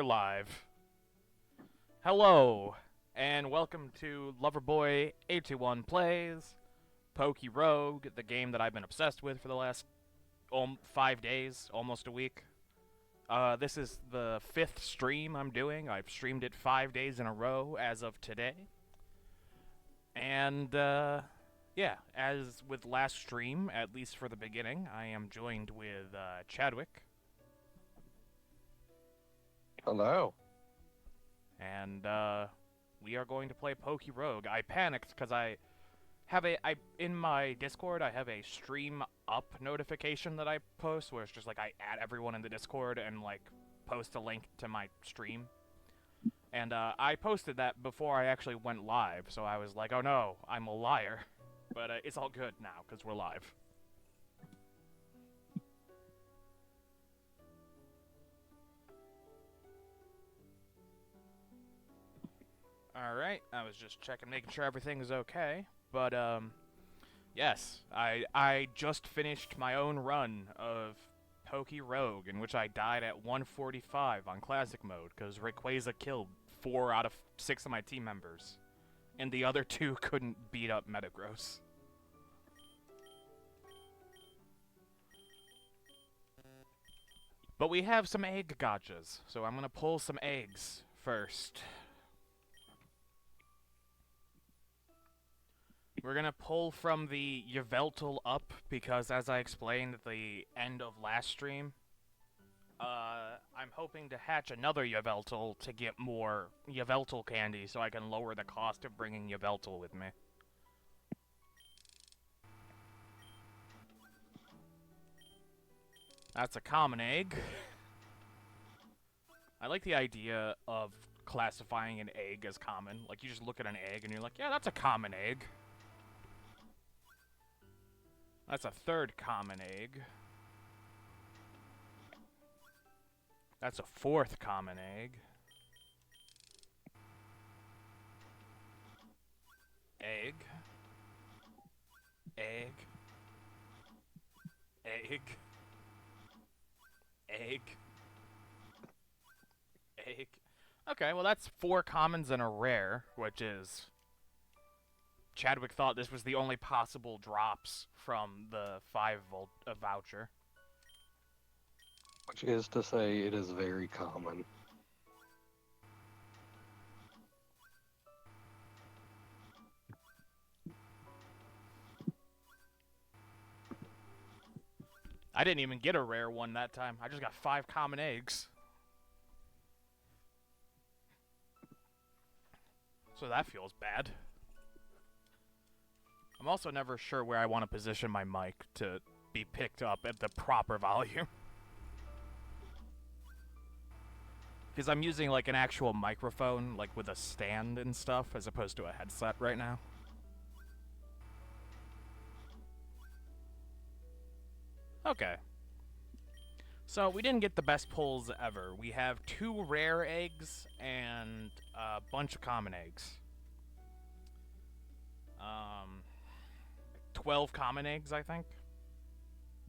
we're live. Hello, and welcome to Loverboy821 Plays PokeRoGue, the game that I've been obsessed with for the last 5 days, almost a week. This is the 5th stream I'm doing. I've streamed it 5 days in a row as of today. And, yeah, as with last stream, at least for the beginning, I am joined with Chadwick. Hello. And we are going to play PokeRoGue. I panicked because in my Discord I have a stream up notification that I post where it's just like I add everyone in the Discord and like post a link to my stream. And I posted that before I actually went live, so I was like, oh no, I'm a liar. But it's all good now because we're live. Alright, I was just checking, making sure everything is okay. But, yes, I just finished my own run of PokeRoGue, in which I died at 145 on Classic Mode, because Rayquaza killed 4 out of 6 of my team members. And the other 2 couldn't beat up Metagross. But we have some egg gotchas, so I'm gonna pull some eggs first. We're gonna pull from the Yveltal up, because as I explained at the end of last stream, I'm hoping to hatch another Yveltal to get more Yveltal candy so I can lower the cost of bringing Yveltal with me. That's a common egg. I like the idea of classifying an egg as common. Like, you just look at an egg and you're like, yeah, that's a common egg. That's a 3rd common egg. That's a 4th common egg. Egg. Egg. Egg. Egg. Egg. Okay, well that's 4 commons and a rare, which is... Chadwick thought this was the only possible drops from the 5-volt voucher. Which is to say, it is very common. I didn't even get a rare one that time. I just got 5 common eggs. So that feels bad. I'm also never sure where I want to position my mic to be picked up at the proper volume. Because I'm using like an actual microphone, like with a stand and stuff, as opposed to a headset right now. Okay. So we didn't get the best pulls ever. We have 2 rare eggs and a bunch of common eggs. 12 common eggs, I think?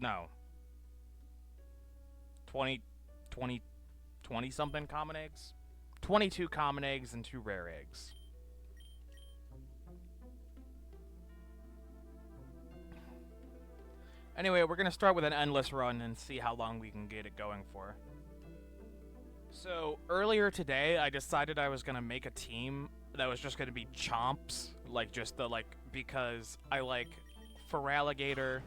No. 20 something common eggs? 22 common eggs and 2 rare eggs. Anyway, we're gonna start with an endless run and see how long we can get it going for. So, earlier today, I decided I was gonna make a team that was just gonna be chomps. Like, just the, like, because I like Feraligatr,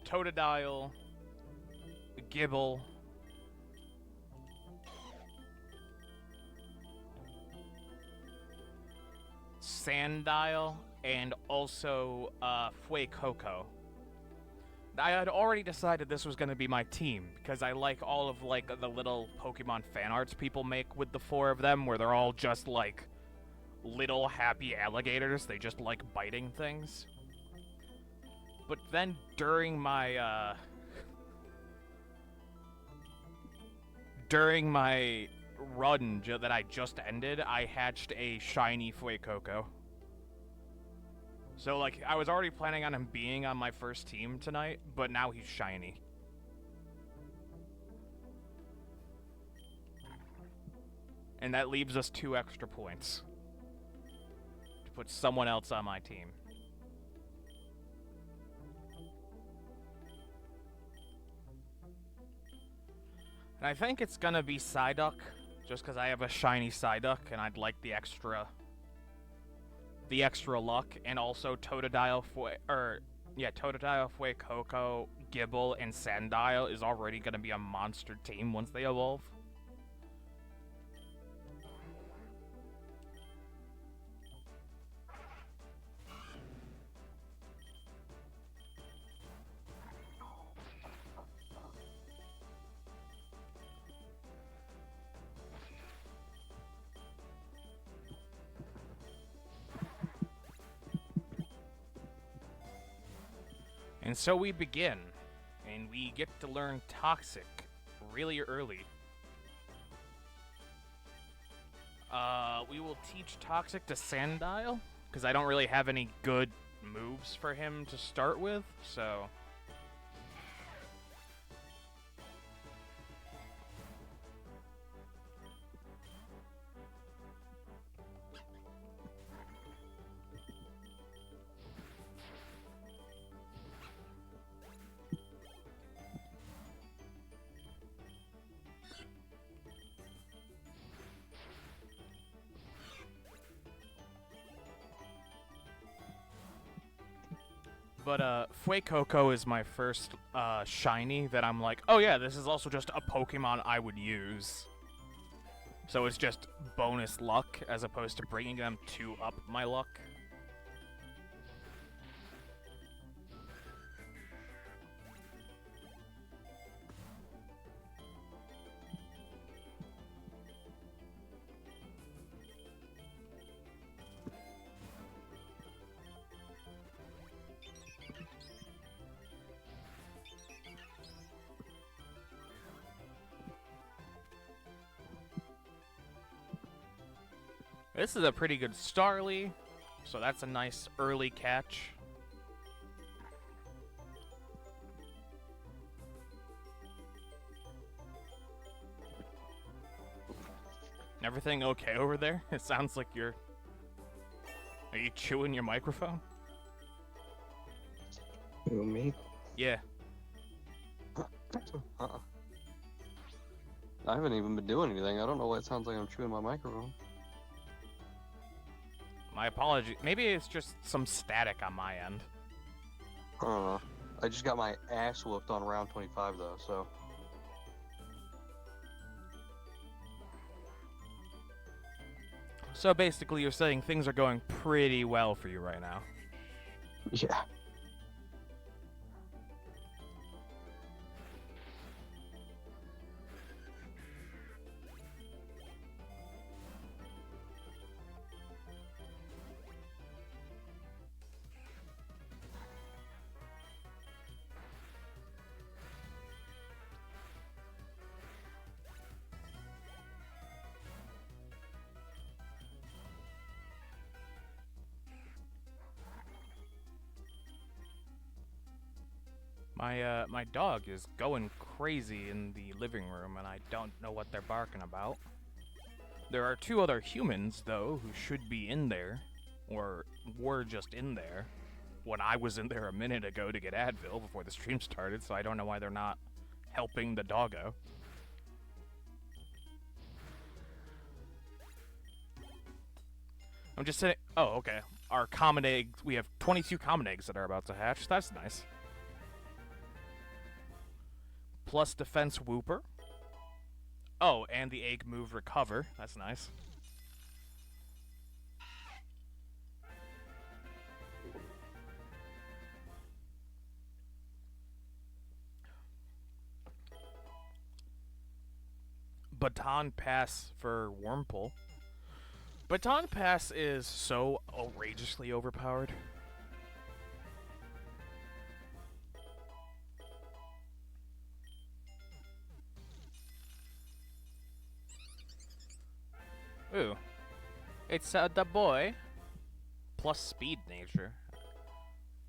Totodile, Gibble, Sandile, and also, Fuecoco. I had already decided this was going to be my team, because I like all of, like, the little Pokemon fan arts people make with the 4 of them, where they're all just, like, little happy alligators. They just like biting things. But then during my, during my run that I just ended, I hatched a shiny Fuecoco. So, like, I was already planning on him being on my first team tonight, but now he's shiny. And that leaves us 2 extra points to put someone else on my team. And I think it's gonna be Psyduck, just because I have a shiny Psyduck and I'd like the extra luck, and also Totodile, Totodile, Fuecoco, Gibble, and Sandile is already gonna be a monster team once they evolve. And so we begin, and we get to learn Toxic really early. We will teach Toxic to Sandile, because I don't really have any good moves for him to start with, so... But, Fuecoco is my first, shiny that I'm like, oh yeah, this is also just a Pokemon I would use. So it's just bonus luck, as opposed to bringing them to up my luck. This is a pretty good Starly, so that's a nice early catch. Everything okay over there? It sounds like you're... Are you chewing your microphone? Who, me? Yeah. I haven't even been doing anything. I don't know why it sounds like I'm chewing my microphone. My apology. Maybe it's just some static on my end. I don't know. I just got my ass whooped on round 25 though, so... So basically you're saying things are going pretty well for you right now. Yeah. My dog is going crazy in the living room, and I don't know what they're barking about. There are 2 other humans, though, who should be in there, or were just in there, when I was in there a minute ago to get Advil before the stream started, so I don't know why they're not helping the doggo. I'm just saying... Oh, okay. Our common eggs... We have 22 common eggs that are about to hatch. That's nice. Plus defense Wooper. Oh, and the egg move Recover. That's nice. Baton Pass for Wurmple. Baton Pass is so outrageously overpowered. Ooh. It's the boy. Plus speed nature.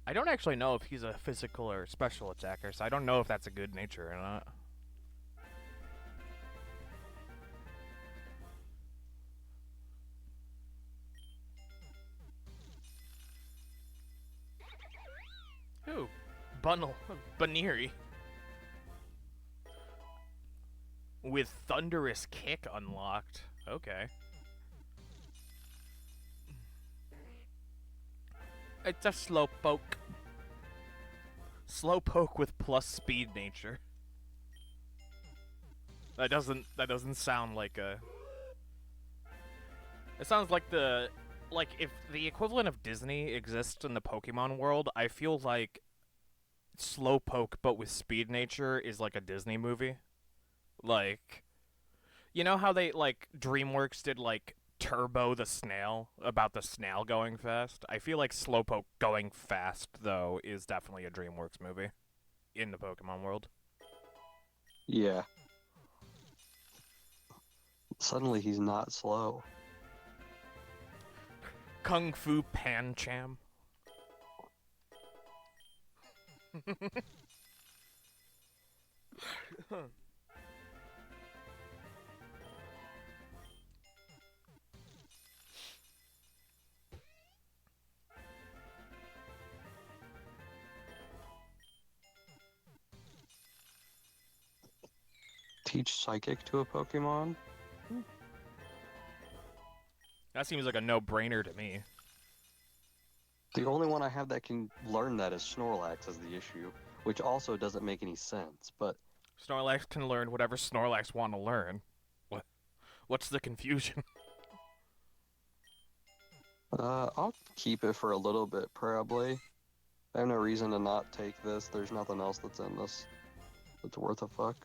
I don't actually know if he's a physical or special attacker, so I don't know if that's a good nature or not. Who? Bunnel. Baneri. With Thunderous Kick unlocked. Okay. It's a Slowpoke. Slowpoke with plus speed nature. That doesn't sound like a... It sounds like if the equivalent of Disney exists in the Pokemon world, I feel like Slowpoke but with speed nature is like a Disney movie. Like, you know how they, like, DreamWorks did, like, Turbo the Snail, about the snail going fast? I feel like Slowpoke going fast, though, is definitely a DreamWorks movie in the Pokemon world. Yeah. Suddenly he's not slow. Kung Fu Pancham. Teach Psychic to a Pokemon? That seems like a no-brainer to me. The only one I have that can learn that is Snorlax is the issue, which also doesn't make any sense, but... Snorlax can learn whatever Snorlax want to learn. What's the confusion? I'll keep it for a little bit, probably. I have no reason to not take this. There's nothing else that's in this that's worth a fuck.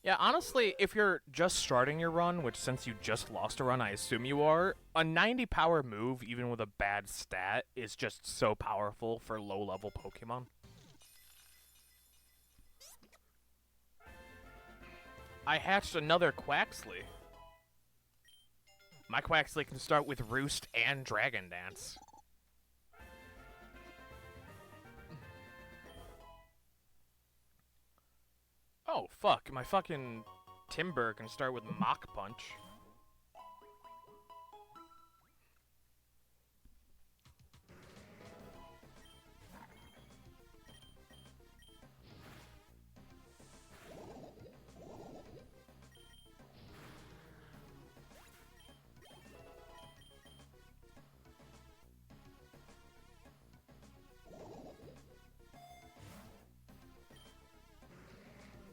Yeah, honestly, if you're just starting your run, which since you just lost a run, I assume you are, a 90 power move, even with a bad stat, is just so powerful for low-level Pokemon. I hatched another Quaxley. My Quaxley can start with Roost and Dragon Dance. Oh, fuck. My fucking Timber can start with Mach Punch.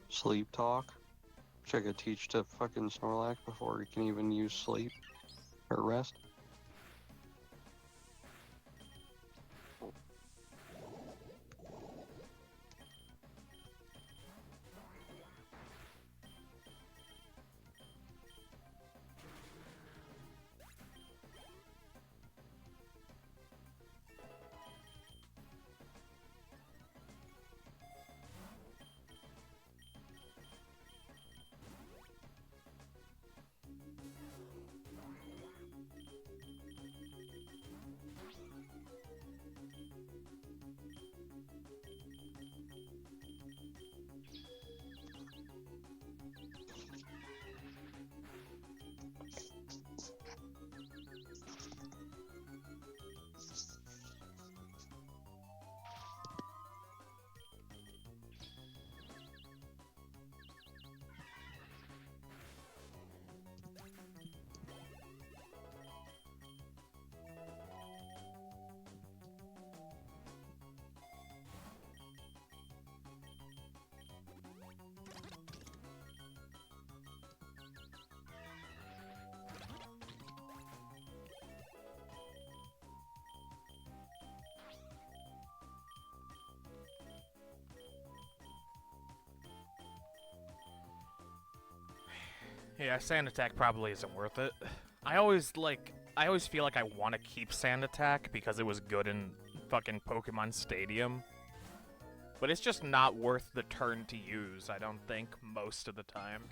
Sleep Talk, which I could teach to fucking Snorlax before he can even use sleep or rest. Yeah, Sand Attack probably isn't worth it. I always feel like I want to keep Sand Attack because it was good in fucking Pokemon Stadium. But it's just not worth the turn to use, I don't think, most of the time.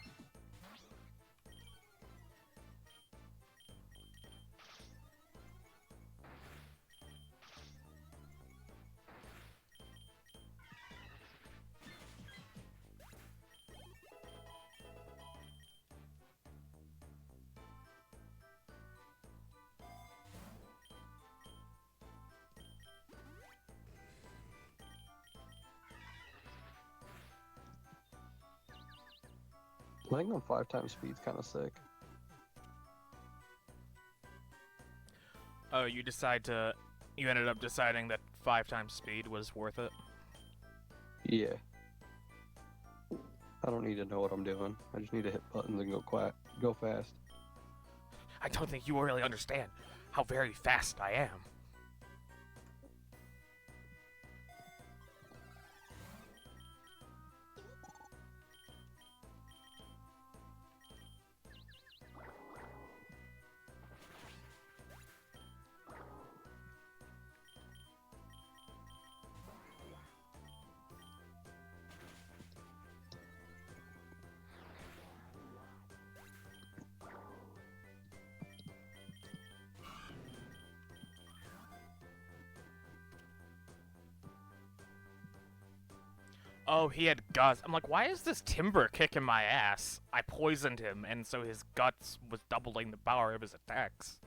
Landing on 5 times speed's kind of sick. Oh, you ended up deciding that 5 times speed was worth it? Yeah. I don't need to know what I'm doing. I just need to hit buttons and go fast. I don't think you really understand how very fast I am. Oh, he had guts. I'm like, why is this Timber kicking my ass? I poisoned him, and so his guts was doubling the power of his attacks.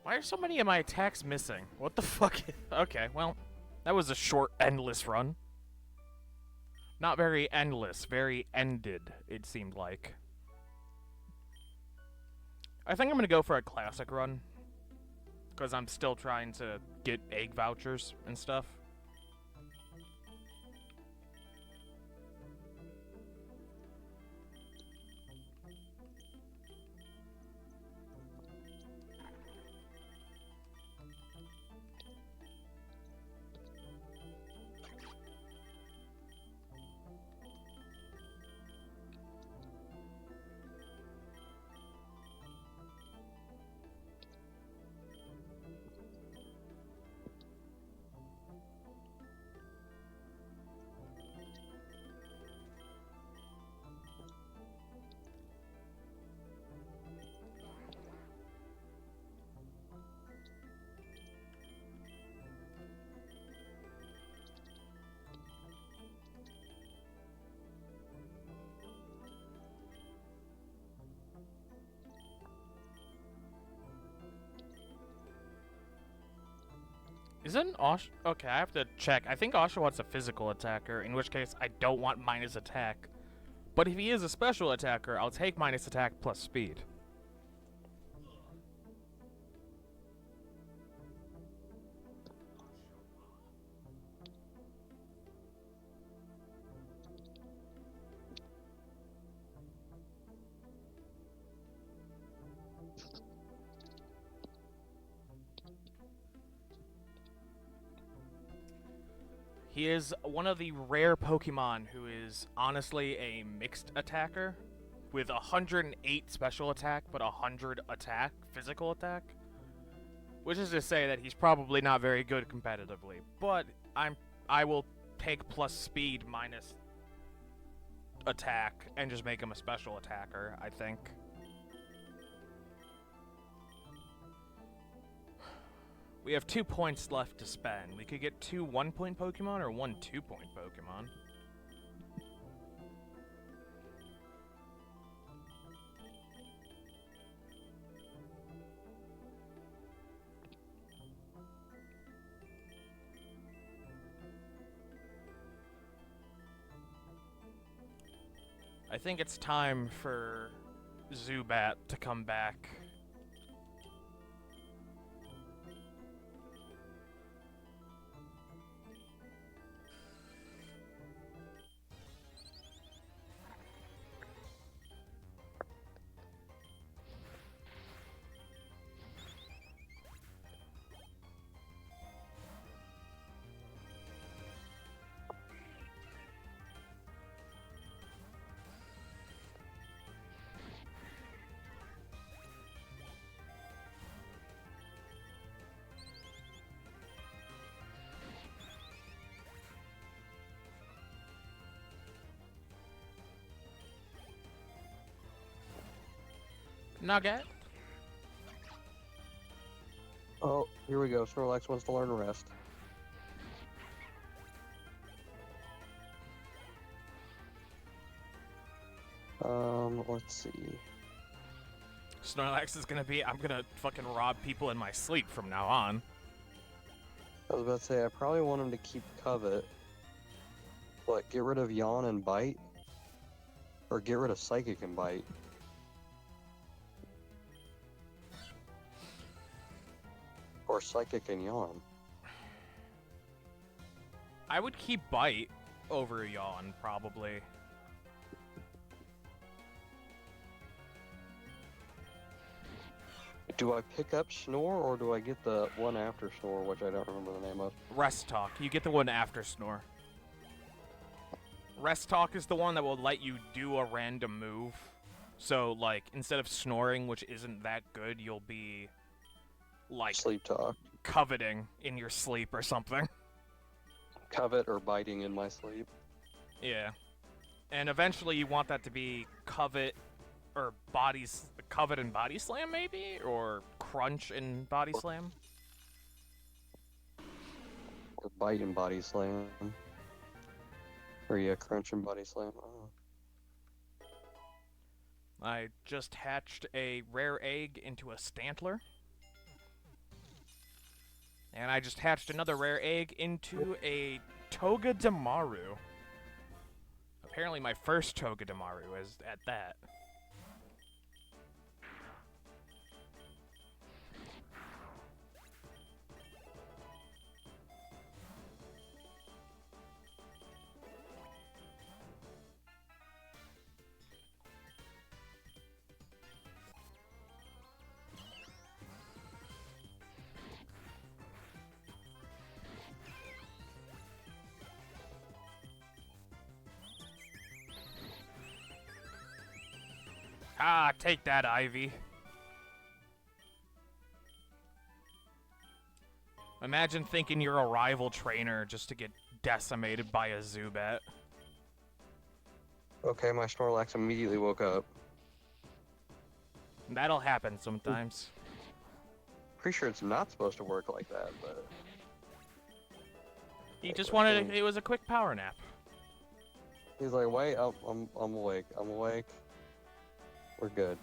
Why are so many of my attacks missing? What the fuck? Okay, well, that was a short, endless run. Not very endless, very ended, it seemed like. I think I'm gonna go for a classic run, because I'm still trying to get egg vouchers and stuff. Isn't Osh... Okay, I have to check. I think Oshawott a physical attacker, in which case I don't want minus attack. But if he is a special attacker, I'll take minus attack plus speed. He is one of the rare Pokemon who is honestly a mixed attacker with 108 special attack but 100 attack, physical attack. Which is to say that he's probably not very good competitively, but I will take plus speed minus attack and just make him a special attacker, I think. We have 2 points left to spend. We could get 2 1-point Pokemon or 1 2-point Pokemon. I think it's time for Zubat to come back. Nugget. Oh, here we go. Snorlax wants to learn to rest. Let's see. Snorlax is gonna be, I'm gonna fucking rob people in my sleep from now on. I was about to say, I probably want him to keep Covet. What, get rid of Yawn and Bite? Or get rid of Psychic and Bite? Or Psychic and Yawn? I would keep Bite over Yawn, probably. Do I pick up Snore, or do I get the one after Snore, which I don't remember the name of? Rest Talk. You get the one after Snore. Rest Talk is the one that will let you do a random move. So, like, instead of snoring, which isn't that good, you'll be, like, Sleep Talk. coveting in your sleep or something. Covet or biting in my sleep. Yeah. And eventually you want that to be Covet or Covet and Body Slam, maybe? Or Crunch and Body Slam? Or Bite and Body Slam. Or yeah, Crunch and Body Slam. Oh. I just hatched a rare egg into a Stantler. And I just hatched another rare egg into a Togedemaru. Apparently my first Togedemaru is at that. Ah, take that, Ivy. Imagine thinking you're a rival trainer just to get decimated by a Zubat. Okay, my Snorlax immediately woke up. That'll happen sometimes. Pretty sure it's not supposed to work like that, but... He just wanted it was a quick power nap. He's like, wait, I'm awake. I'm awake. We're good.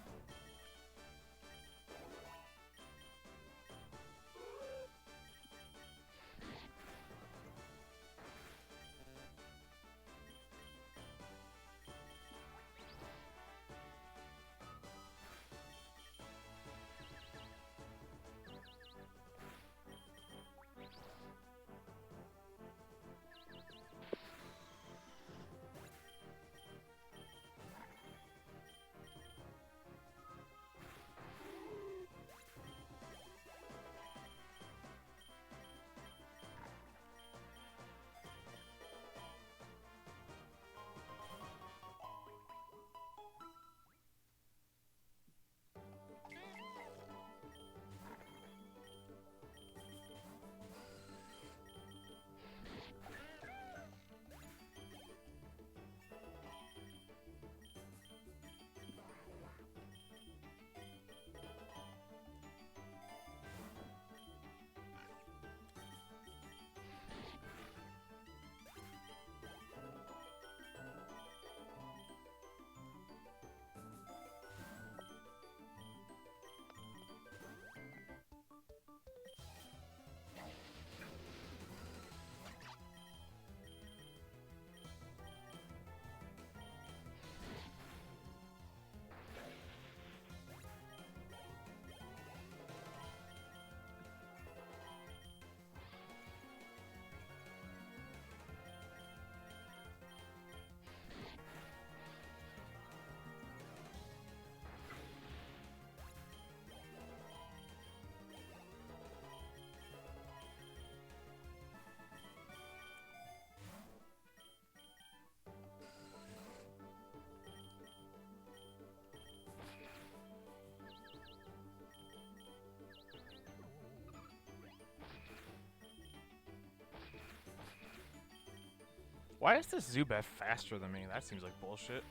Why is this Zubat faster than me? That seems like bullshit.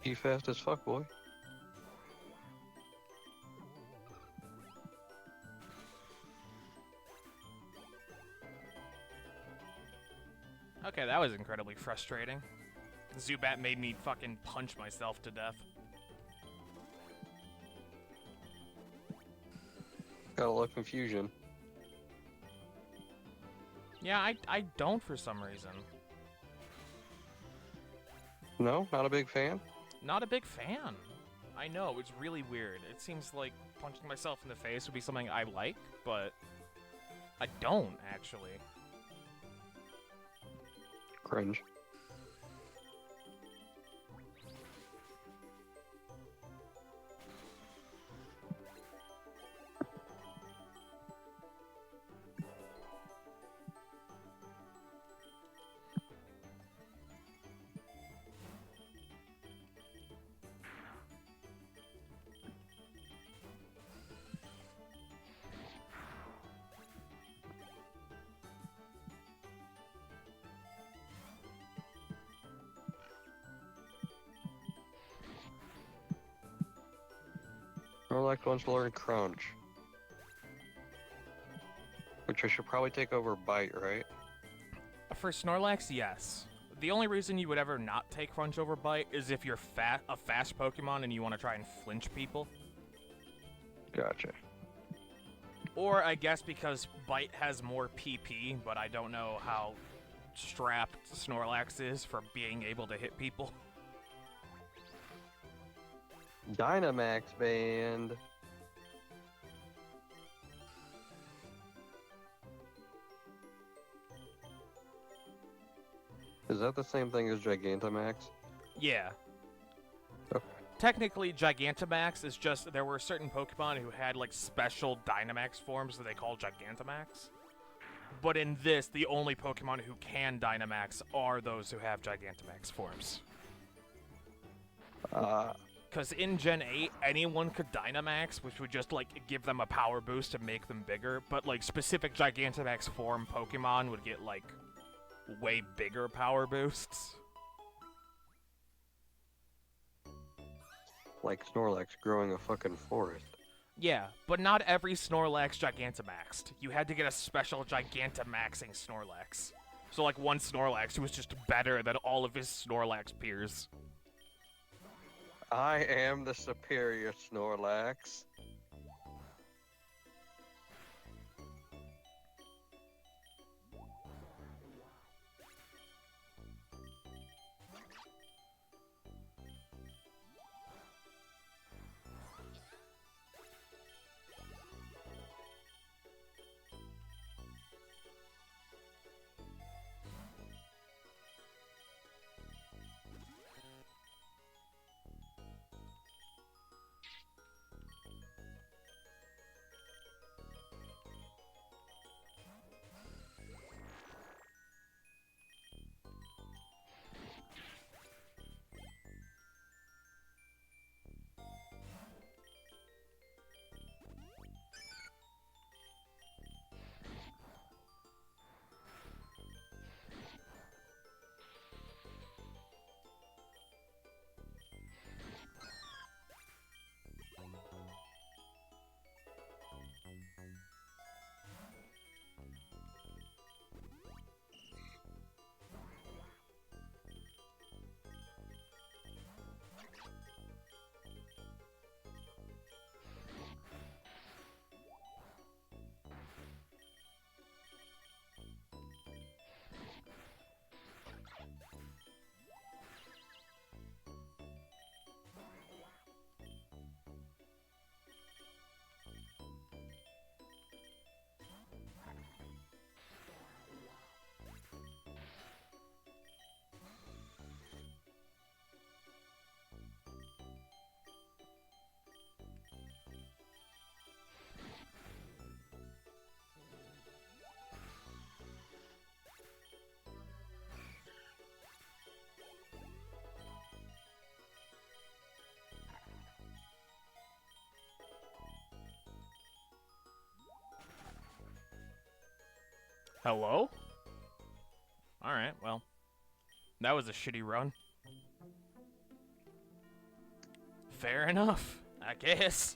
You fast as fuck, boy. Okay, that was incredibly frustrating. Zubat made me fucking punch myself to death. Got a lot of confusion. Yeah, I don't for some reason. No, not a big fan. Not a big fan. I know, it's really weird. It seems like punching myself in the face would be something I like, but I don't, actually. Cringe. Snorlax wants to learn Crunch. Which I should probably take over Bite, right? For Snorlax, yes. The only reason you would ever not take Crunch over Bite is if you're a fast Pokemon and you want to try and flinch people. Gotcha. Or I guess because Bite has more PP, but I don't know how strapped Snorlax is for being able to hit people. Dynamax Band. Is that the same thing as Gigantamax? Yeah. Okay. Technically, Gigantamax is just, there were certain Pokemon who had, like, special Dynamax forms that they call Gigantamax. But in this, the only Pokemon who can Dynamax are those who have Gigantamax forms. Because in Gen 8, anyone could Dynamax, which would just, like, give them a power boost to make them bigger. But, like, specific Gigantamax form Pokemon would get, like, way bigger power boosts. Like Snorlax growing a fucking forest. Yeah, but not every Snorlax Gigantamaxed. You had to get a special Gigantamaxing Snorlax. So, like, one Snorlax who was just better than all of his Snorlax peers. I am the superior Snorlax. Hello? Alright, well. That was a shitty run. Fair enough, I guess.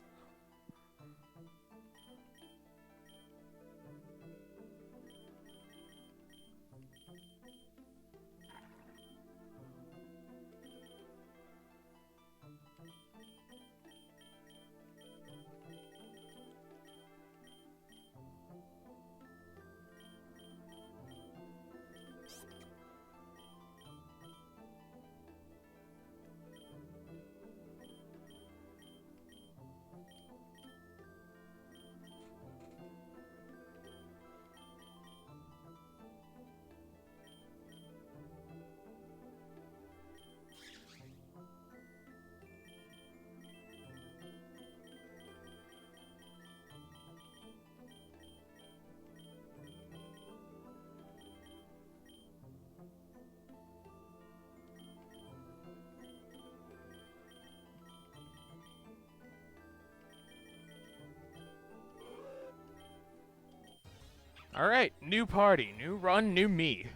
Alright, new party, new run, new me.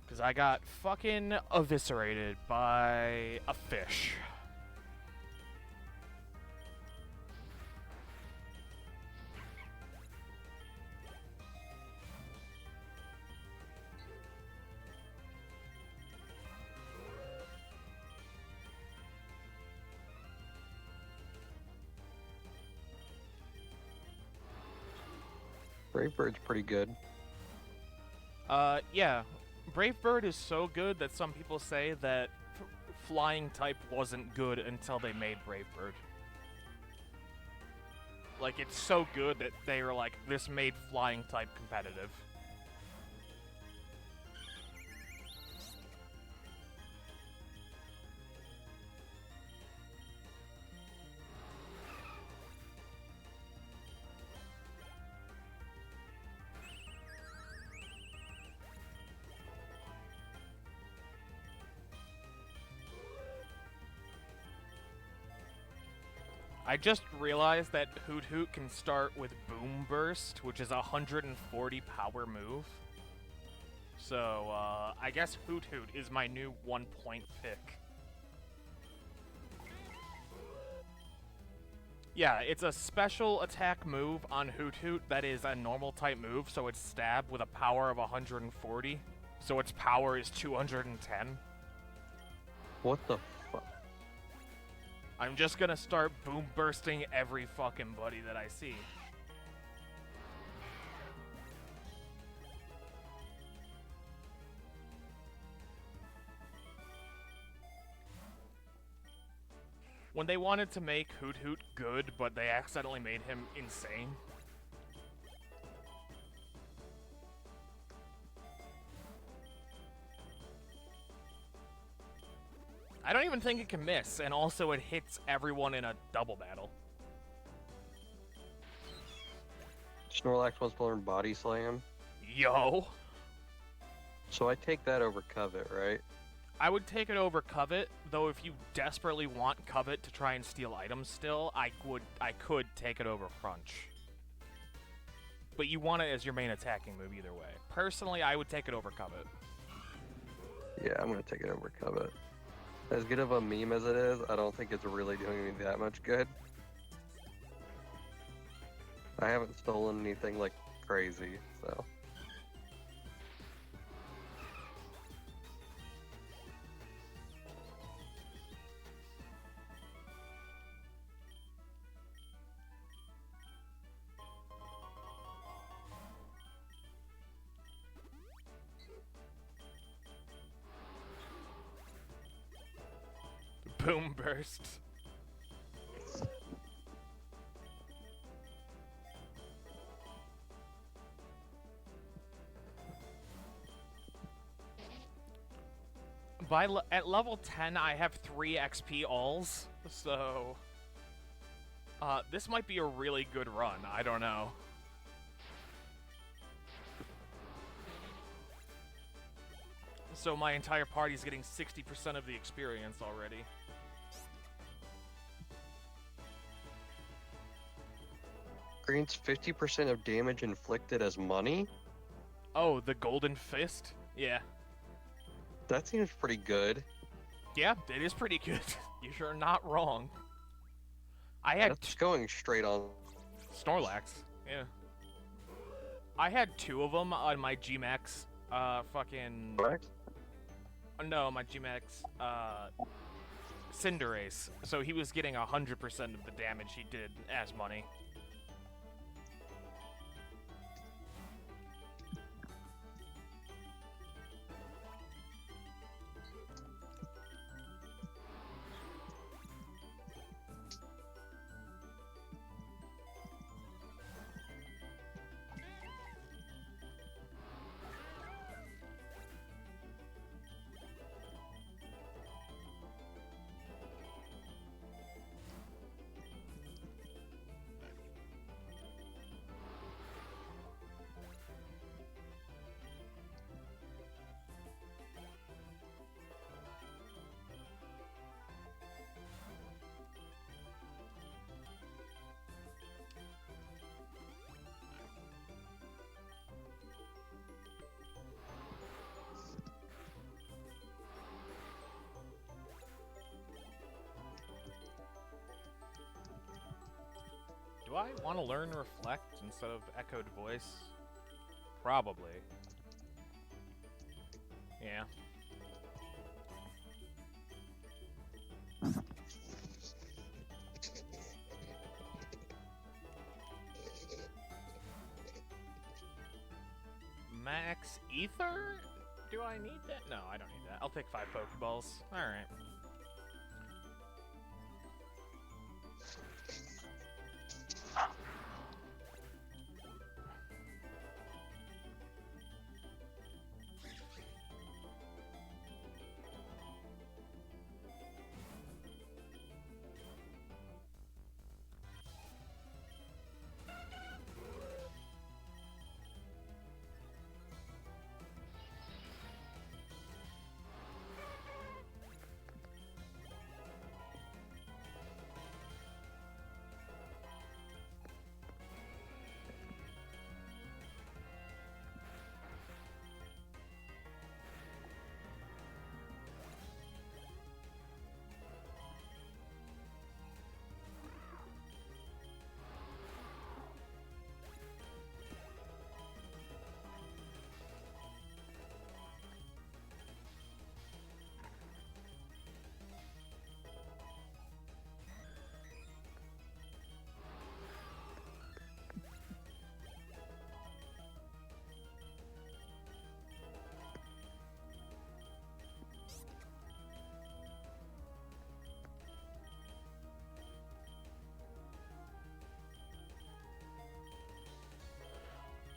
Because I got fucking eviscerated by a fish. Brave Bird's pretty good. Yeah. Brave Bird is so good that some people say that flying type wasn't good until they made Brave Bird. Like, it's so good that they were like, this made flying type competitive. I just realized that Hoot Hoot can start with Boom Burst, which is a 140 power move. So, I guess Hoot Hoot is my new 1-point pick. Yeah, it's a special attack move on Hoot Hoot that is a normal type move, so it's stab with a power of 140. So its power is 210. What the fuck? I'm just gonna start boom bursting every fucking buddy that I see. When they wanted to make Hoot Hoot good, but they accidentally made him insane. I don't even think it can miss, and also it hits everyone in a double battle. Snorlax wants to learn Body Slam. Yo! So I take that over Covet, right? I would take it over Covet, though if you desperately want Covet to try and steal items still, I could take it over Crunch. But you want it as your main attacking move either way. Personally, I would take it over Covet. Yeah, I'm gonna take it over Covet. As good of a meme as it is, I don't think it's really doing me that much good. I haven't stolen anything like crazy, so. Boom burst. At level 10, I have 3 XP alls, so this might be a really good run. I don't know. So my entire party's getting 60% of the experience already. grants 50% of damage inflicted as money? Oh, the golden fist? Yeah. That seems pretty good. Yeah, it is pretty good. You're not wrong. I had That's going straight on. Snorlax. Yeah. I had 2 of them on my Gmax. Fucking. Correct? No, my Gmax. Cinderace. So he was getting 100% of the damage he did as money. Do I want to learn Reflect instead of Echoed Voice? Probably. Yeah. Max Ether? Do I need that? No, I don't need that. I'll take 5 Pokeballs. Alright.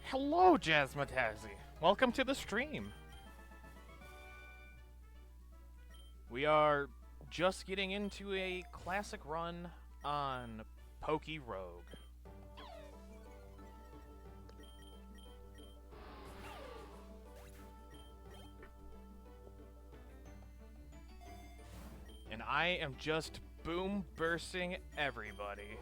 Hello, Jazzmatazzy. Welcome to the stream. We are just getting into a classic run on PokeRoGue. And I am just boom bursting everybody.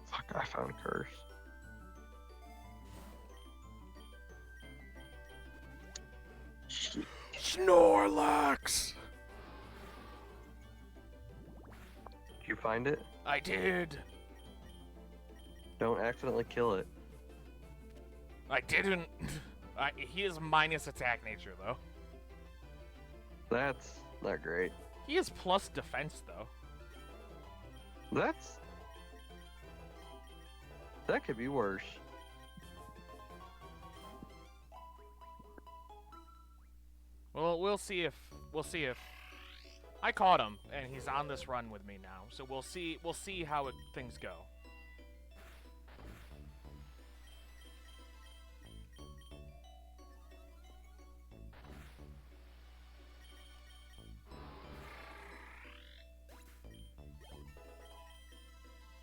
Fuck, I found Curse. Snorlax! Did you find it? I did. Don't accidentally kill it. I didn't. He is minus attack nature, though. That's not great. He is plus defense, though. That could be worse. Well, we'll see if I caught him, and he's on this run with me now. So we'll see how things go.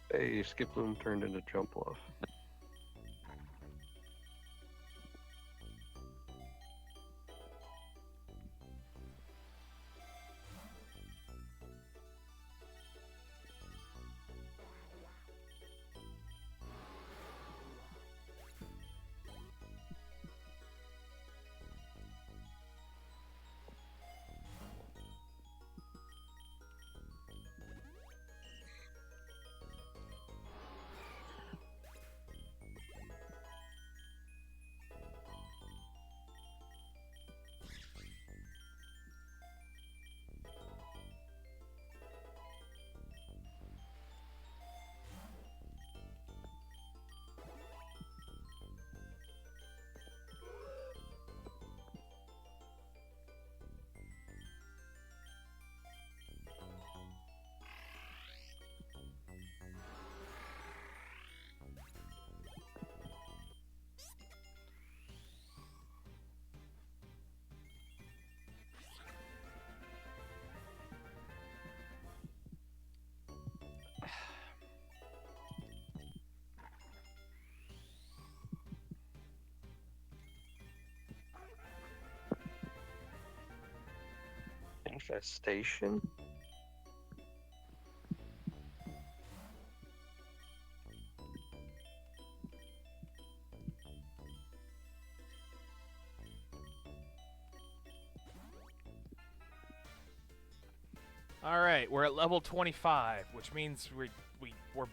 Hey, Skiploom turned into Jumpluff. Infestation? Alright, we're at level 25, which means we're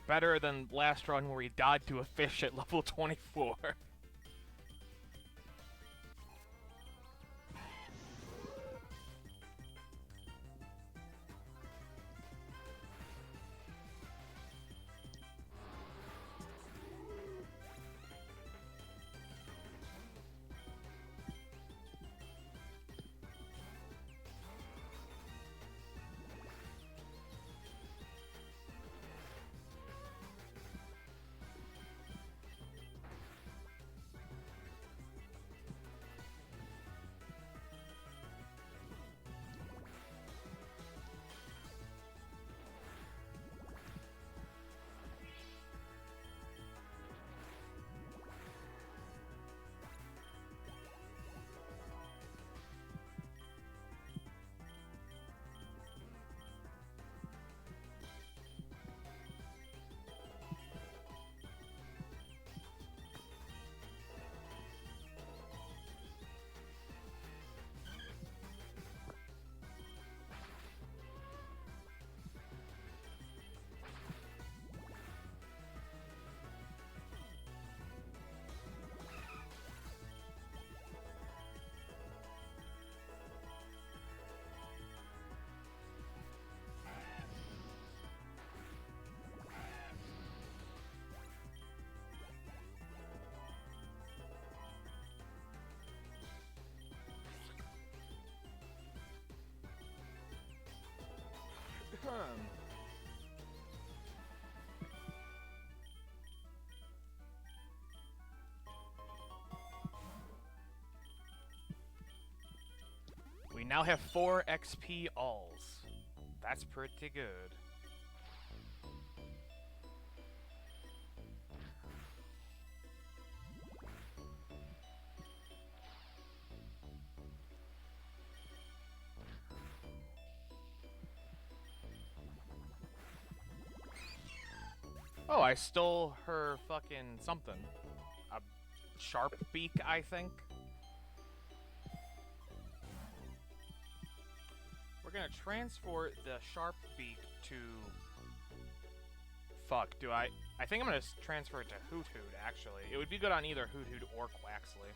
better than last run where we died to a fish at level 24. We now have 4 XP alls. That's pretty good. Oh, I stole her fucking something. A sharp beak, I think. We're gonna transport the sharp beak to... Fuck, do I think I'm gonna transfer it to Hoot Hoot, actually. It would be good on either Hoot Hoot or Quaxley.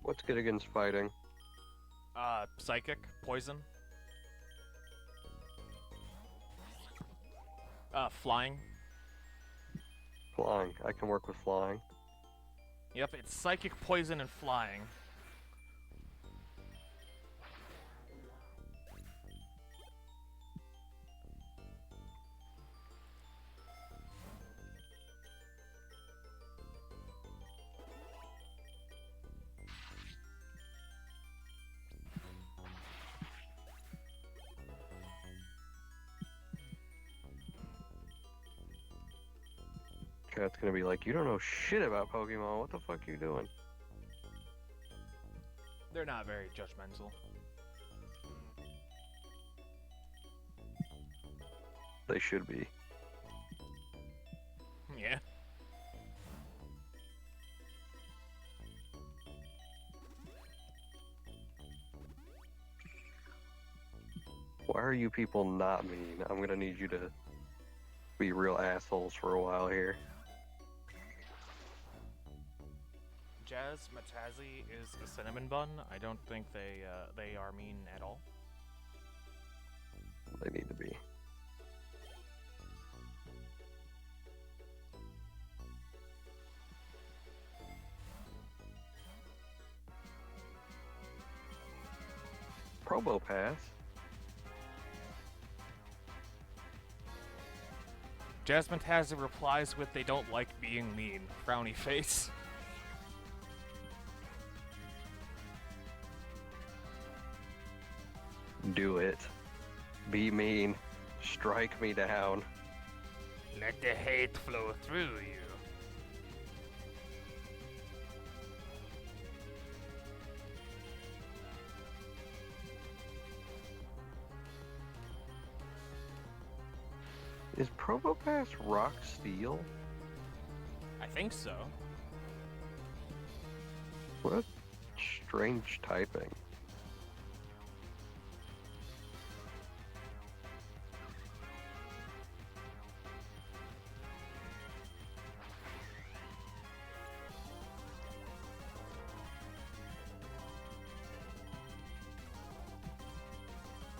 What's good against fighting? Psychic, poison. Flying. Flying. I can work with flying. Yep, it's psychic, poison, and flying. Cat's gonna be like, you don't know shit about Pokemon, what the fuck you doing? They're not very judgmental. They should be. Yeah. Why are you people not mean? I'm gonna need you to be real assholes for a while here. Jazz Matazzi is a cinnamon bun. I don't think they are mean at all. They need to be. Probo Pass? Jasmine Tazzy replies with, "They don't like being mean." Frowny face. Do it. Be mean. Strike me down. Let the hate flow through you. Is Probopass rock steel? I think so. What strange typing.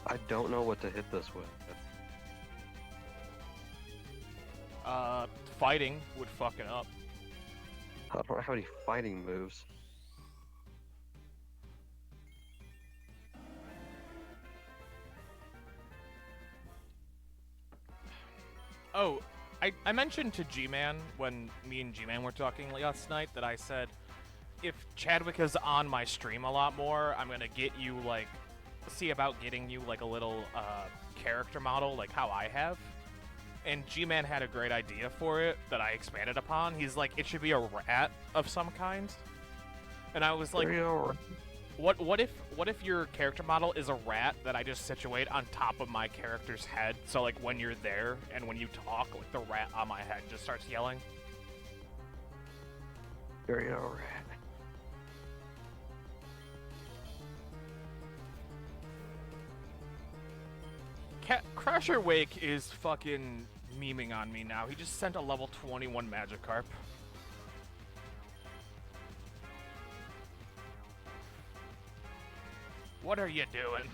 I don't know what to hit this with. Fighting would fuck it up. I don't have any fighting moves. Oh, I mentioned to G-Man when me and G-Man were talking last night that I said, if Chadwick is on my stream a lot more, I'm gonna get you, like, see about getting you, like, a little, character model, like how I have. And G-Man had a great idea for it that I expanded upon. He's like, it should be a rat of some kind. And I was like, what if your character model is a rat that I just situate on top of my character's head? So like when you're there and when you talk, like the rat on my head just starts yelling. Very rat. Crasher Wake is fucking memeing on me now. He just sent a level 21 Magikarp. What are you doing?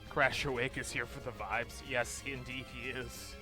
Crasher Wake is here for the vibes. Yes, indeed he is.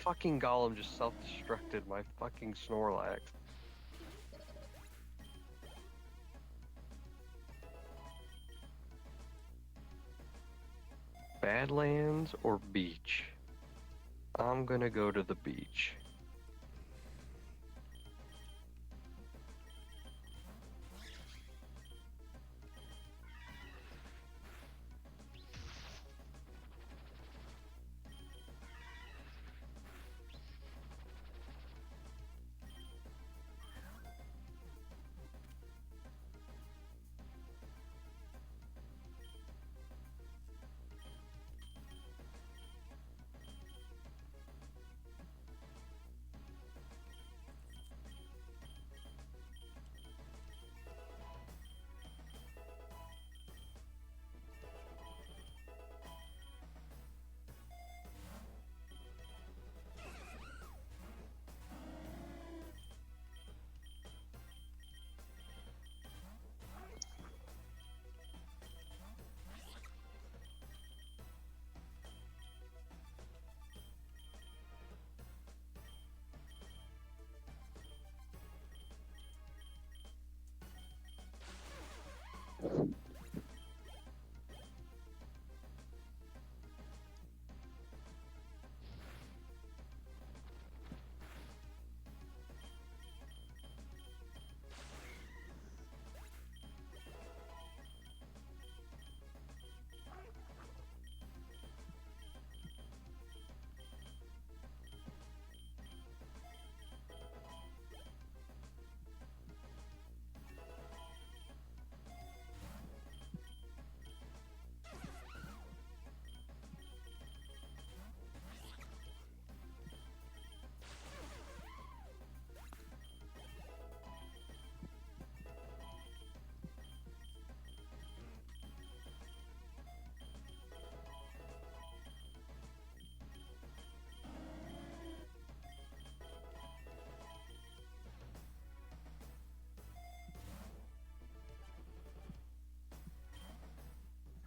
Fucking Golem just self-destructed my fucking Snorlax. Badlands or beach? I'm gonna go to the beach.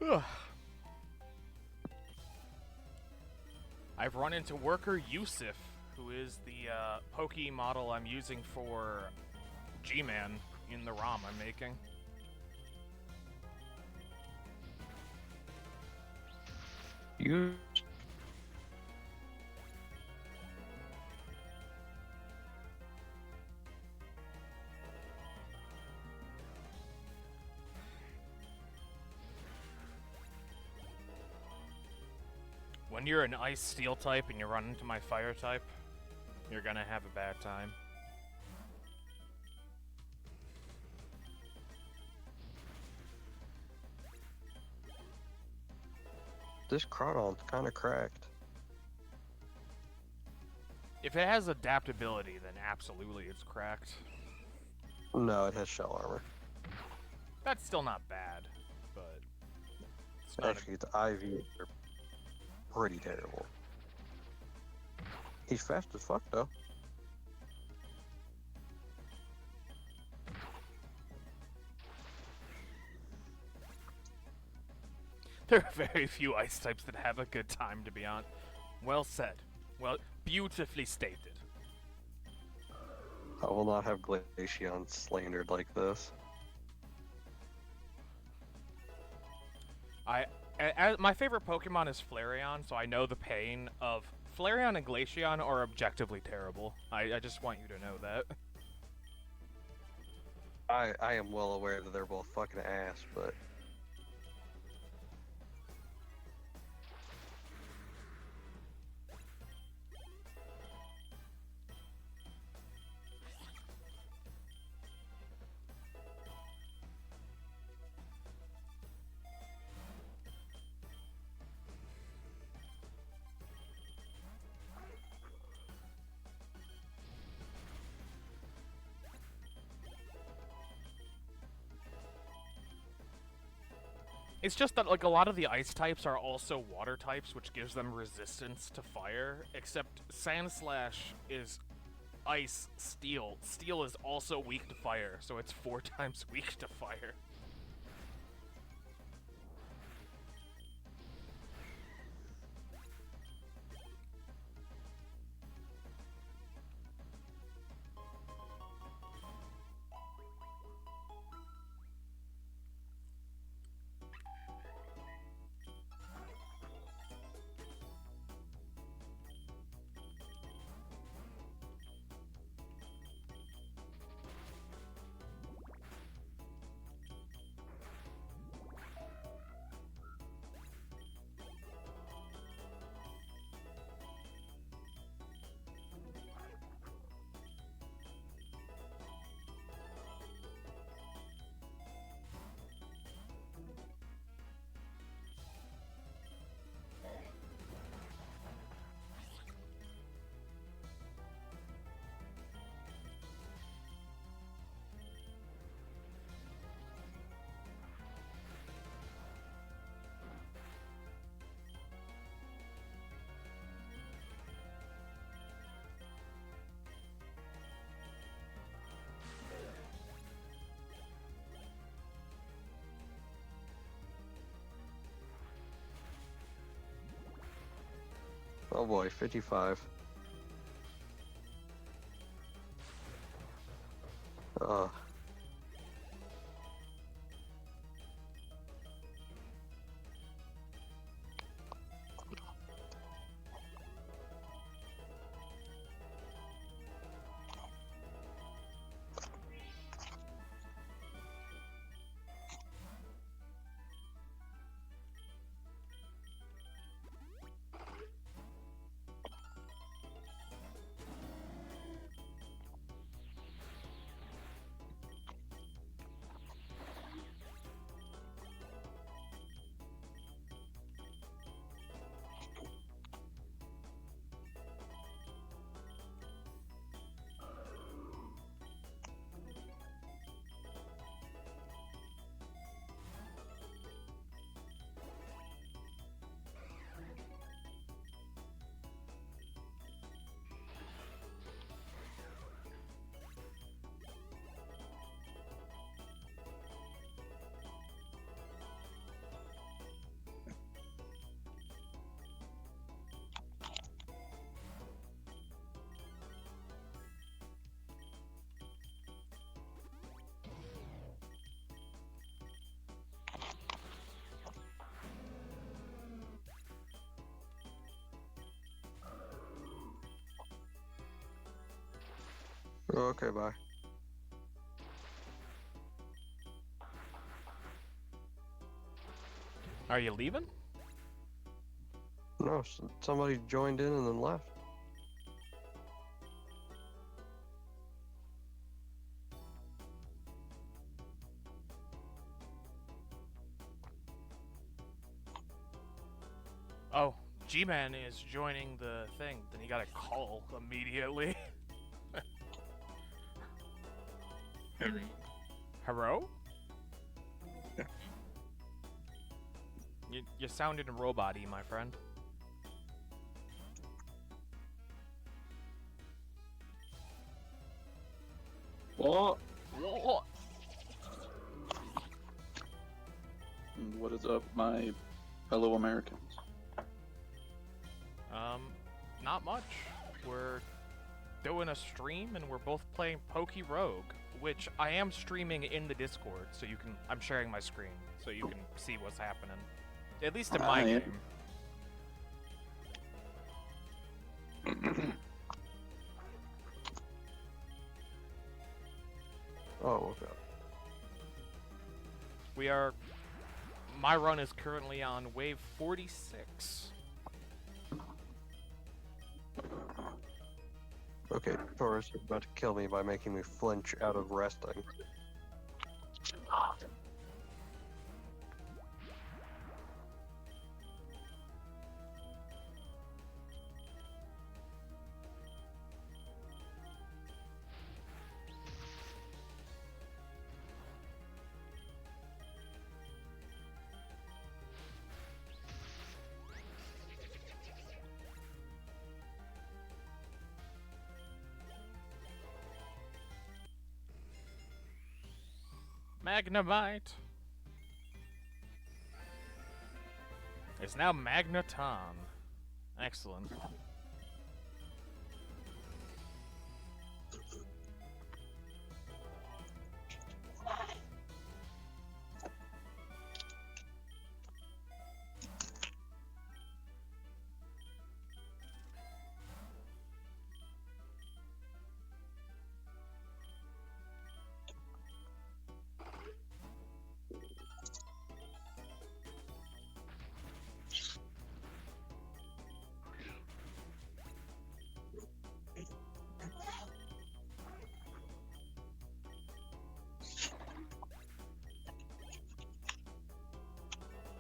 Ugh. I've run into worker Yusuf, who is the Poke model I'm using for G-Man in the ROM I'm making. You. When you're an ice steel type and you run into my fire type, you're gonna have a bad time. This Crawdon's kind of cracked. If it has adaptability, then absolutely it's cracked. No, it has shell armor. That's still not bad, but it's not Actually, its IV are pretty terrible. He's fast as fuck, though. There are very few ice types that have a good time, to be honest. Well said. Well, beautifully stated. I will not have Glaceon slandered like this. My favorite Pokemon is Flareon, so I know the pain of... Flareon and Glaceon are objectively terrible. I just want you to know that. I am well aware that they're both fucking ass, but... It's just that, like, a lot of the ice types are also water types, which gives them resistance to fire, except Sandslash is ice, steel. Steel is also weak to fire, so it's 4 times weak to fire. Oh boy, 55. Ugh. Okay, bye. Are you leaving? No, somebody joined in and then left. Oh, G-Man is joining the thing. Then he got a call immediately. Hello? Yeah. You sounded robot-y, my friend. What? What? What is up, my fellow Americans? Not much. We're doing a stream and we're both playing PokeRoGue, which I am streaming in the Discord, so you can. I'm sharing my screen, so you can see what's happening. At least in my Yeah. game. Oh, okay. We are. My run is currently on wave 46. Okay, Taurus is about to kill me by making me flinch out of resting. Magnemite is now Magneton. Excellent.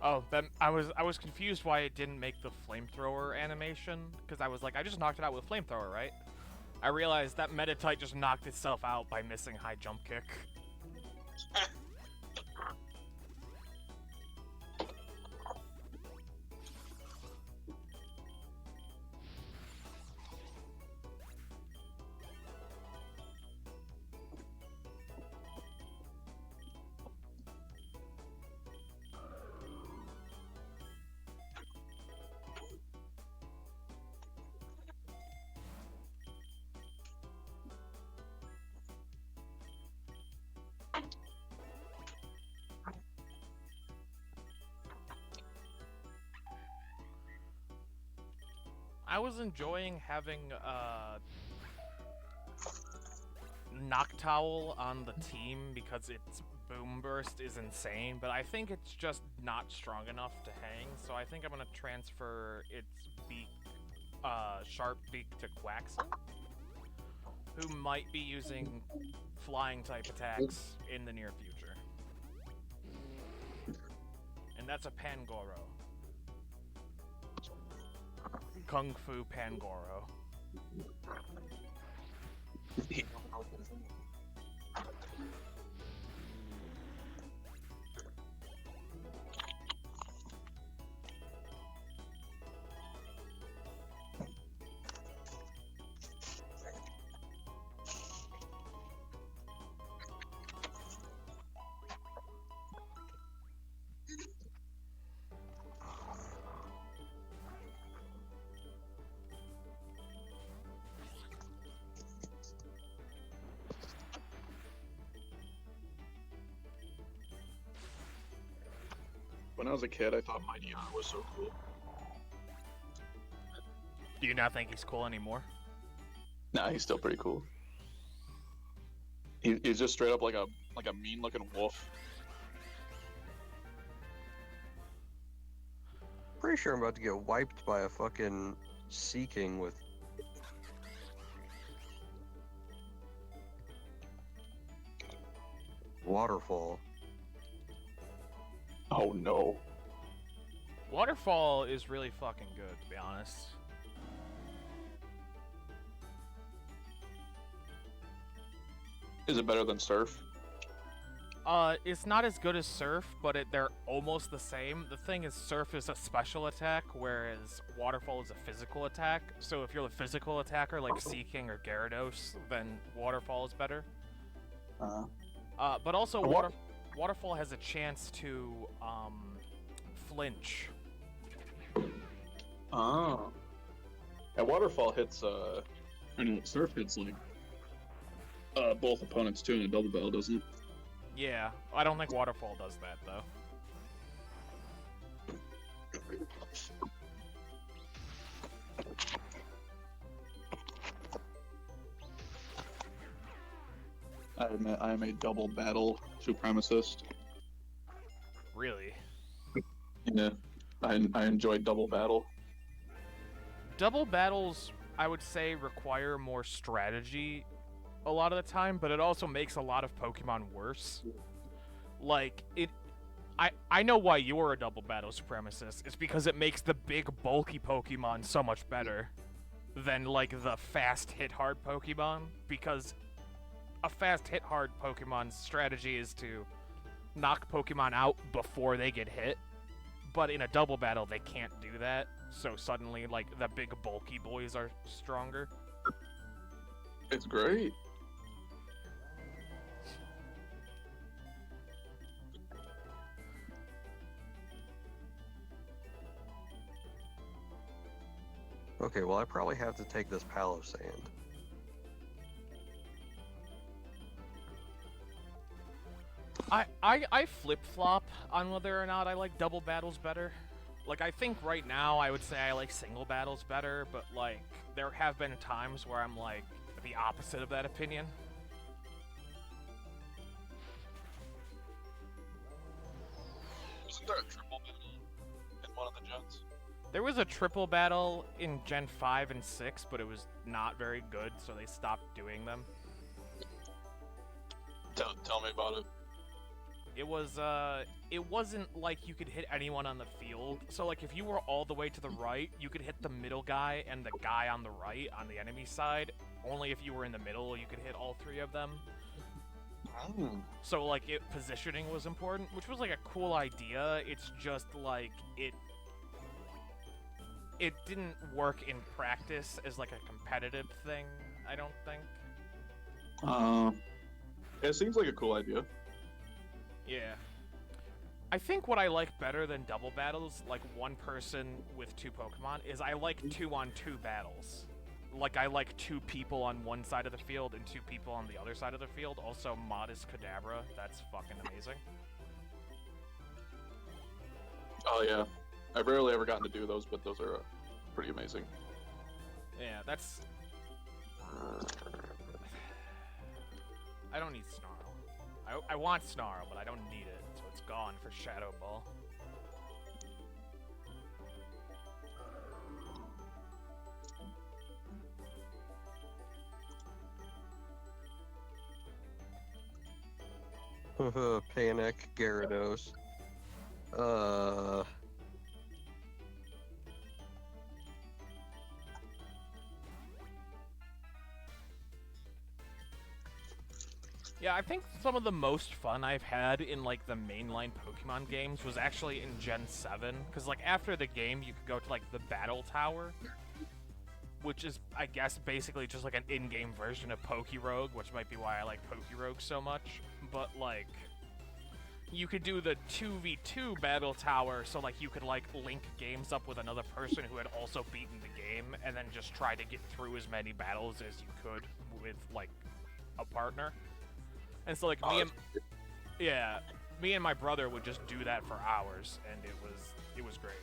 Oh, then I was confused why it didn't make the flamethrower animation, because I was like, I just knocked it out with flamethrower, right? I realized that Meditite just knocked itself out by missing high jump kick. I was enjoying having Noctowl on the team because its boom burst is insane, but I think it's just not strong enough to hang, so I think I'm gonna transfer its beak, sharp beak to Quaxel, who might be using flying type attacks in the near future. And that's a Pangoro. Kung Fu Pangoro. When I was a kid, I thought Mighty Yana was so cool. Do you not think he's cool anymore? Nah, he's still pretty cool. He's just straight up like a mean looking wolf. Pretty sure I'm about to get wiped by a fucking Sea King with. Waterfall. Oh no. Waterfall is really fucking good, to be honest. Is it better than Surf? It's not as good as Surf, but they're almost the same. The thing is, Surf is a special attack, whereas Waterfall is a physical attack. So if you're a physical attacker like Sea King or Gyarados, then Waterfall is better. But also Waterfall has a chance to flinch. Oh. And Waterfall hits I know Surf hits like both opponents too in a double battle, doesn't it? Yeah, I don't think Waterfall does that though. I admit I am a double battle supremacist. Really? Yeah. I enjoy double battle. Double battles, I would say, require more strategy a lot of the time, but it also makes a lot of Pokemon worse. Like, I know why you're a double battle supremacist. It's because it makes the big, bulky Pokemon so much better than, like, the fast hit-hard Pokemon, because a fast hit-hard Pokemon's strategy is to knock Pokemon out before they get hit, but in a double battle, they can't do that, so suddenly, like, the big, bulky boys are stronger. It's great. Okay, well, I probably have to take this pal of sand. I flip-flop on whether or not I like double battles better. Like, I think right now I would say I like single battles better, but, like, there have been times where I'm, like, the opposite of that opinion. Wasn't there a triple battle in one of the gens? There was a triple battle in Gen 5 and 6, but it was not very good, so they stopped doing them. Tell me about it. It wasn't like you could hit anyone on the field. So, like, if you were all the way to the right, you could hit the middle guy and the guy on the right on the enemy side. Only if you were in the middle, you could hit all three of them. So, like, positioning was important, which was, like, a cool idea. It's just, like, it didn't work in practice as, like, a competitive thing, I don't think. It seems like a cool idea. Yeah. I think what I like better than double battles, like one person with two Pokemon, is I like 2-on-2 battles. Like, I like two people on one side of the field and two people on the other side of the field. Also, Modest Kadabra. That's fucking amazing. Oh yeah. I've rarely ever gotten to do those, but those are pretty amazing. Yeah, that's... I don't need Snarl. I want Snarl, but I don't need it, so it's gone for Shadow Ball. Panic, Gyarados. Yeah, I think some of the most fun I've had in, like, the mainline Pokemon games was actually in Gen 7. Because, like, after the game, you could go to, like, the Battle Tower. Which is, I guess, basically just, like, an in-game version of PokeRoGue, which might be why I like PokeRoGue so much. But, like, you could do the 2v2 Battle Tower, so, like, you could, like, link games up with another person who had also beaten the game, and then just try to get through as many battles as you could with, like, a partner. And so, like, me and my brother would just do that for hours, and it was great.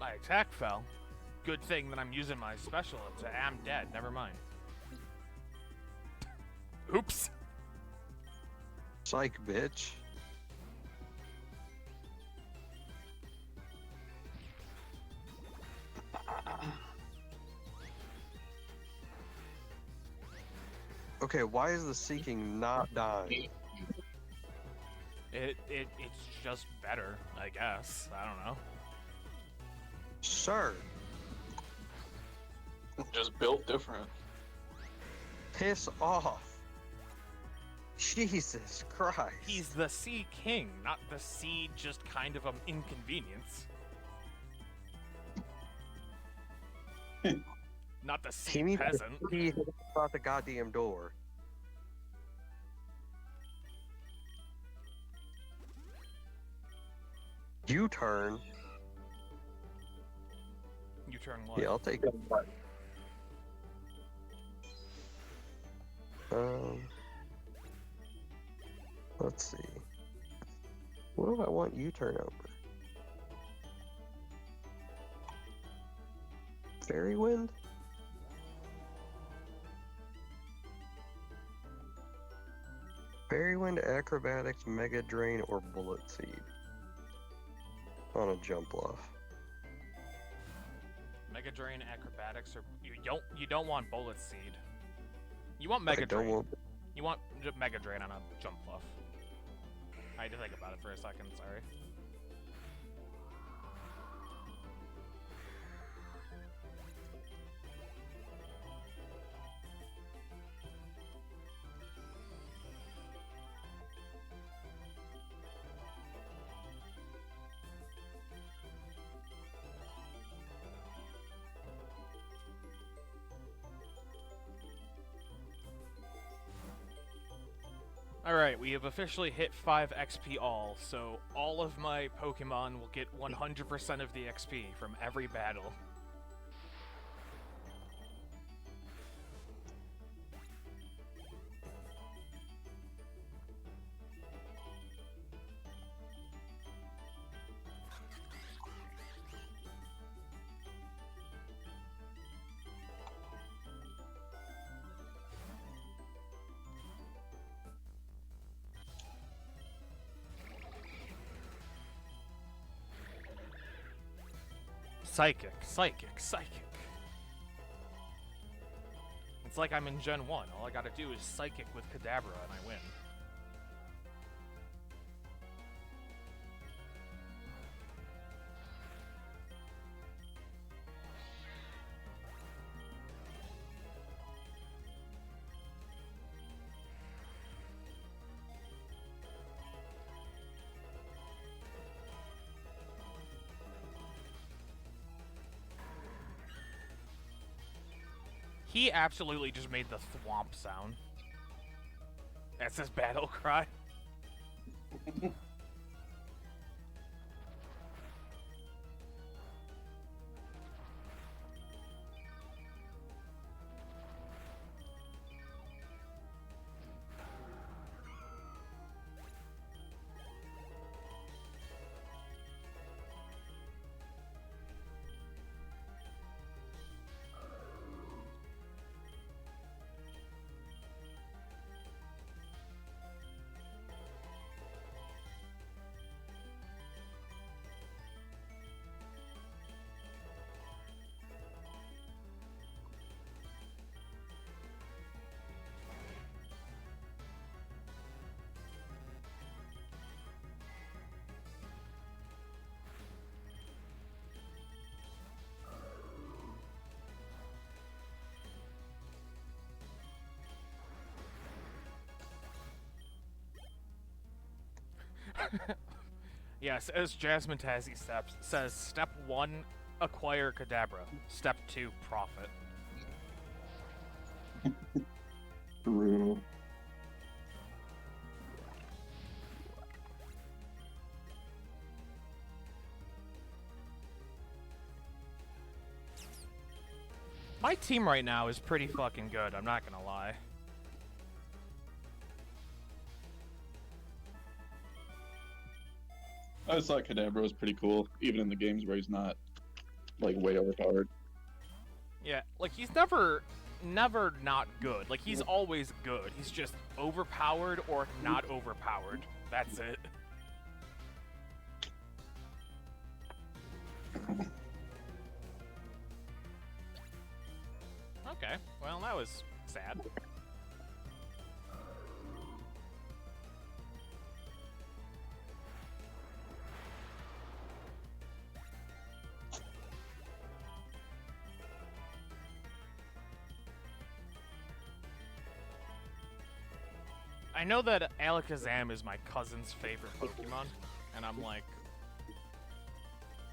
My attack fell. Good thing that I'm using my special. I'm dead. Never mind. Oops. Psych, bitch. Okay, why is the Seeking not dying? It's just better, I guess. I don't know. Sir, Just built different. piss off. Jesus Christ. He's the Sea King, not the Sea just kind of an inconvenience. Not the He Sea needs peasant. to see about the goddamn door. U-turn. You turn what? Yeah, I'll take it. Let's see. What do I want U-turn over? Fairy Wind? Fairy Wind, Acrobatics, Mega Drain, or Bullet Seed? On a jump off. Mega Drain, Acrobatics, or you don't want Bullet Seed. You want Mega I don't Drain. want. You want Mega Drain on a jump fluff. I had to think about it for a second, sorry. Alright, we have officially hit 5 XP all, so all of my Pokemon will get 100% of the XP from every battle. Psychic, Psychic, Psychic. It's like I'm in Gen 1. All I gotta do is Psychic with Kadabra and I win. He absolutely just made the thwomp sound. That's his battle cry. Yes, as Jasmine Tazzy says, step 1, acquire Kadabra. Step 2, profit. True. My team right now is pretty fucking good, I'm not gonna lie. I just thought Kadabra was pretty cool, even in the games where he's not like way overpowered. Yeah, like he's never not good. Like he's always good. He's just overpowered or not overpowered. That's it. Okay, well that was sad. I know that Alakazam is my cousin's favorite Pokemon, and I'm like,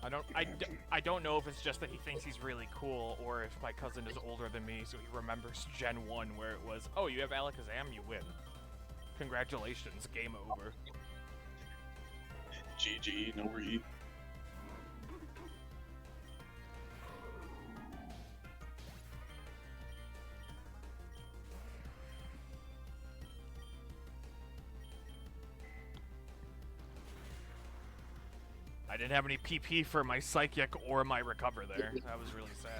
I don't know if it's just that he thinks he's really cool, or if my cousin is older than me, so he remembers Gen 1 where it was, oh, you have Alakazam, you win. Congratulations, game over. GG, no re. I didn't have any PP for my Psychic or my Recover there. That was really sad.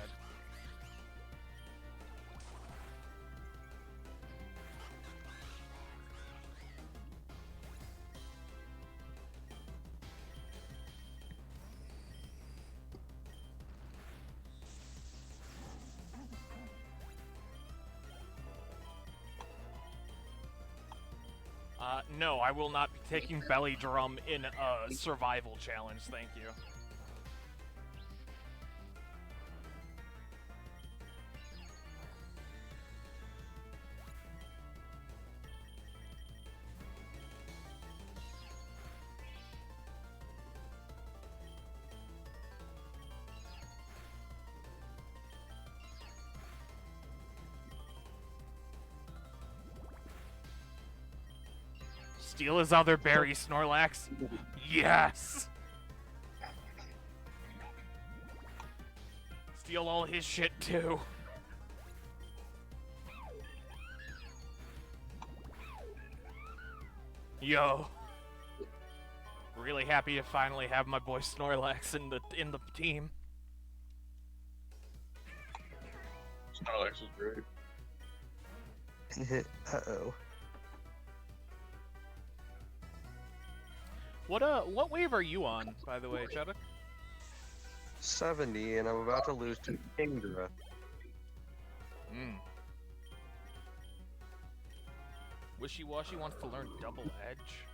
No, I will not be taking Belly Drum in a survival challenge, thank you. Steal his other berry, Snorlax. Yes! Steal all his shit, too. Yo. Really happy to finally have my boy Snorlax in the team. Snorlax is great. Uh-oh. What wave are you on, by the way, Chadwick? 70, and I'm about to lose to Kingdra. Wishy-Washy wants to learn Double Edge.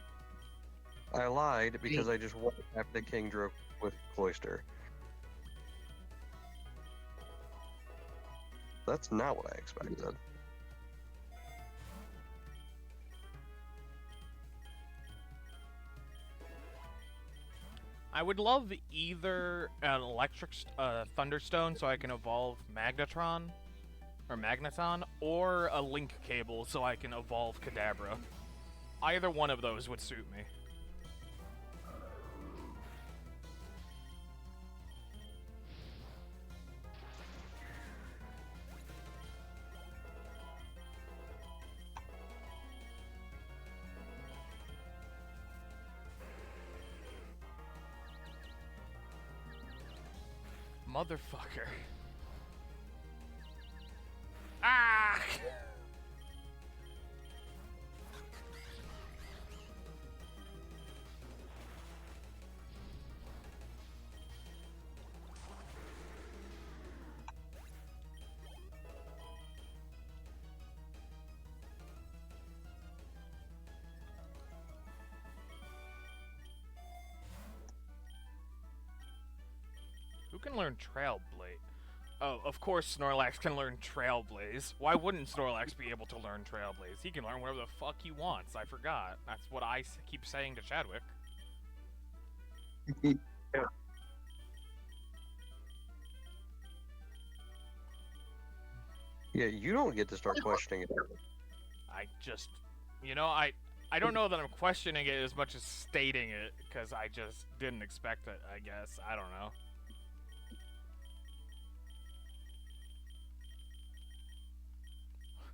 I lied because I just one-tapped the Kingdra with Cloyster. That's not what I expected. I would love either an electric Thunderstone so I can evolve Magneton, or a Link Cable so I can evolve Kadabra. Either one of those would suit me. Motherfucker. Ah! Who can learn Trailblaze? Oh, of course Snorlax can learn Trailblaze. Why wouldn't Snorlax be able to learn Trailblaze? He can learn whatever the fuck he wants. I forgot. That's what I keep saying to Chadwick. Yeah, you don't get to start questioning it. I just, you know, I don't know that I'm questioning it as much as stating it, because I just didn't expect it, I guess. I don't know.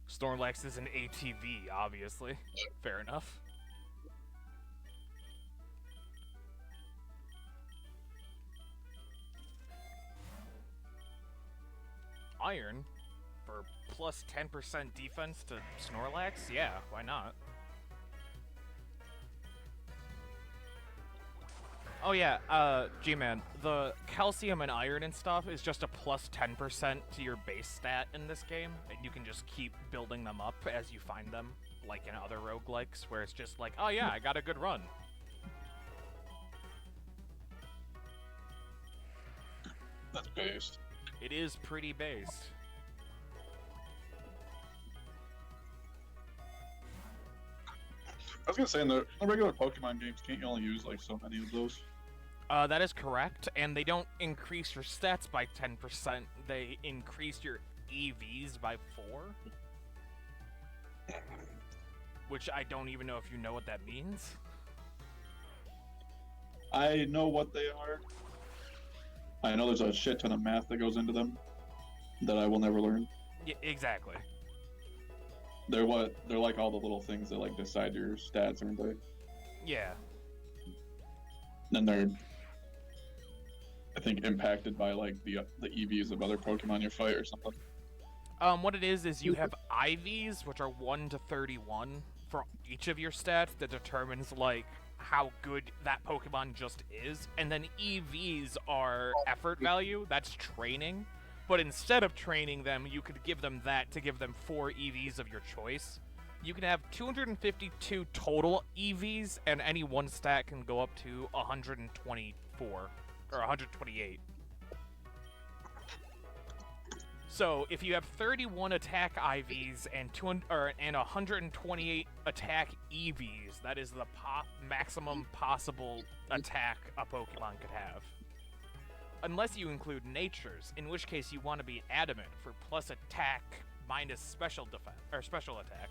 Snorlax is an ATV, obviously. Fair enough. iron for plus 10% defense to Snorlax, yeah, why not? Oh yeah, G-Man, the calcium and iron and stuff is just a plus 10% to your base stat in this game, and you can just keep building them up as you find them, like in other roguelikes, where it's just like, oh yeah, I got a good run. That's based. It is pretty based. I was gonna say, in the regular Pokemon games, can't you only use like so many of those? That is correct, and they don't increase your stats by 10%, they increase your EVs by 4. Which I don't even know if you know what that means. I know what they are. I know there's a shit ton of math that goes into them that I will never learn. Yeah, exactly. They're like all the little things that like decide your stats, aren't they? Yeah. Then they're, I think, impacted by like the EVs of other Pokemon you fight or something. What it is you have IVs, which are 1 to 31 for each of your stats that determines, like, how good that Pokemon just is. And then EVs are effort value, that's training. But instead of training them, you could give them that to give them 4 EVs of your choice. You can have 252 total EVs, and any one stat can go up to 124, or 128. So, if you have 31 attack IVs and 128 attack EVs, that is the maximum possible attack a Pokemon could have. Unless you include natures, in which case you want to be adamant for plus attack minus special defense or special attack.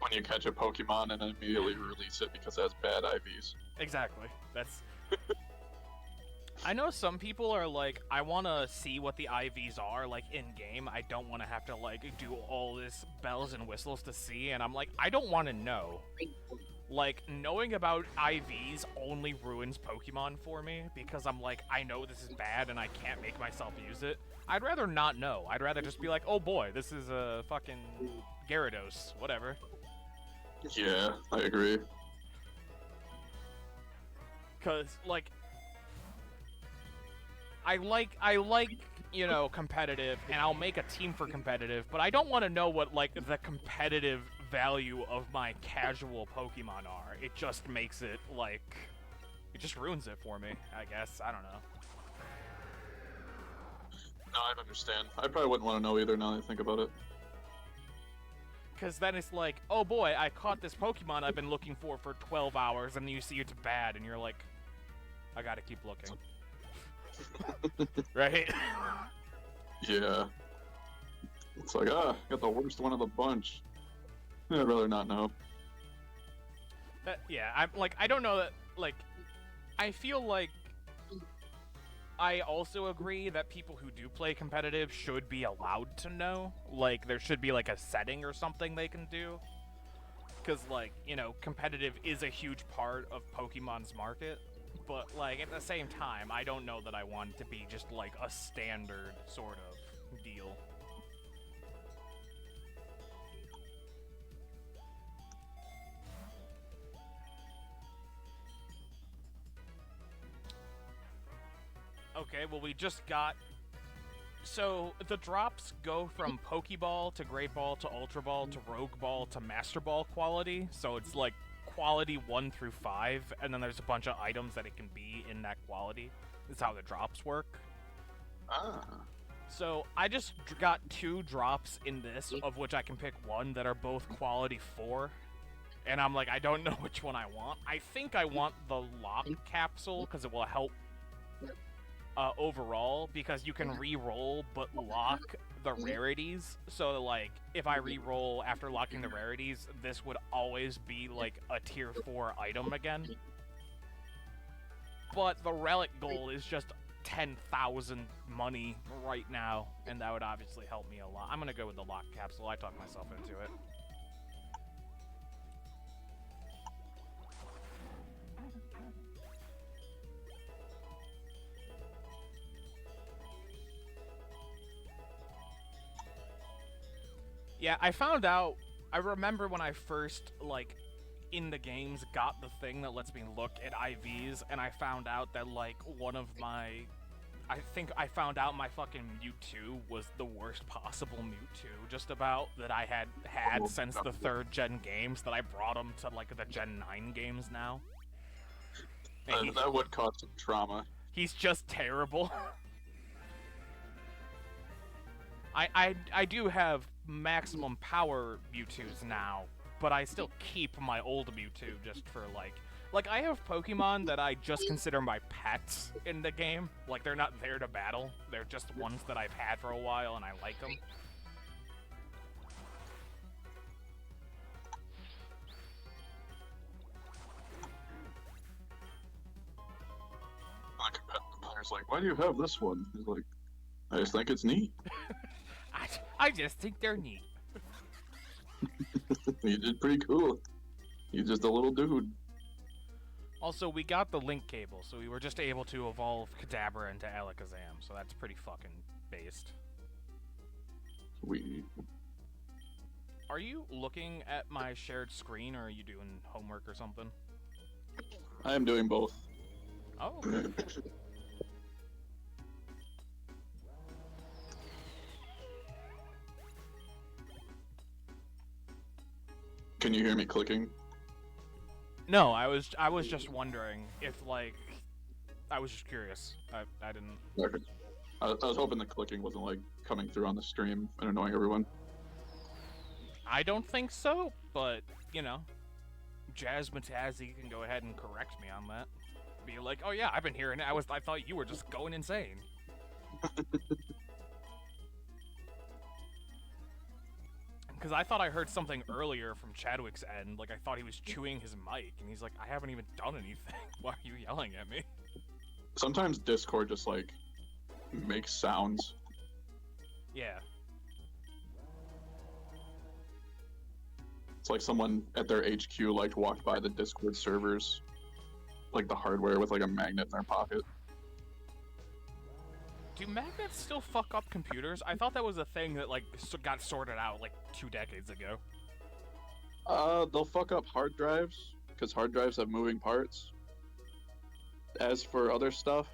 When you catch a Pokemon and immediately release it because it has bad IVs. Exactly. That's. I know some people are like, I want to see what the IVs are, like, in-game. I don't want to have to, like, do all this bells and whistles to see, and I'm like, I don't want to know. Like, knowing about IVs only ruins Pokemon for me, because I'm like, I know this is bad and I can't make myself use it. I'd rather not know. I'd rather just be like, oh boy, this is a fucking Gyarados, whatever. Yeah, I agree. Because, like, I like, you know, competitive, and I'll make a team for competitive, but I don't want to know what, like, the competitive value of my casual Pokemon are. It just makes it, like, it just ruins it for me, I guess. I don't know. No, I understand. I probably wouldn't want to know either now that I think about it. Because then it's like, oh boy, I caught this Pokemon I've been looking for 12 hours, and then you see it's bad, and you're like, I gotta keep looking. Right? Yeah. It's like, got the worst one of the bunch. I'd rather not know. Yeah, I'm like, I don't know that, like, I feel like I also agree that people who do play competitive should be allowed to know. Like, there should be, like, a setting or something they can do. Because, like, you know, competitive is a huge part of Pokemon's market. But, like, at the same time, I don't know that I want it to be just, like, a standard sort of deal. Okay, well, we just got... So, the drops go from Pokeball to Great Ball to Ultra Ball to Rogue Ball to Master Ball quality. So it's, like, quality 1 through 5, and then there's a bunch of items that it can be in that quality. That's how the drops work. Ah. So, I just got 2 drops in this, of which I can pick 1 that are both quality 4. And I'm like, I don't know which one I want. I think I want the lock capsule, because it will help overall, because you can re-roll but lock the rarities. So, like, if I re-roll after locking the rarities, this would always be, like, a tier 4 item again. But the relic goal is just 10,000 money right now, and that would obviously help me a lot. I'm gonna go with the lock capsule. I talked myself into it. Yeah, I found out. I remember when I first, like, in the games got the thing that lets me look at IVs, and I found out that, like, one of my. I think I found out my fucking Mewtwo was the worst possible Mewtwo, just about, that I had Oh, since the 3rd gen games, that I brought him to, like, the Gen 9 games now. And That would cause some trauma. he's just terrible. I do have maximum power Mewtwo's now, but I still keep my old Mewtwo just for, like, I have Pokemon that I just consider my pets in the game. Like, they're not there to battle. They're just ones that I've had for a while and I like them. Like, the player's like, why do you have this one? He's like, I just think it's neat. I just think they're neat. You did pretty cool. He's just a little dude. Also, we got the link cable, so we were just able to evolve Kadabra into Alakazam, so that's pretty fucking based. We. Are you looking at my shared screen, or are you doing homework or something? I am doing both. Oh, okay. Can you hear me clicking? No, I was just wondering if, like, I was just curious. I didn't. Okay. I was hoping the clicking wasn't like coming through on the stream and annoying everyone. I don't think so, but you know, Jazzmatazzy can go ahead and correct me on that. Be like, oh yeah, I've been hearing it. I thought you were just going insane. Because I thought I heard something earlier from Chadwick's end. Like, I thought he was chewing his mic, and he's like, I haven't even done anything. Why are you yelling at me? Sometimes Discord just like makes sounds. Yeah. It's like someone at their HQ like walked by the Discord servers, like the hardware with like a magnet in their pocket. Do magnets still fuck up computers? I thought that was a thing that, like, got sorted out, like, 2 decades ago. They'll fuck up hard drives because hard drives have moving parts. As for other stuff,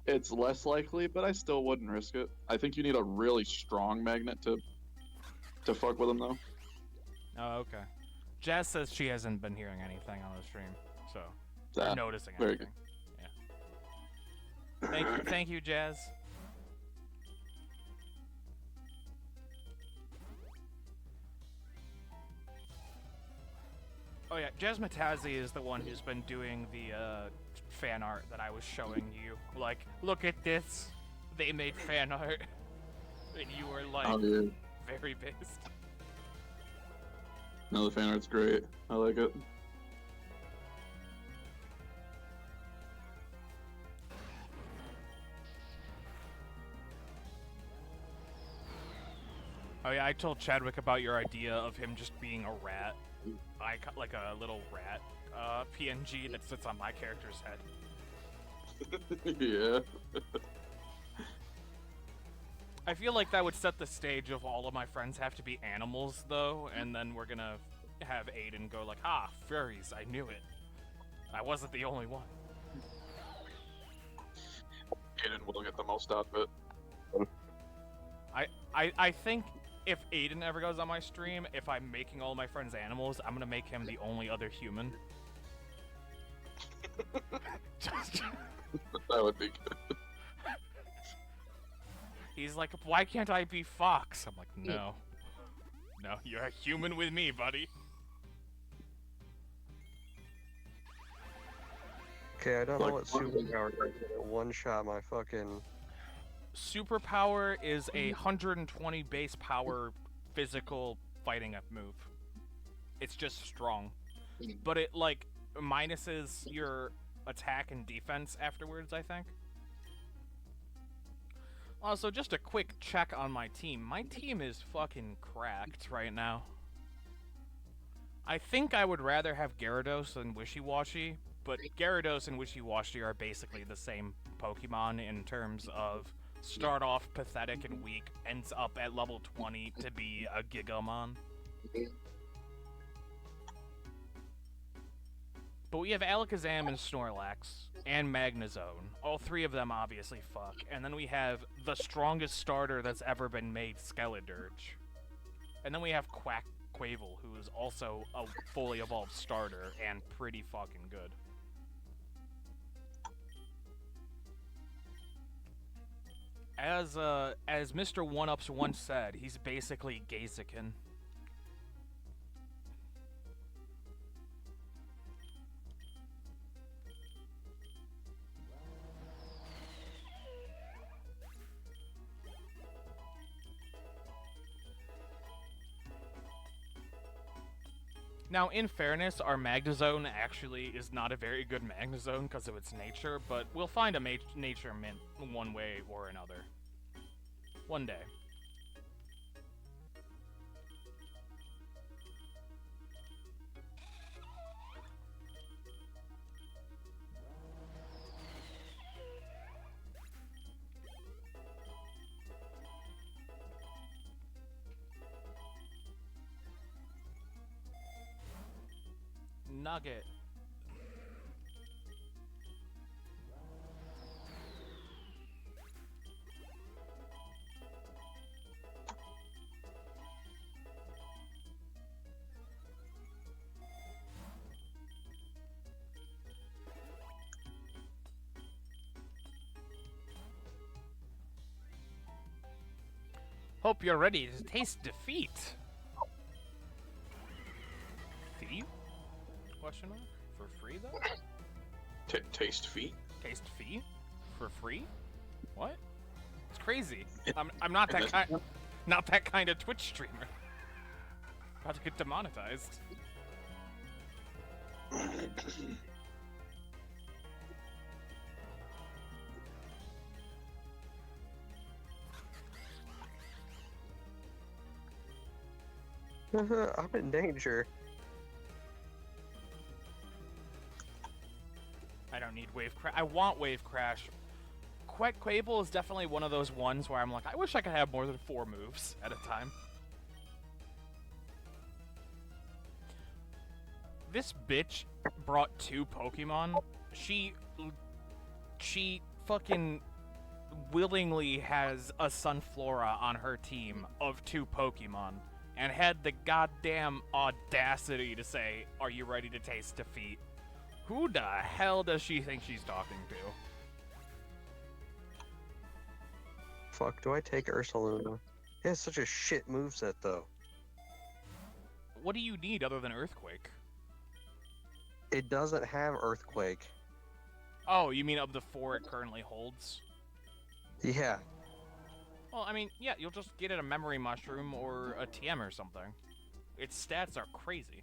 it's less likely, but I still wouldn't risk it. I think you need a really strong magnet to fuck with them though. Oh, okay. Jazz says she hasn't been hearing anything on the stream, so or That, noticing very anything. Yeah. Thank you, Jazz. Oh yeah, Jazzmatazzy is the one who's been doing the fan art that I was showing you. Like, look at this. They made fan art, and you were like, Oh yeah. very based. No, the fan art's great. I like it. Oh yeah, I told Chadwick about your idea of him just being a rat. Like a little rat PNG that sits on my character's head. Yeah. I feel like that would set the stage of all of my friends have to be animals, though, and then we're gonna have Aiden go like, ah, furries, I knew it. I wasn't the only one. Aiden will get the most out of it. I think if Aiden ever goes on my stream, if I'm making all my friends animals, I'm gonna make him the only other human. Just... That would be good. He's like, why can't I be Fox? I'm like, no. No, you're a human with me, buddy. Okay, I don't know Like, what superpower is gonna one-shot my fucking... Superpower is a 120 base power physical fighting move. It's just strong. But it, like, minuses your attack and defense afterwards, I think. Also, just a quick check on my team. My team is fucking cracked right now. I think I would rather have Gyarados than Wishy-Washy, but Gyarados and Wishy-Washy are basically the same Pokemon in terms of start off pathetic and weak, ends up at level 20 to be a Gigamon. But we have Alakazam and Snorlax, and Magnezone. All three of them obviously fuck. And then we have the strongest starter that's ever been made, Skeledirge. And then we have Quavel, who is also a fully evolved starter, and pretty fucking good. As Mr. One-Ups once said, he's basically Gazakin. Now, in fairness, our Magnezone actually is not a very good Magnezone because of its nature, but we'll find a nature mint one way or another. One day. Nugget. Hope you're ready to taste defeat. Thief? Question mark? For free, though? Taste feet? Taste fee? For free? What? It's crazy. I'm not that kind. Not that kind of Twitch streamer. About to get demonetized. I'm in danger. I don't need Wave Crash. I want Wave Crash. Quable is definitely one of those ones where I'm like, I wish I could have more than 4 moves at a time. This bitch brought 2 Pokemon. She fucking willingly has a Sunflora on her team of 2 Pokemon and had the goddamn audacity to say, "Are you ready to taste defeat?" Who the hell does she think she's talking to? Fuck, do I take Ursaluna? It has such a shit moveset, though. What do you need other than Earthquake? It doesn't have Earthquake. Oh, you mean of the 4 it currently holds? Yeah. Well, I mean, yeah, you'll just get it a Memory Mushroom or a TM or something. Its stats are crazy.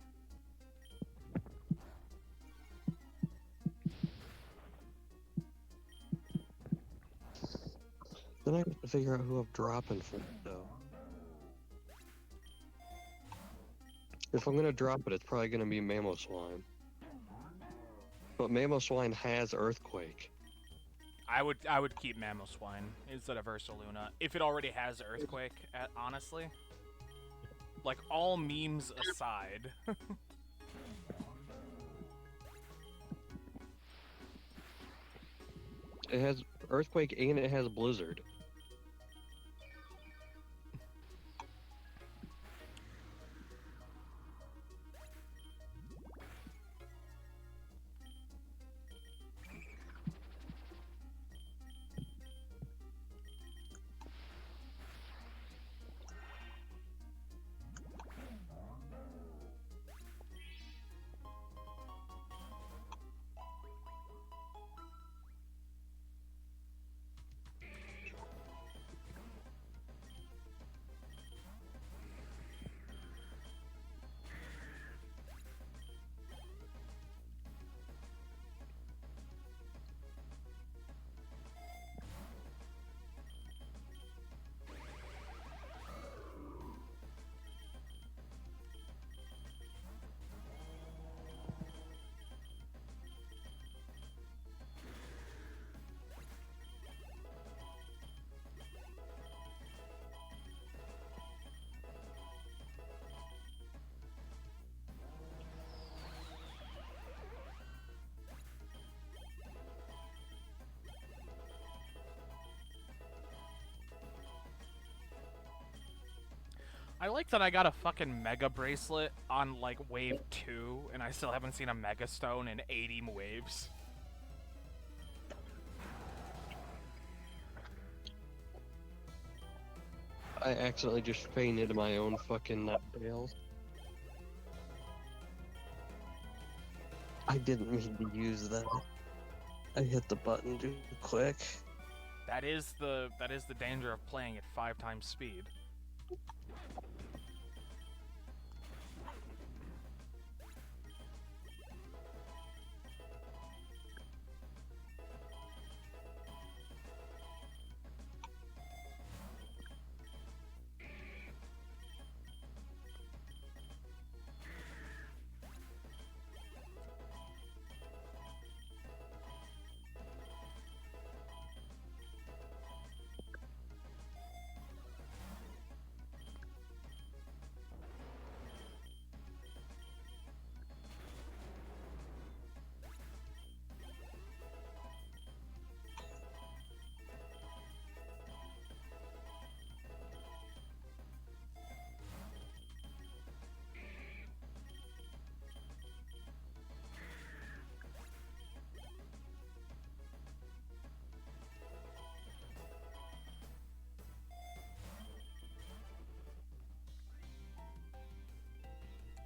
Then I have to figure out who I'm dropping for, though. If I'm gonna drop it, it's probably gonna be Mamoswine. But Mamoswine has Earthquake. I would keep Mamoswine instead of Ursaluna if it already has Earthquake. Honestly, like all memes aside. It has Earthquake and it has Blizzard. I like that I got a fucking Mega Bracelet on, like, wave 2, and I still haven't seen a Mega Stone in 80 waves. I accidentally just fainted my own fucking nutbales. I didn't mean to use that. I hit the button too quick. That is the danger of playing at 5 times speed.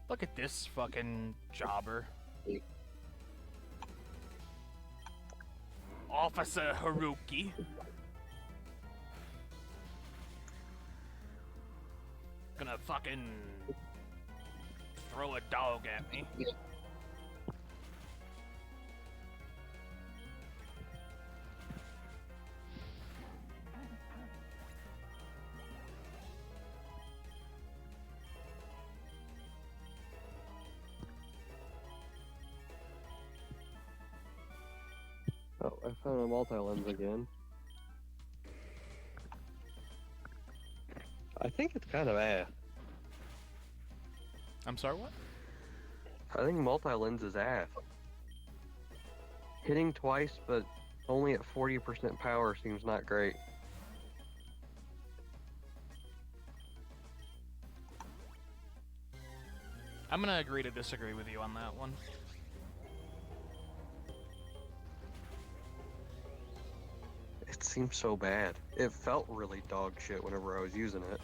Look at this fucking jobber. Officer Haruki. Gonna fucking throw a dog at me. Oh, I found a multi-lens again. I think it's kind of ass. I'm sorry, what? I think multi-lens is ass. Hitting twice, but only at 40% power seems not great. I'm gonna agree to disagree with you on that one. It seems so bad. It felt really dog shit whenever I was using it.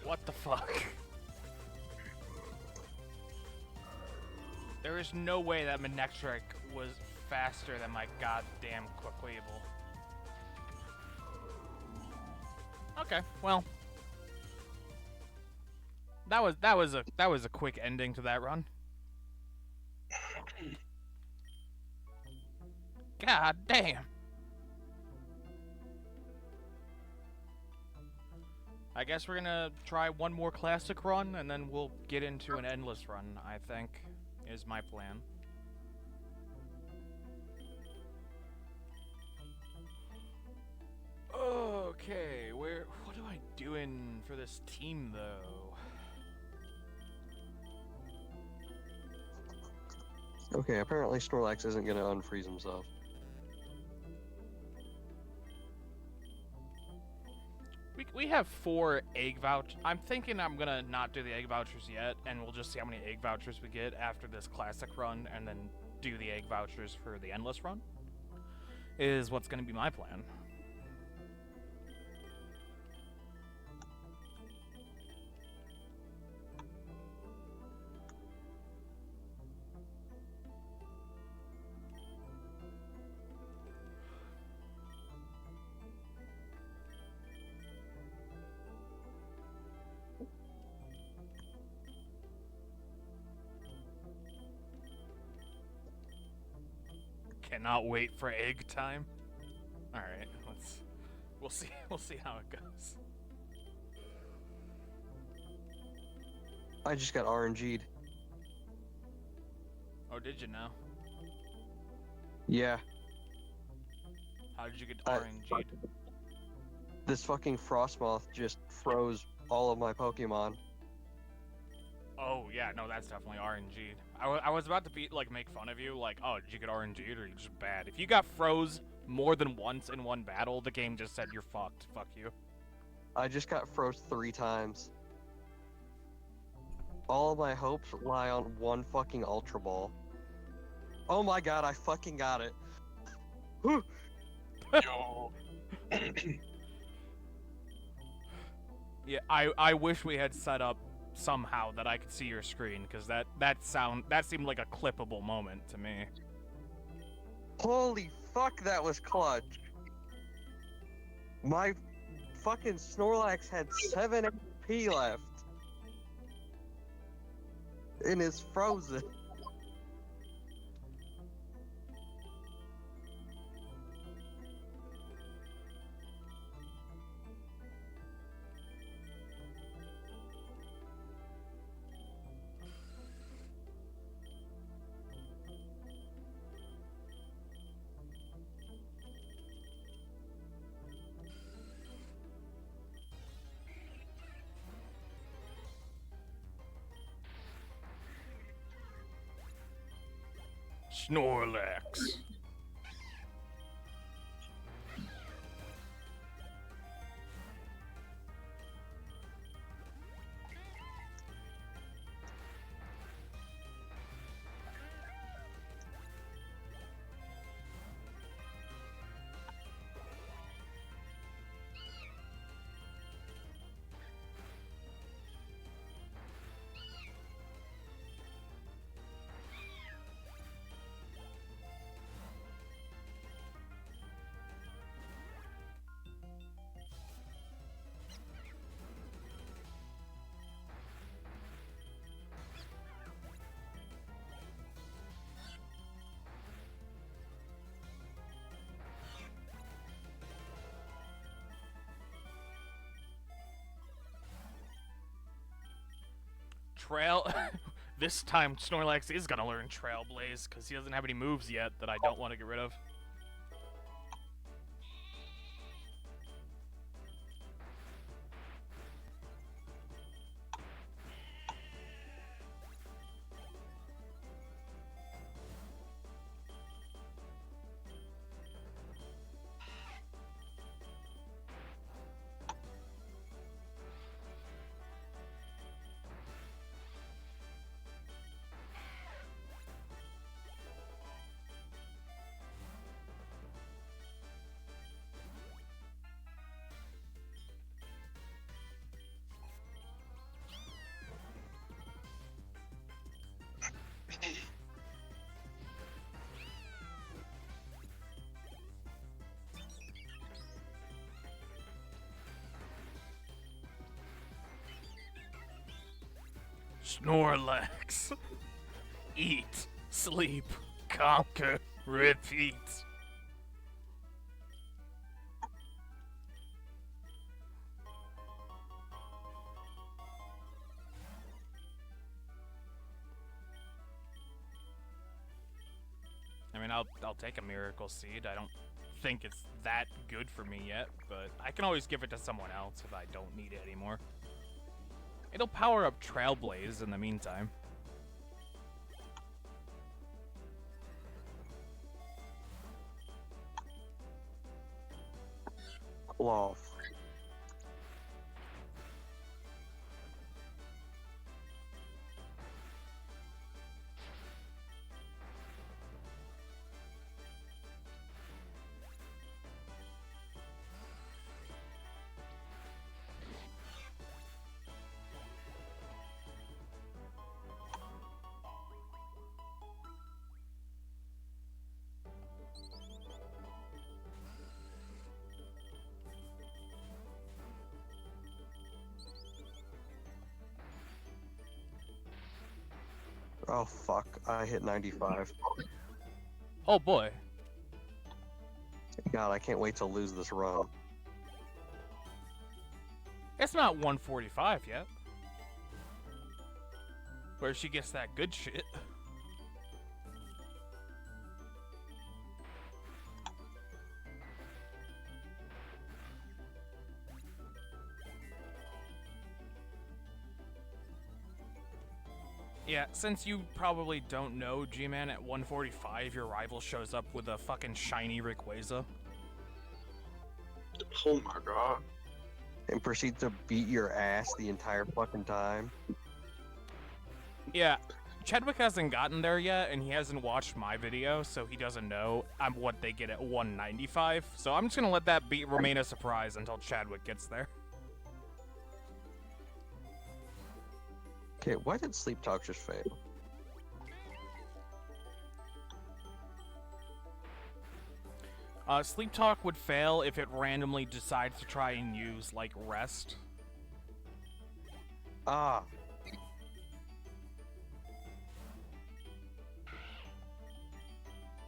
What the fuck? There is no way that Manectric was faster than my goddamn Quaquavel. Okay, well. That was a quick ending to that run. God damn. I guess we're gonna try one more classic run, and then we'll get into an endless run, I think, is my plan. Okay, what am I doing for this team, though? Okay, apparently Snorlax isn't gonna unfreeze himself. We have 4 egg vouchers. I'm thinking I'm gonna not do the egg vouchers yet, and we'll just see how many egg vouchers we get after this classic run, and then do the egg vouchers for the endless run. Is what's gonna be my plan. Cannot wait for egg time. All right, we'll see how it goes. I just got RNG'd. Oh, did you know? Yeah, How did you get I- RNG'd? this fucking Frostmoth just froze all of my Pokemon. Oh yeah, no, that's definitely RNG'd. I was about to make fun of you, like, oh, did you get RNG'd or are you just bad? If you got froze more than once in one battle, the game just said you're fucked. Fuck you. I just got froze 3 times. All of my hopes lie on one fucking Ultra Ball. Oh my god, I fucking got it. Whew. Yo. Yeah, I wish we had set up somehow that I could see your screen, because that seemed like a clippable moment to me. Holy fuck, that was clutch. My fucking Snorlax had 7 HP left. And is frozen. Snorlax. Trail. This time, Snorlax is gonna learn Trailblaze because he doesn't have any moves yet that I don't want to get rid of. Snorlax. Eat, sleep, conquer, repeat. I mean, I'll take a Miracle Seed. I don't think it's that good for me yet, but I can always give it to someone else if I don't need it anymore. It'll power up Trailblaze in the meantime. Lol. Oh fuck, I hit 95. Oh boy. God, I can't wait to lose this run. It's not 145 yet. Where she gets that good shit. Yeah, since you probably don't know, G-Man, at 145 your rival shows up with a fucking shiny Rayquaza. Oh my god. And proceed to beat your ass the entire fucking time. Yeah, Chadwick hasn't gotten there yet, and he hasn't watched my video, so he doesn't know what they get at 195. So I'm just gonna let that remain a surprise until Chadwick gets there. Okay, why did Sleep Talk just fail? Sleep Talk would fail if it randomly decides to try and use, like, Rest. Ah.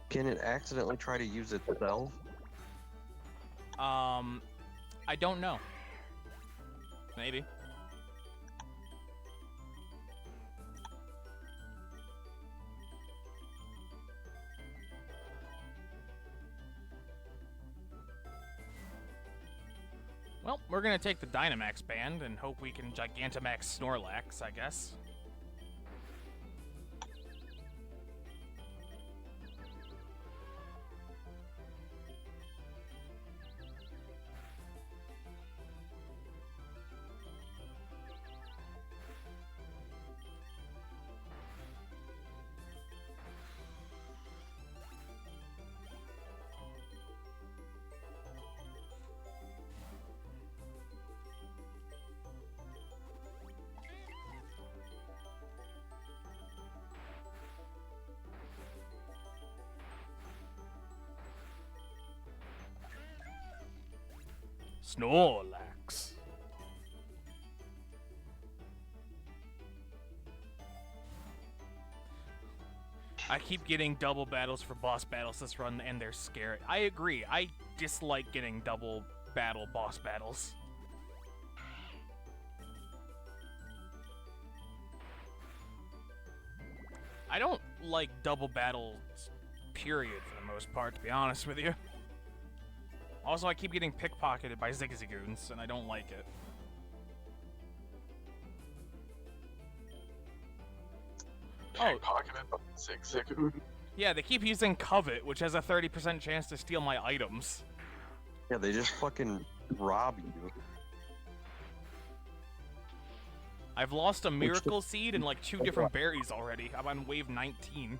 Can it accidentally try to use itself? I don't know. Maybe. Well, we're gonna take the Dynamax band and hope we can Gigantamax Snorlax, I guess. Snorlax. I keep getting double battles for boss battles this run, and they're scary. I agree. I dislike getting double battle boss battles. I don't like double battles, period, for the most part, to be honest with you. Also, I keep getting pickpocketed by Zigzagoons, and I don't like it. Oh, Pocketed by Zigzagoon. yeah, they keep using Covet, which has a 30% chance to steal my items. Yeah, they just fucking rob you. I've lost a Miracle Seed and like 2 different berries already. I'm on wave 19.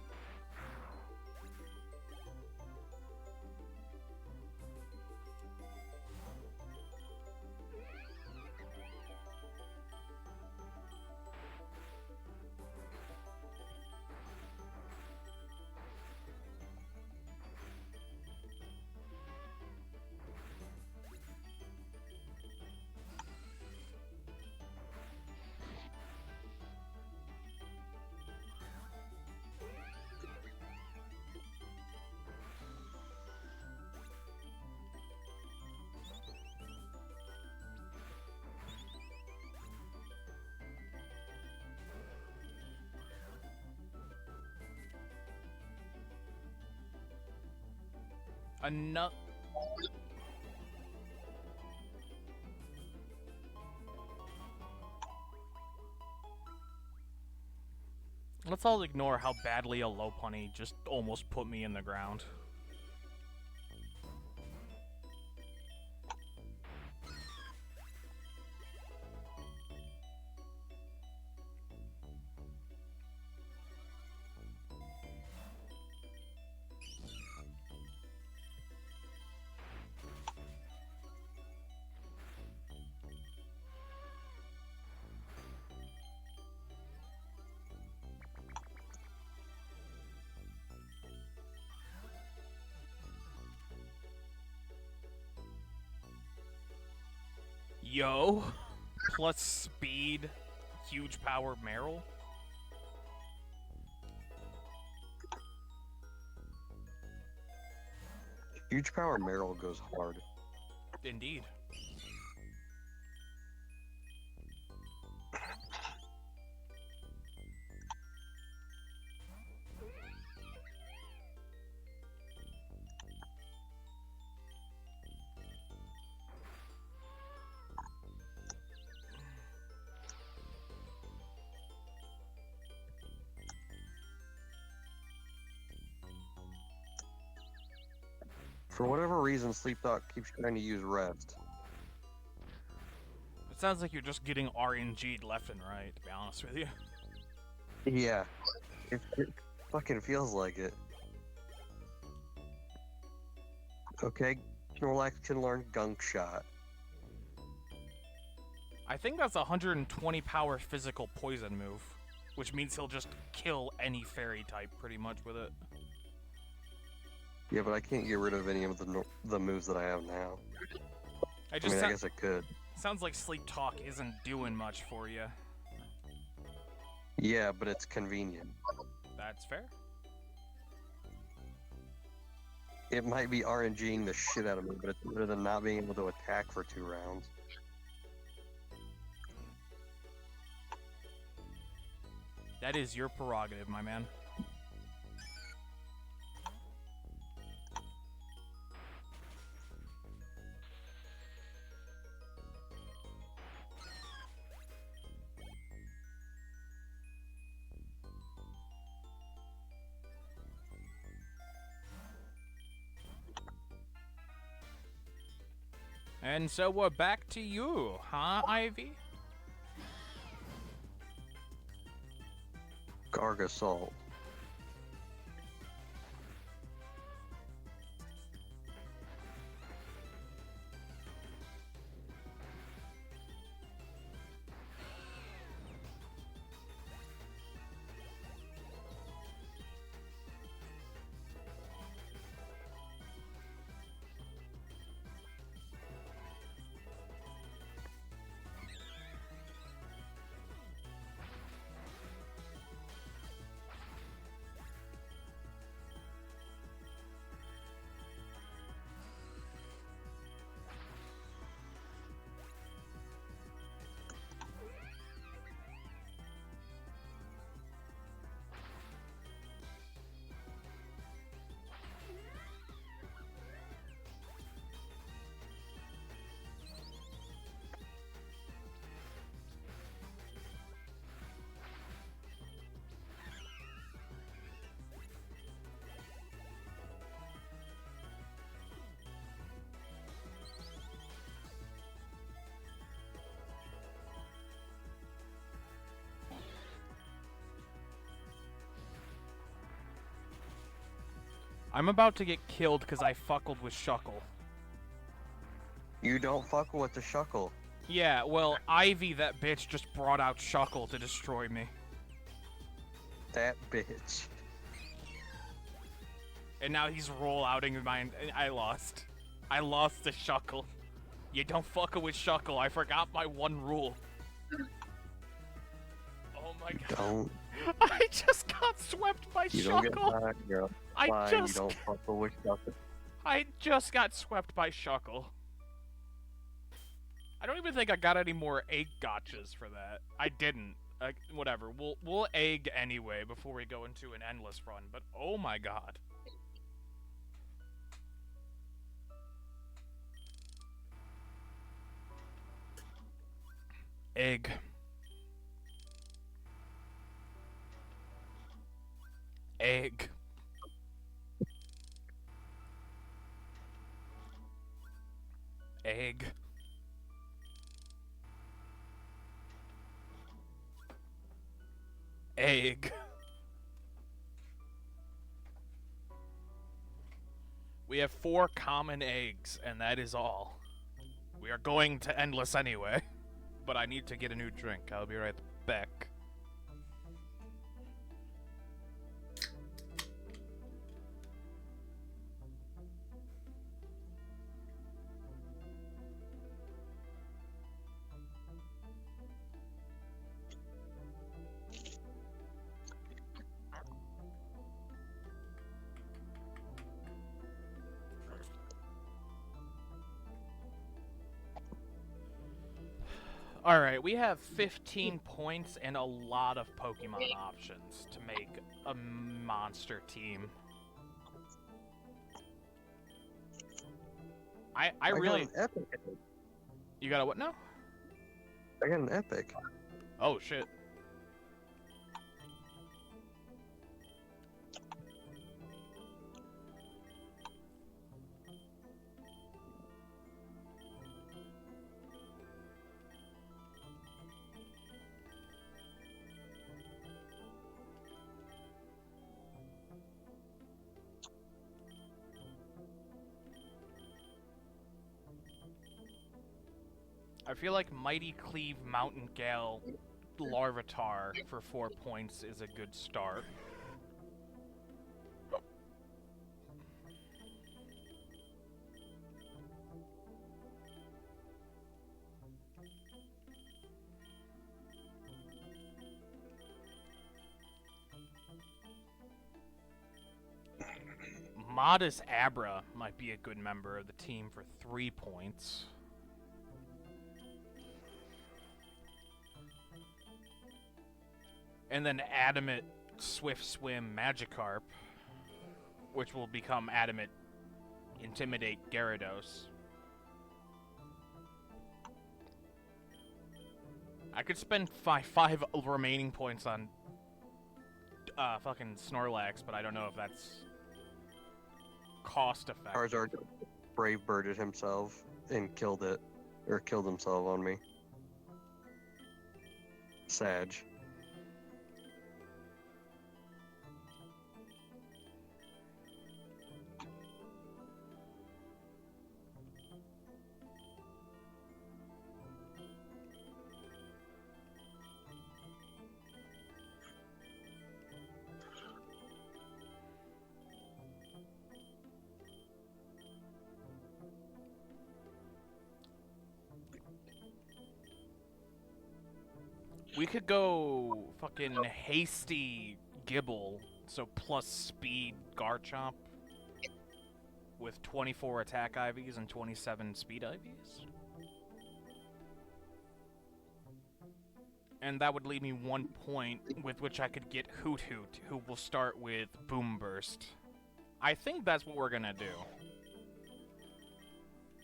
Enough. Let's all ignore how badly a Lopunny just almost put me in the ground. Yo, plus speed, huge power Meryl. Huge power Meryl goes hard. Indeed. For whatever reason, Sleep Talk keeps trying to use rest. It sounds like you're just getting RNG'd left and right, to be honest with you. Yeah, it fucking feels like it. Okay, Snorlax can learn Gunk Shot. I think that's a 120 power physical poison move, which means he'll just kill any fairy type pretty much with it. Yeah, but I can't get rid of any of the moves that I have now. I I just mean, I guess I could. sounds like Sleep Talk isn't doing much for you. Yeah, but it's convenient. That's fair. It might be RNGing the shit out of me, but it's better than not being able to attack for 2 rounds. That is your prerogative, my man. And so we're back to you, huh, Ivy? Gargasol. I'm about to get killed because I fuckled with Shuckle. You don't fuck with the Shuckle. Yeah, well, Ivy, that bitch, just brought out Shuckle to destroy me. That bitch. And now he's roll-outing mine. I lost. I lost to Shuckle. You don't fuck with Shuckle. I forgot my one rule. Oh my god. Don't. I just got swept by You don't get Shuckle. high, girl. I Fine, just you don't fuck with Shuckle. I just got swept by Shuckle. I don't even think I got any more egg gotchas for that. I didn't. Whatever. We'll egg anyway before we go into an endless run. But oh my god. Egg. Egg. Egg. Egg. We have 4 common eggs, and that is all. We are going to endless anyway. But I need to get a new drink. I'll be right back. Alright, we have 15 points and a lot of Pokemon options to make a monster team. I really... got an epic. You got a what now? I got an epic. Oh, shit. I feel like Mighty Cleave Mountain Gale Larvitar for 4 points is a good start. Modest Abra might be a good member of the team for 3 points. And then Adamant Swift Swim Magikarp, which will become Adamant Intimidate Gyarados. I could spend five remaining points on fucking Snorlax, but I don't know if that's cost effective. Charizard brave birded himself and killed it, or killed himself on me. Sag. We could go fucking Hasty Gibble, so plus speed Garchomp with 24 attack IVs and 27 speed IVs. And that would leave me 1 point with which I could get Hoot Hoot, who will start with Boom Burst. I think that's what we're gonna do.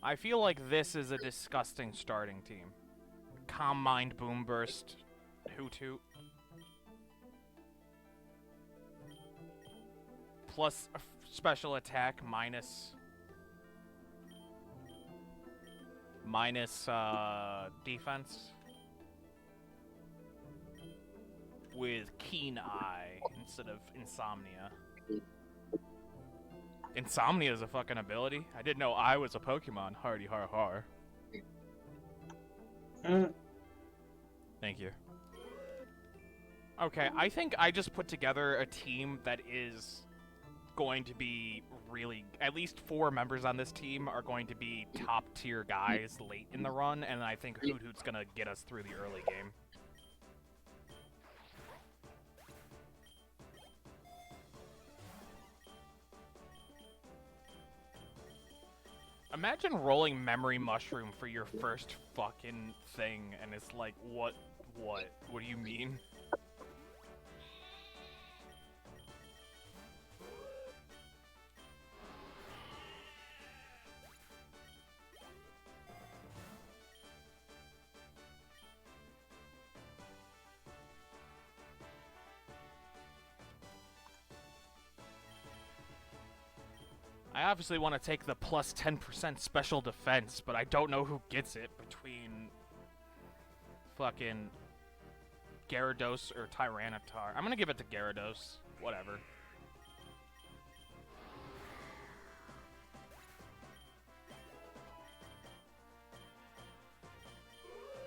I feel like this is a disgusting starting team. Calm Mind, Boom Burst, Hoot Hoot. Plus special attack minus defense. With Keen Eye instead of Insomnia. Insomnia is a fucking ability. I didn't know I was a Pokemon. Hardy har har. Thank you. Okay, I think I just put together a team that is going to be really... At least 4 members on this team are going to be top-tier guys late in the run, and I think Hoot Hoot's gonna get us through the early game. Imagine rolling Memory Mushroom for your first fucking thing, and it's like, what? What do you mean? I obviously want to take the plus 10% special defense, but I don't know who gets it between fucking Gyarados or Tyranitar. I'm gonna give it to Gyarados. Whatever.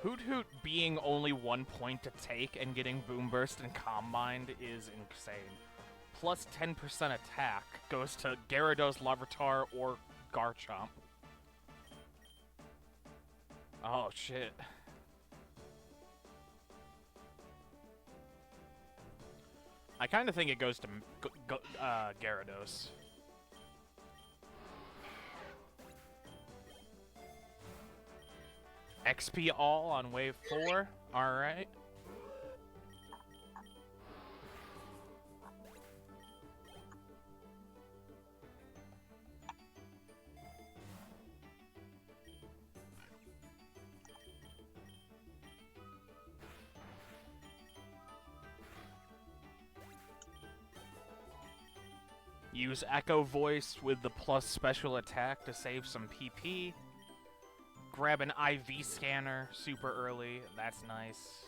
Hoot Hoot being only 1 point to take and getting Boom Burst and Calm Mind is insane. Plus 10% attack goes to Gyarados, Larvitar, or Garchomp. Oh, shit. I kind of think it goes to Gyarados. XP all on wave 4. Alright. Use Echo Voice with the plus special attack to save some PP. Grab an IV scanner super early. That's nice.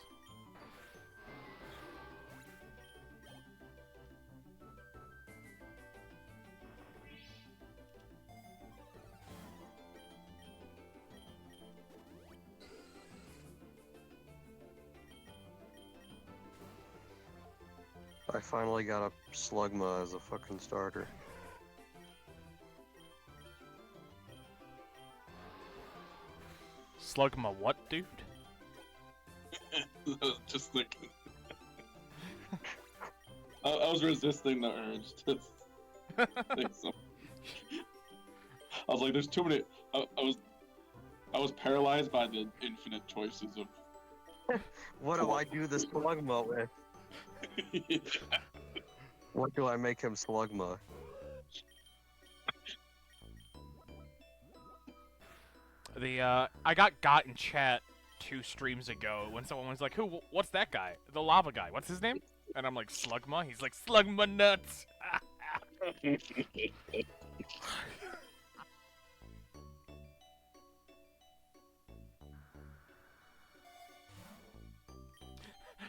I finally got a Slugma as a fucking starter. Slugma what, dude? Just thinking. I was resisting the urge to think so. I was like, there's too many. I was paralyzed by the infinite choices of. What do I do this Slugma with? What do I make him Slugma? I got in chat 2 streams ago when someone was like, what's that guy? The lava guy. What's his name? And I'm like, Slugma? He's like, Slugma nuts!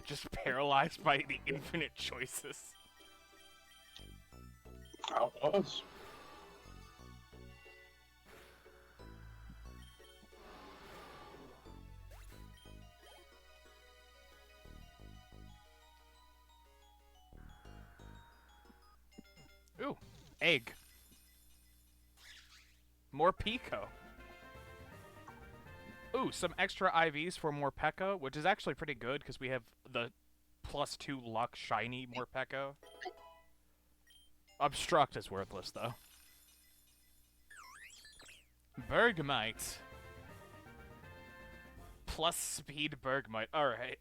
Just paralyzed by the infinite choices. I was. Ooh, egg. More Pico. Ooh, some extra IVs for more Pekka, which is actually pretty good because we have the +2 luck shiny more Pekka. Obstruct is worthless though. Bergmite. Plus speed Bergmite. Alright.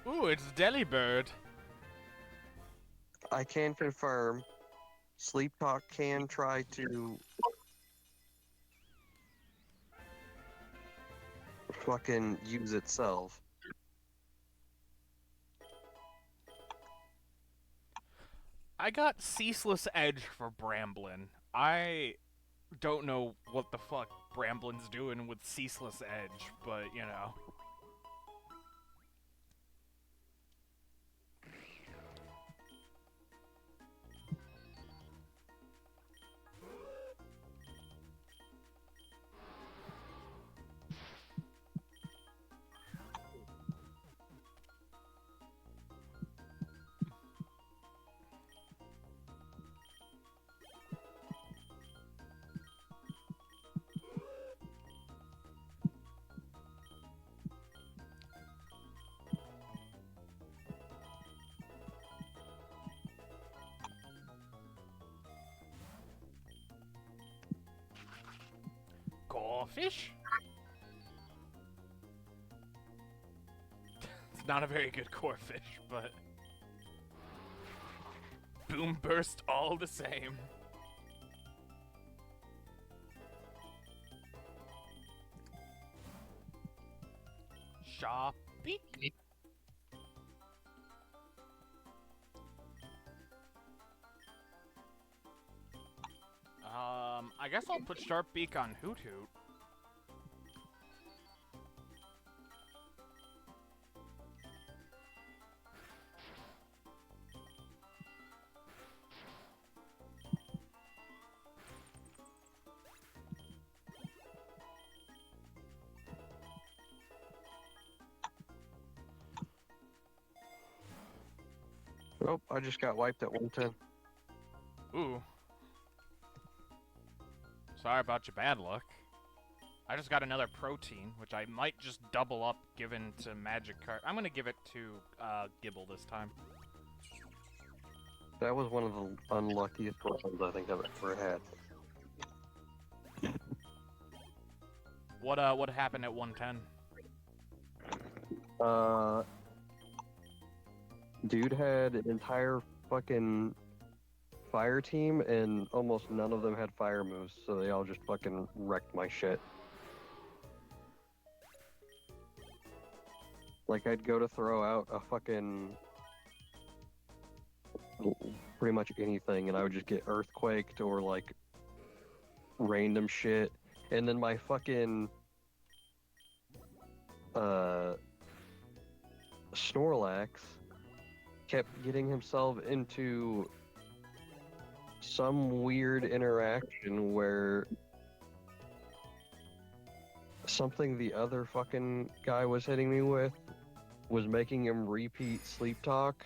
Ooh, it's Delibird. I can confirm, Sleep Talk can try to fucking use itself. I got Ceaseless Edge for Bramblin. I don't know what the fuck Bramblin's doing with Ceaseless Edge, but you know. Gorefish? It's not a very good Gorefish, but... Boom burst all the same. Sharpeek? I guess I'll put Sharpeek on Hoot Hoot. Nope, I just got wiped at 110. Ooh. Sorry about your bad luck. I just got another protein, which I might just double up given to Magikarp. I'm gonna give it to Gibble this time. That was one of the unluckiest ones I think I've ever had. What happened at 110? Dude had an entire fucking fire team, and almost none of them had fire moves, so they all just fucking wrecked my shit. Like, I'd go to throw out a fucking... pretty much anything, and I would just get earthquaked or, like, random shit. And then my fucking... Snorlax kept getting himself into some weird interaction where something the other fucking guy was hitting me with was making him repeat sleep talk,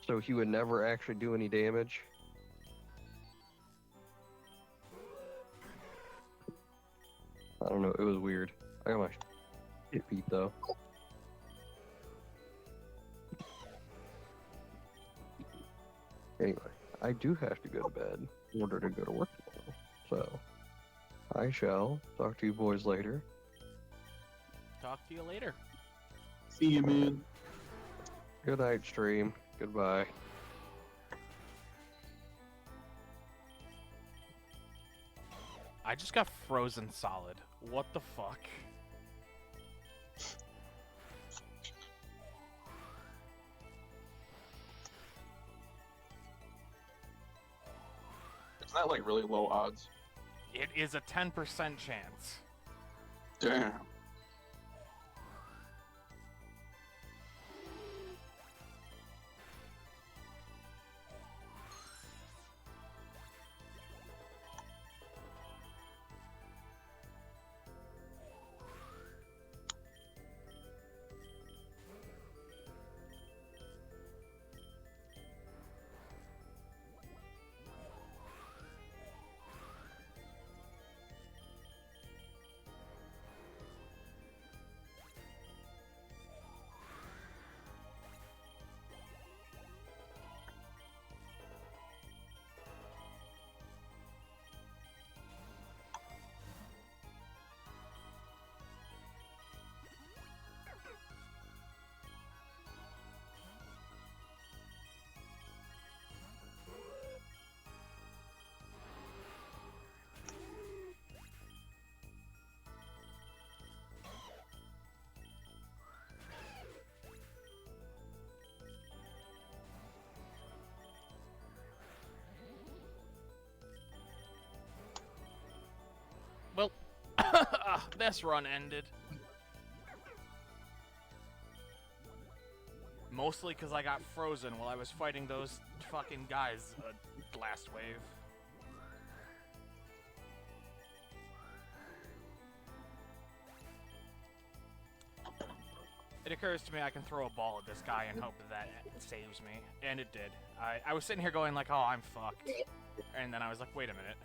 so he would never actually do any damage. I don't know, it was weird. I got my shit beat though. Anyway, I do have to go to bed in order to go to work tomorrow, so I shall talk to you boys later. Talk to you later. See you, man. Good night, stream. Goodbye. I just got frozen solid. What the fuck? Isn't that like really low odds? It is a 10% chance. Damn. Well, this run ended. Mostly because I got frozen while I was fighting those fucking guys last wave. It occurs to me I can throw a ball at this guy and hope that saves me. And it did. I was sitting here going like, oh, I'm fucked. And then I was like, wait a minute.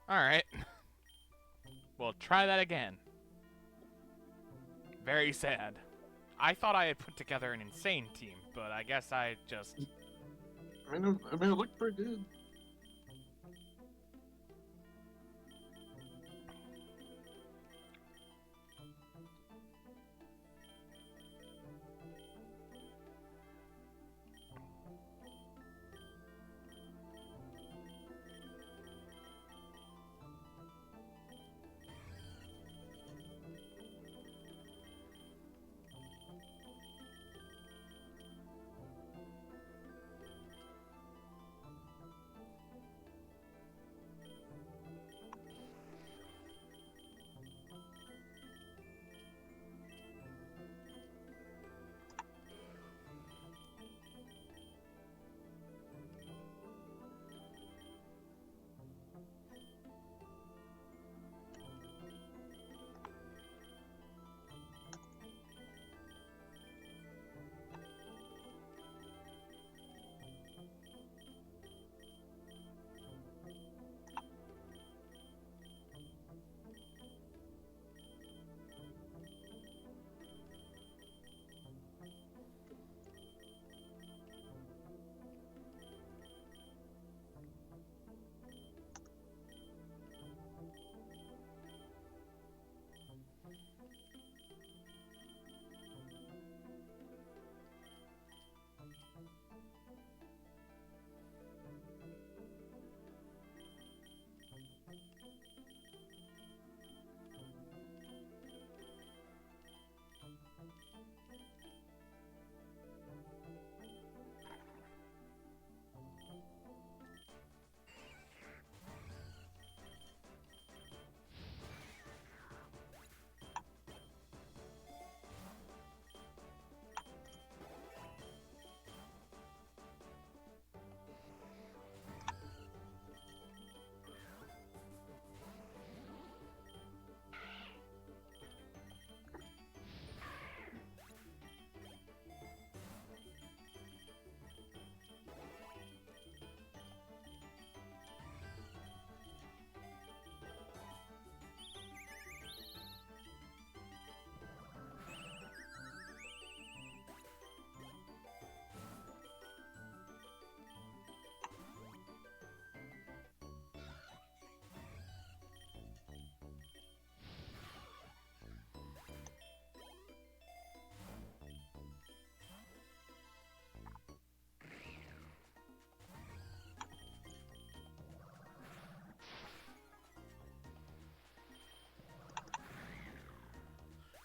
Alright. We'll try that again. Very sad. I thought I had put together an insane team, but I guess I just... I mean, it looked pretty good.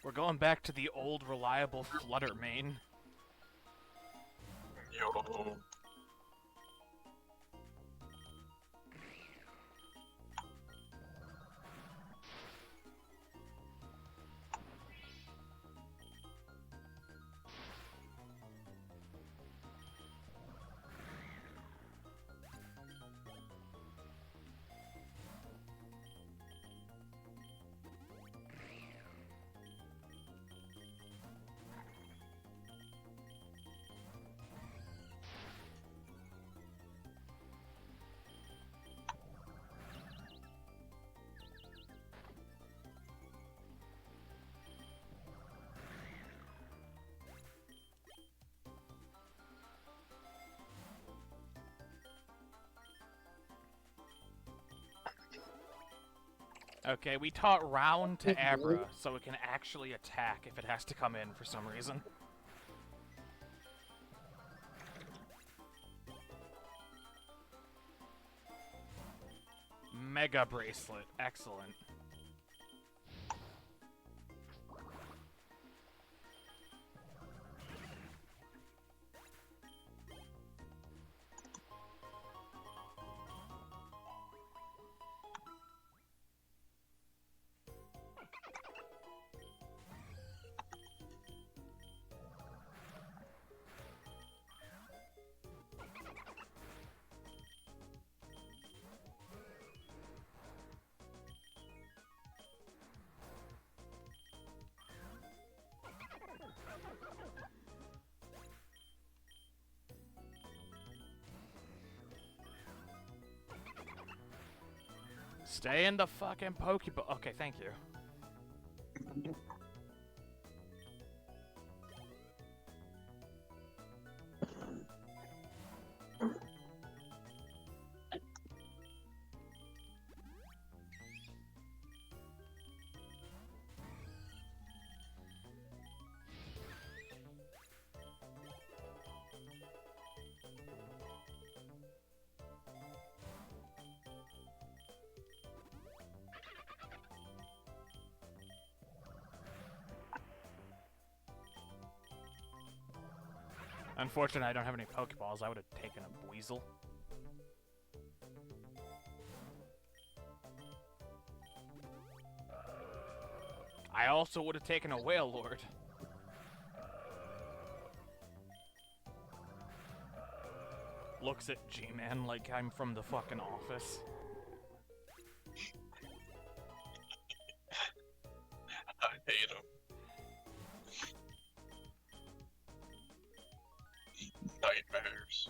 We're going back to the old reliable Flutter main. Yo. Okay, we taught Round to Abra, so it can actually attack if it has to come in for some reason. Mega Bracelet, excellent. Stay in the fucking Pokeball. Okay, thank you. Unfortunately, I don't have any Pokeballs. I would have taken a Weasel. I also would have taken a Whale Lord. Looks at G-Man like I'm from the fucking office. I hate him. Nightmares.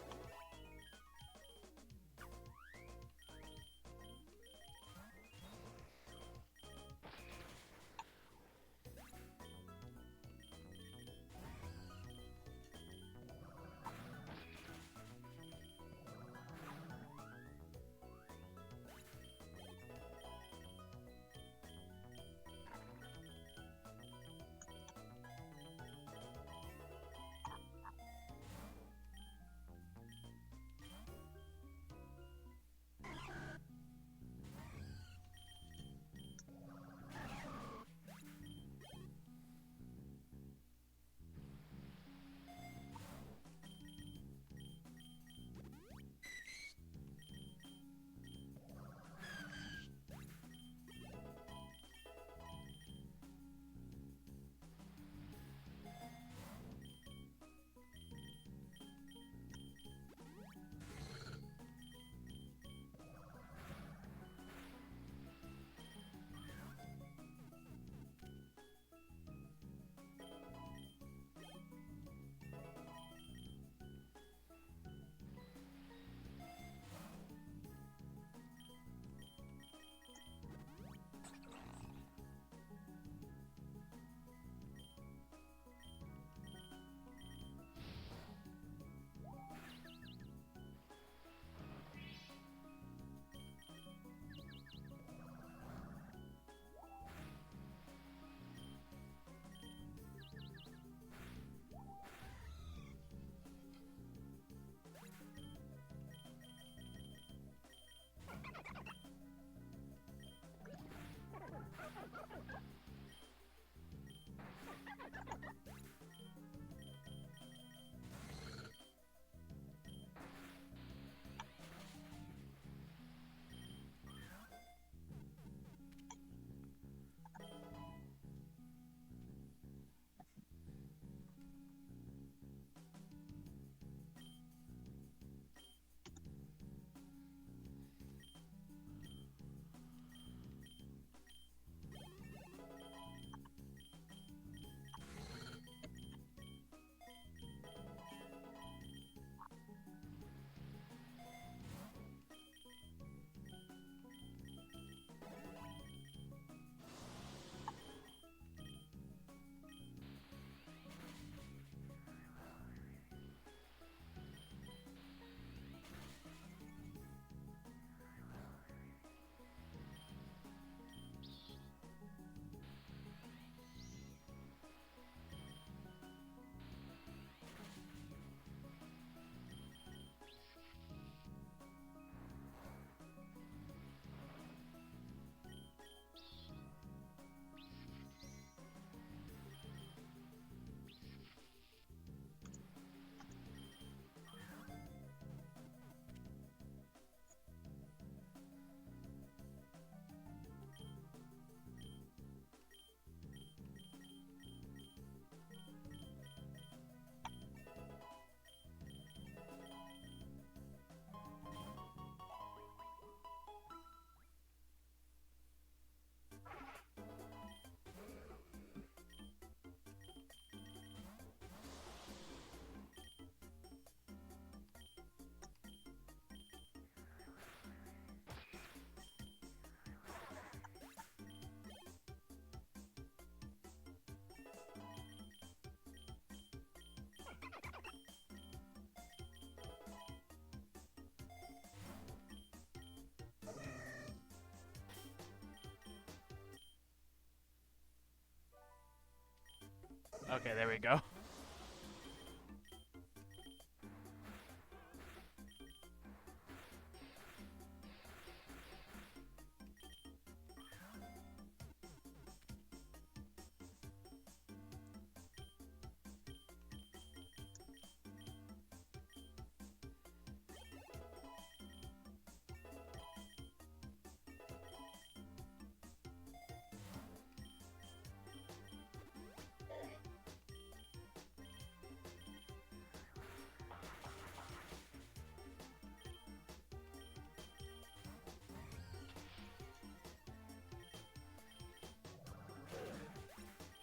Okay, there we go.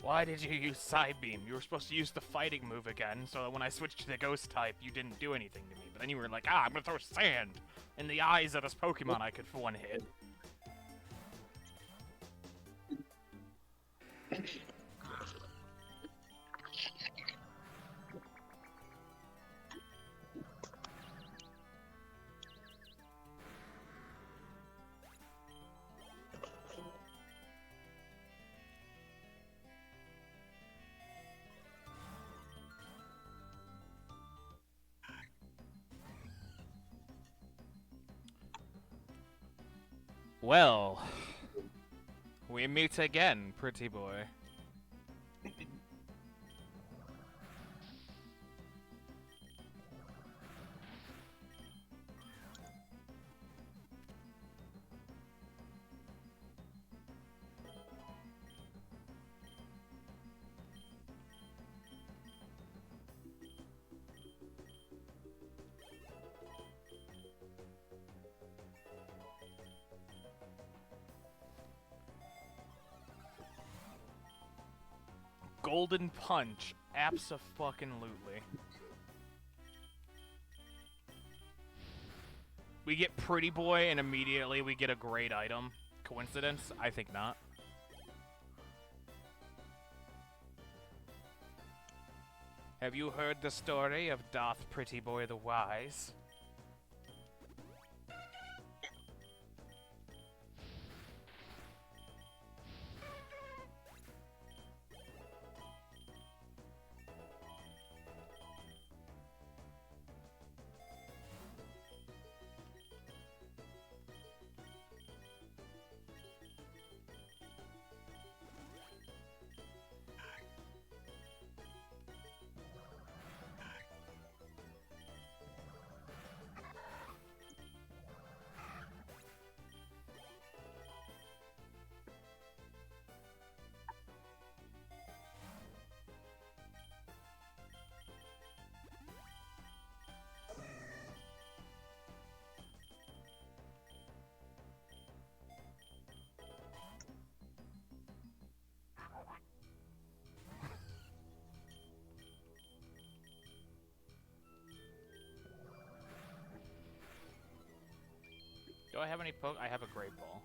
Why did you use Side Beam? You were supposed to use the fighting move again, so that when I switched to the ghost type, you didn't do anything to me. But then you were like, I'm gonna throw sand in the eyes of this Pokemon I could for one hit. Well, we meet again, pretty boy. Golden Punch, abso-fucking-lutely. We get Pretty Boy, and immediately we get a great item. Coincidence? I think not. Have you heard the story of Doth Pretty Boy the Wise? Do I have any I have a Great Ball.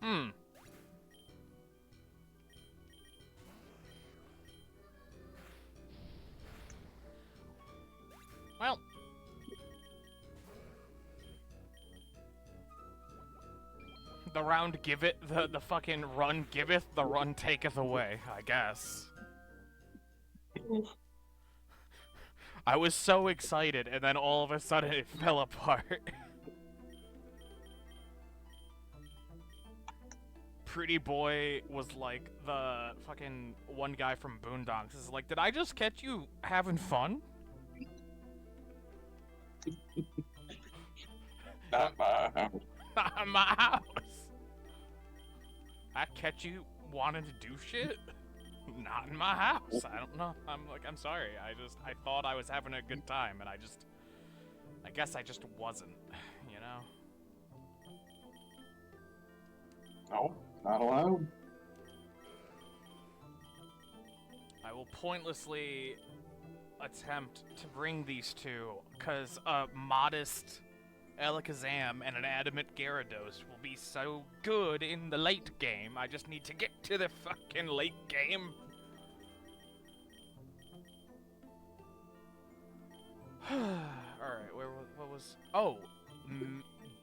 Hmm. Well. The round giveth, the fucking run giveth, the run taketh away, I guess. I was so excited, and then all of a sudden it fell apart. Pretty Boy was like the fucking one guy from Boondocks. Is like, did I just catch you having fun? Not my house. Not my house. I catch you wanting to do shit. Not in my house. I don't know. I'm sorry. I thought I was having a good time, and I guess I just wasn't, you know? No, not allowed. I will pointlessly attempt to bring these two, because a modest Alakazam and an adamant Gyarados will be so good in the late game. I just need to get to the fucking late game. Alright, what was... Oh!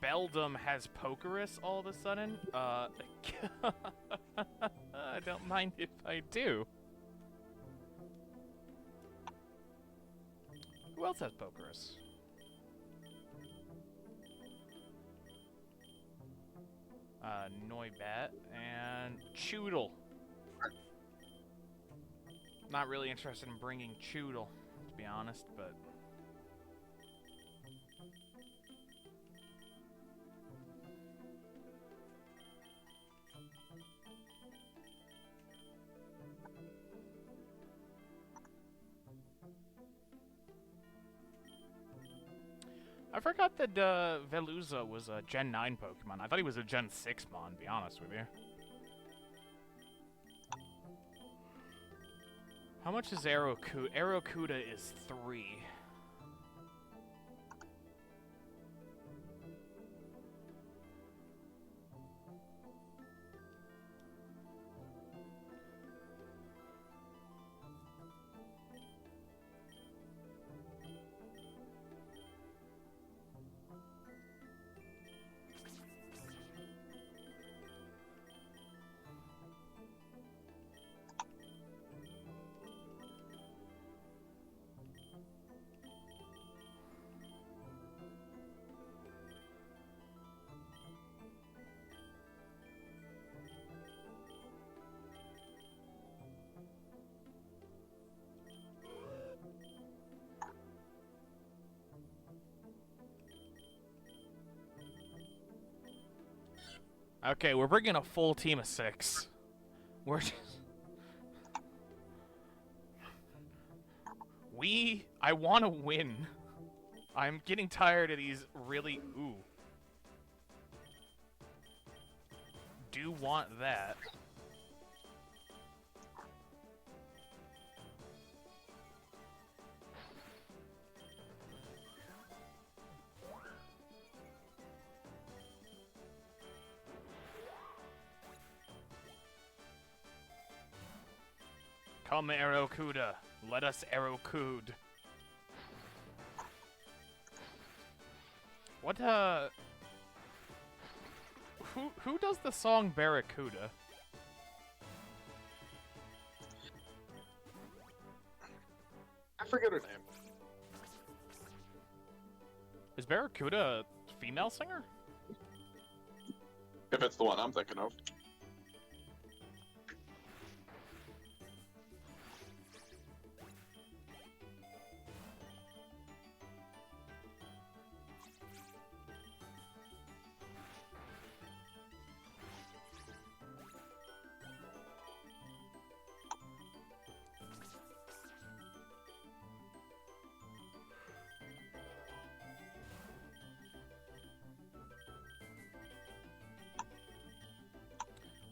Beldum has Pokerus all of a sudden? I don't mind if I do. Who else has Pokerus? Noibat and Choodle. Not really interested in bringing Choodle, to be honest, but... I forgot that Veluza was a Gen 9 Pokemon. I thought he was a Gen 6 Mon, to be honest with you. How much is Aerocuda? Aerocuda is 3. Okay, we're bringing a full team of 6. We're just... I want to win. I'm getting tired of these really... Ooh. Do want that. Come, Aerocuda. Let us Aerocude. What, Who does the song Barracuda? I forget her name. Is Barracuda a female singer? If it's the one I'm thinking of.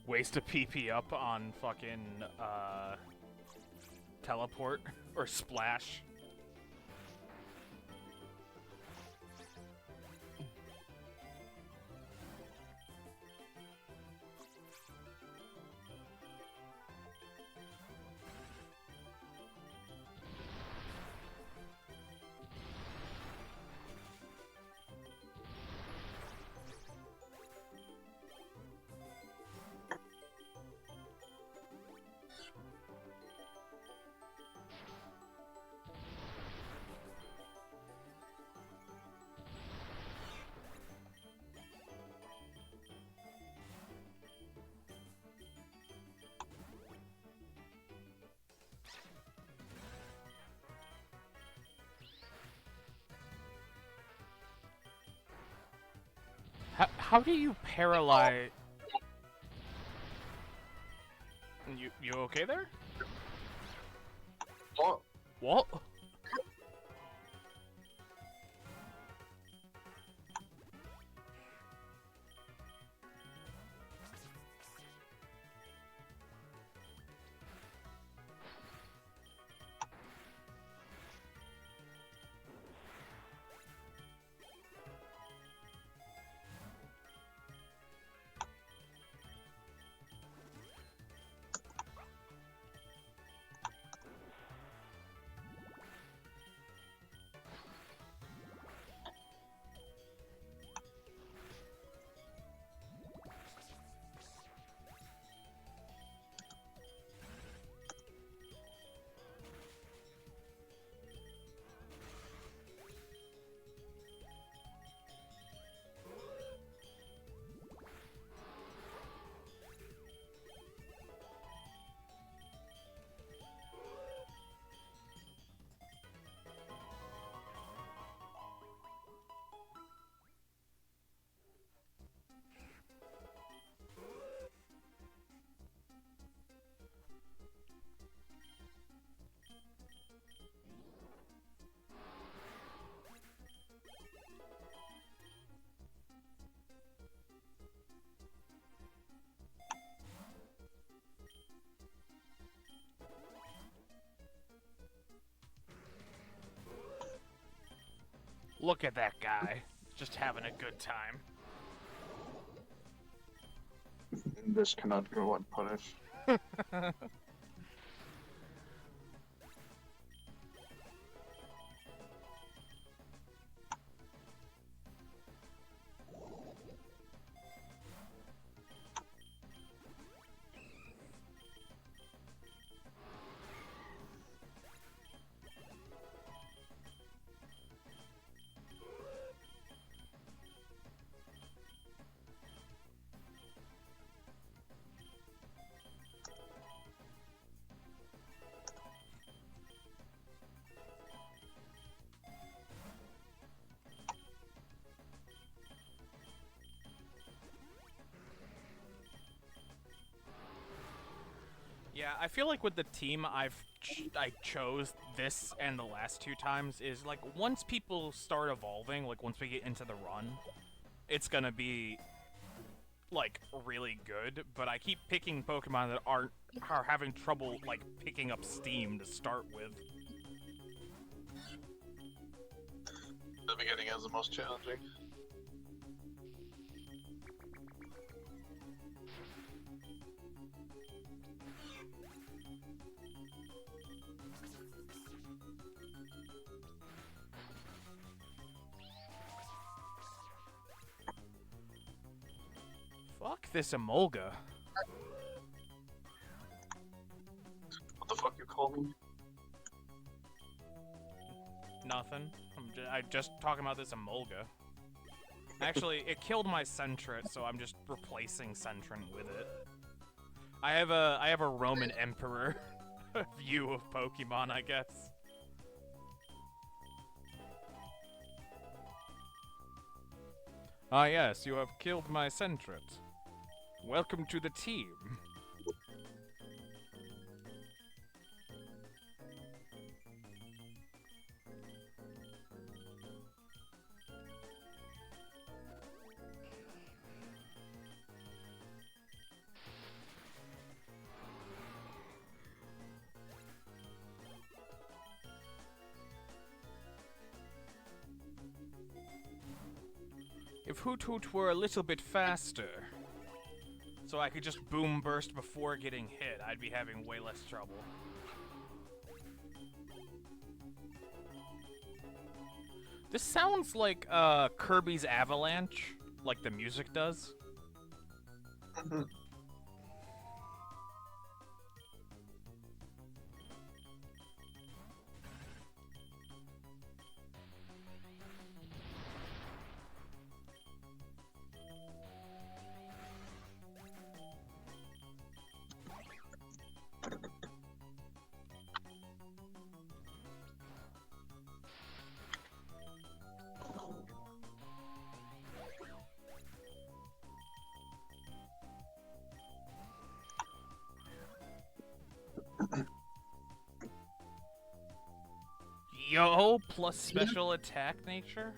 Waste a PP up on fucking, teleport or splash. How do you paralyze... You okay there? What? What? Look at that guy, just having a good time. This cannot go unpunished. Yeah, I feel like with the team I chose this and the last two times is like once people start evolving, like once we get into the run, it's gonna be like really good. But I keep picking Pokemon that are having trouble like picking up steam to start with. The beginning is the most challenging. Fuck this Emolga. What the fuck you call me? Nothing. I'm just talking about this Emolga. Actually, it killed my Sentret, so I'm just replacing Sentret with it. I have a Roman Emperor view of Pokemon, I guess. Ah yes, you have killed my Sentret. Welcome to the team. If Hoot Hoot were a little bit faster, so I could just boom burst before getting hit, I'd be having way less trouble. This sounds like Kirby's Avalanche, like the music does. physical plus special attack nature?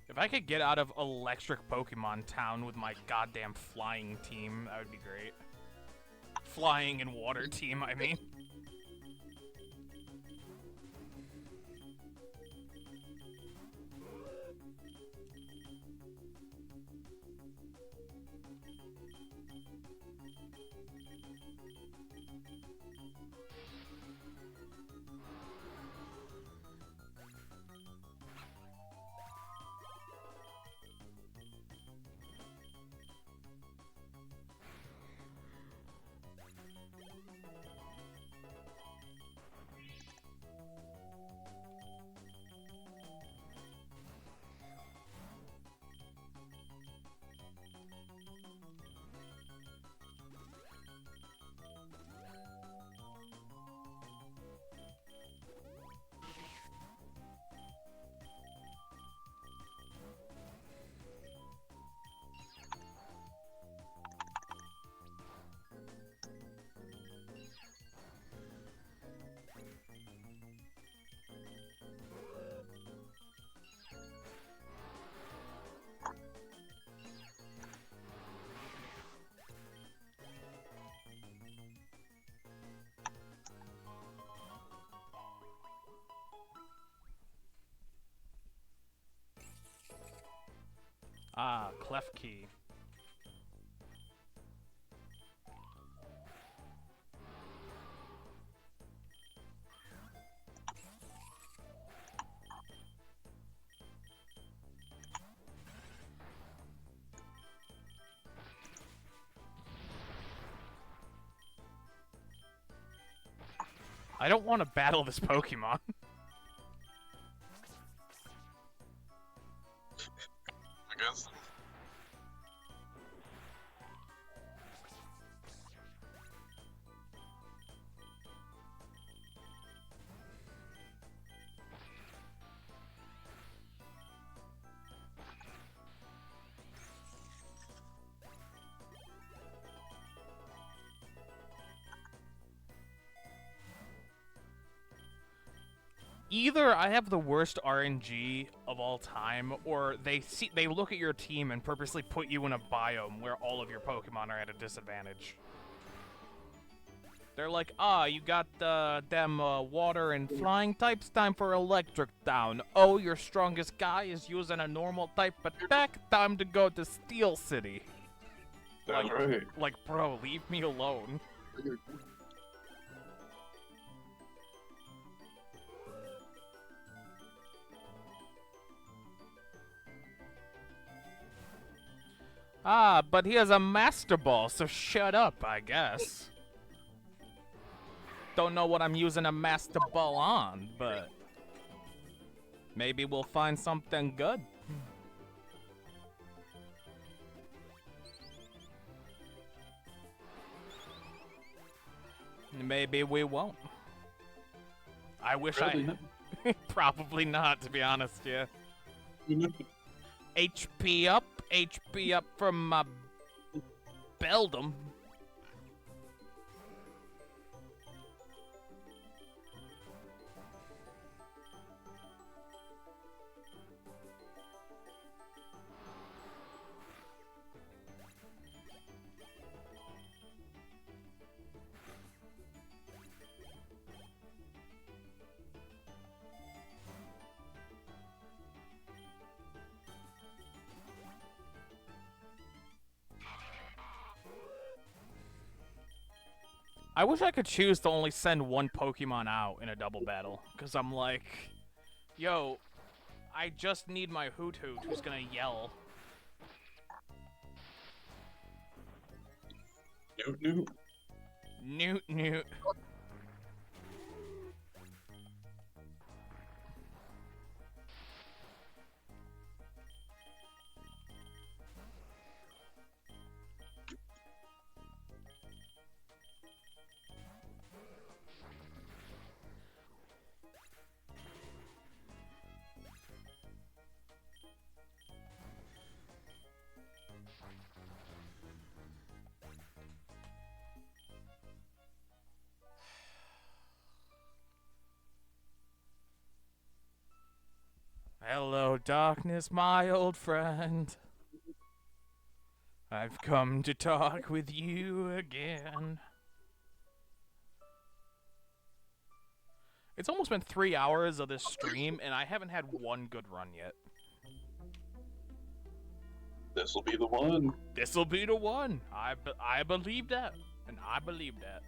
If I could get out of Electric Pokemon Town with my goddamn flying team, that would be great. Flying and water team, I mean. Ah, Clef Key. I don't want to battle this Pokemon. I guess. Either I have the worst RNG of all time, or they look at your team and purposely put you in a biome where all of your Pokemon are at a disadvantage. They're like, you got them water and flying types, time for electric down. Oh, your strongest guy is using a normal type attack, time to go to Steel City. That's right. Like, bro, leave me alone. But he has a Master Ball, so shut up, I guess. Don't know what I'm using a Master Ball on, but maybe we'll find something good. Maybe we won't. I wish Probably Probably not, to be honest, yeah. not. HP up from my Beldum. I wish I could choose to only send one Pokemon out in a double battle, because I'm like, yo, I just need my Hoot Hoot who's gonna yell. Noot noot. Newt Newt. Hello, darkness, my old friend. I've come to talk with you again. It's almost been 3 hours of this stream, and I haven't had one good run yet. This'll be the one. This'll be the one. I believe that, and I believe that.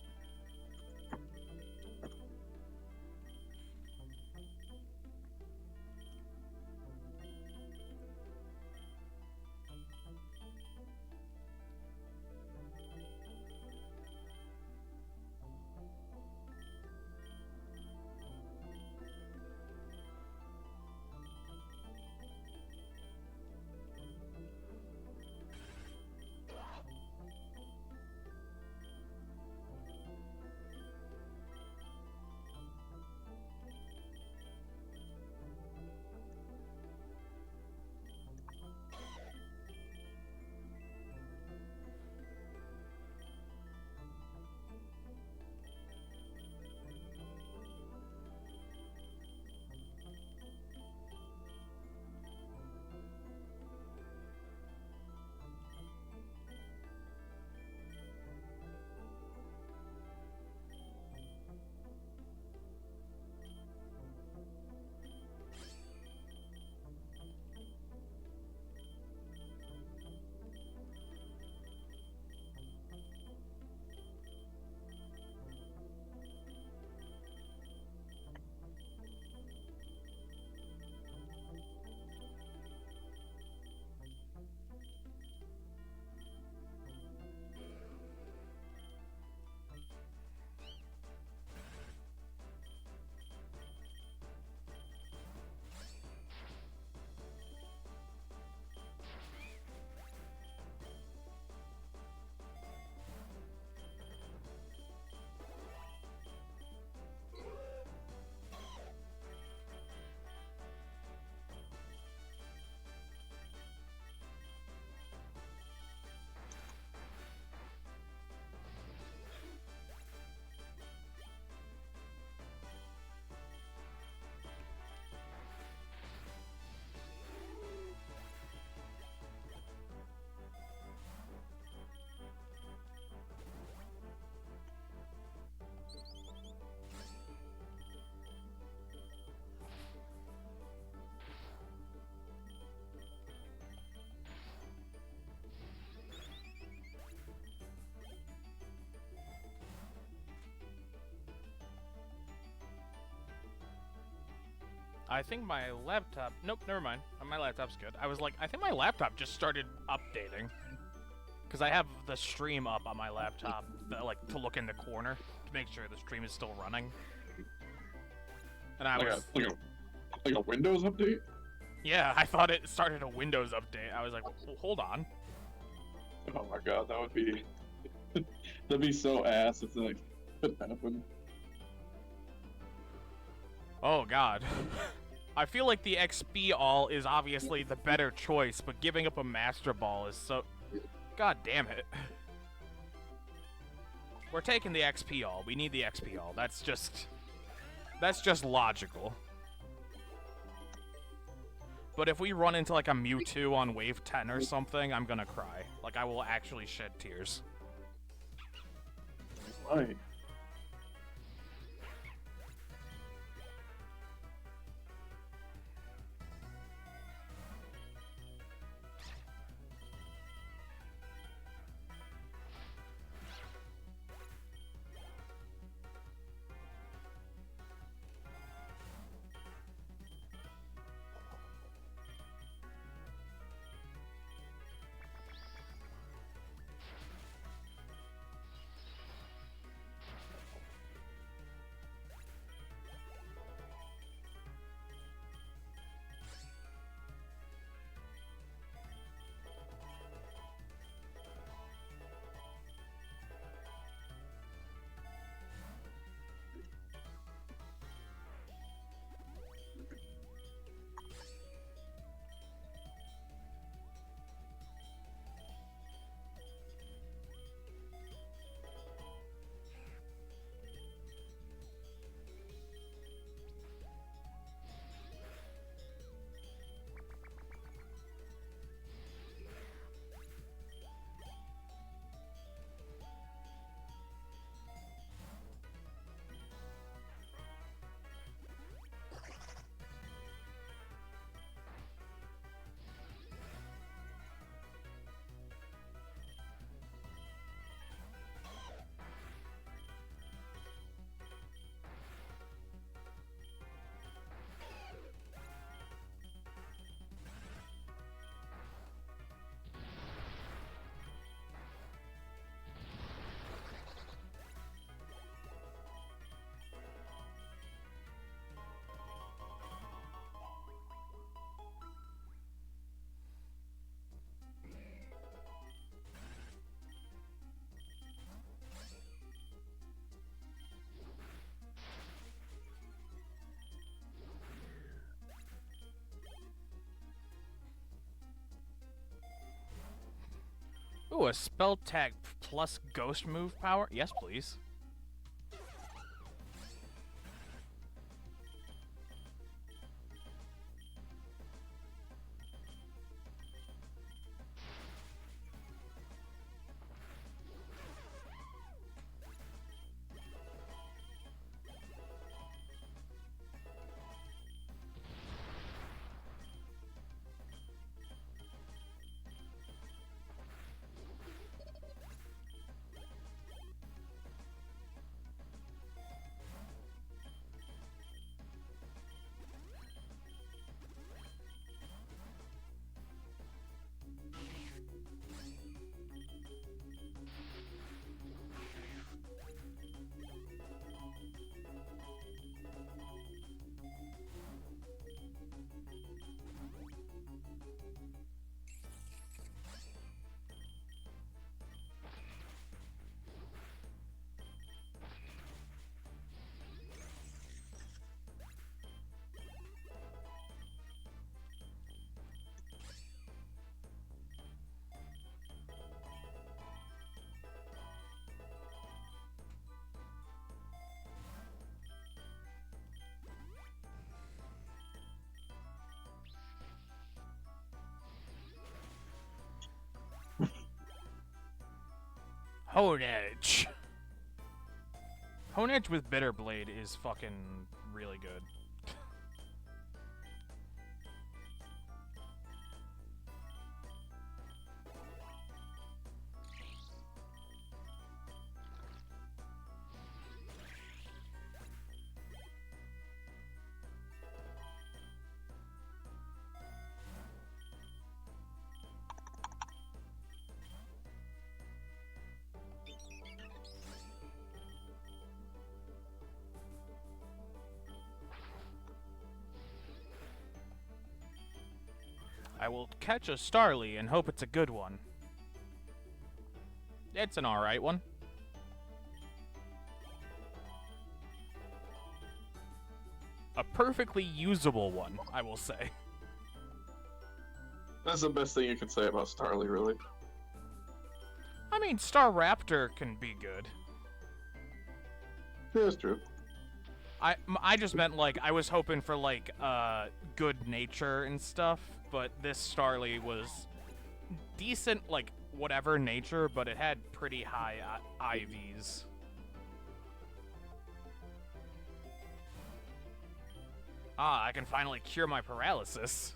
I think my laptop... Nope, never mind. My laptop's good. I was like, I think my laptop just started updating. Because I have the stream up on my laptop, like, to look in the corner to make sure the stream is still running. And I was... Like a Windows update? Yeah, I thought it started a Windows update. I was like, well, hold on. Oh my god, that would be... That'd be so ass if that could happen. Oh god. I feel like the XP all is obviously the better choice, but giving up a Master Ball is so... God damn it. We're taking the XP all. We need the XP all. That's just logical. But if we run into like a Mewtwo on wave 10 or something, I'm gonna cry. Like, I will actually shed tears. Why? Ooh, a spell tag plus ghost move power? Yes, please. Honedge. Honedge with Bitter Blade is fucking really good. I will catch a Starly and hope it's a good one. It's an alright one. A perfectly usable one, I will say. That's the best thing you can say about Starly, really. I mean, Staraptor can be good. Yeah, that's true. I just meant, like, I was hoping for, like, good nature and stuff, but this Starly was decent, like, whatever nature, but it had pretty high IVs. Ah, I can finally cure my paralysis.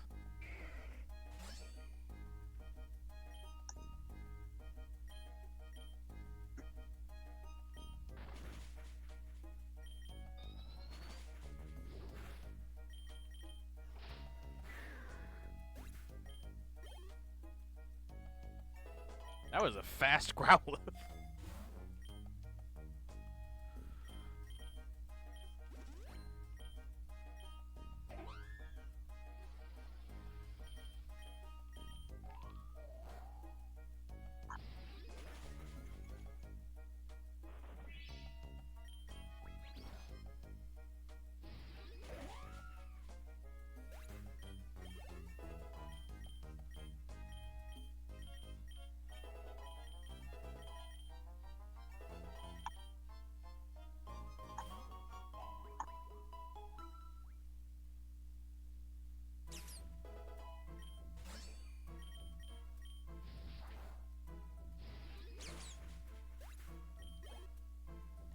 That was a fast Growlithe.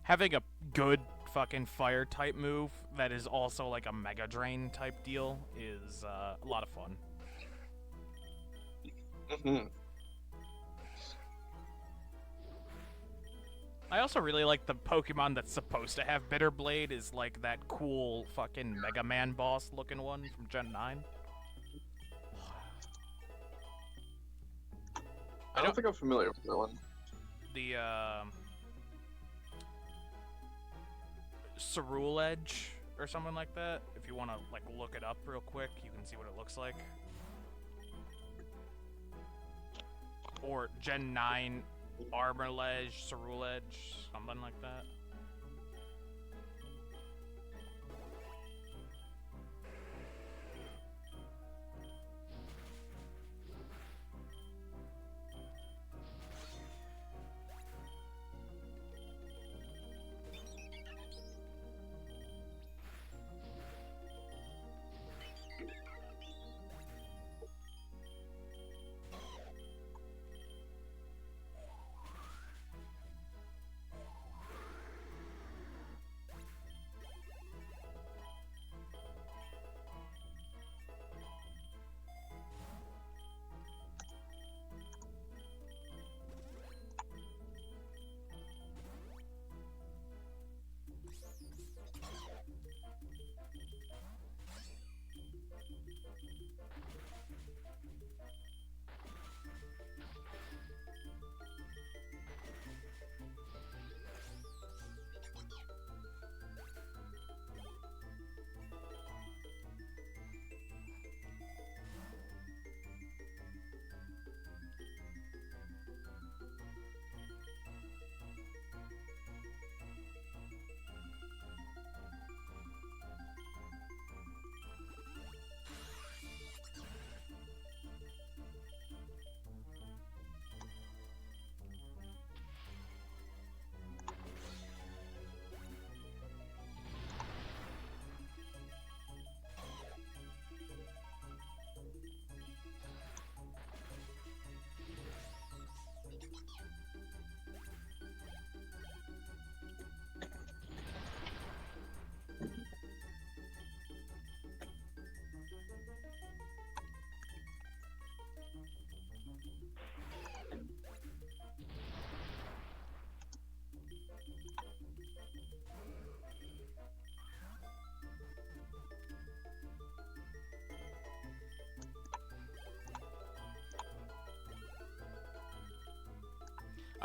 Having a good fucking fire type move that is also like a Mega Drain type deal is a lot of fun. I also really like the Pokemon that's supposed to have Bitter Blade is like that cool fucking Mega Man boss looking one from Gen 9. I don't think I'm familiar with that one. The Ceruledge or something like that. If you want to like look it up real quick, you can see what it looks like. Or Gen 9 Armorledge, Ceruledge, something like that.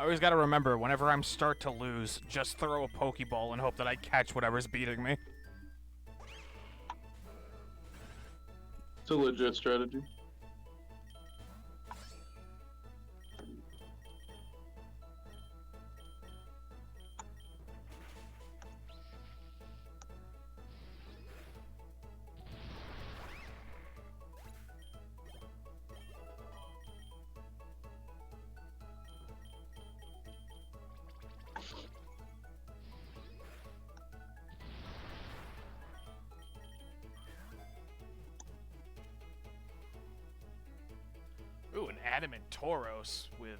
I always gotta remember, whenever I'm start to lose, just throw a Pokeball and hope that I catch whatever's beating me. It's a legit strategy. Ooh, an Adamant Tauros with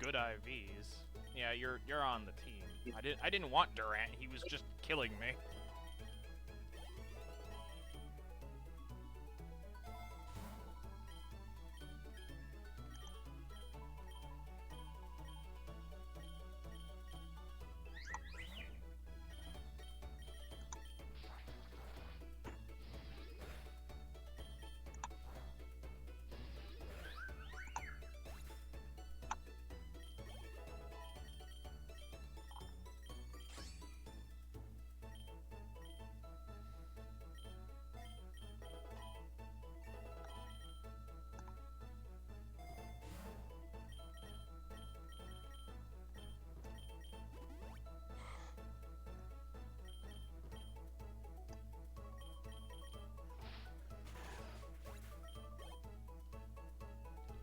good IVs. Yeah, you're on the team. I didn't want Durant. He was just killing me.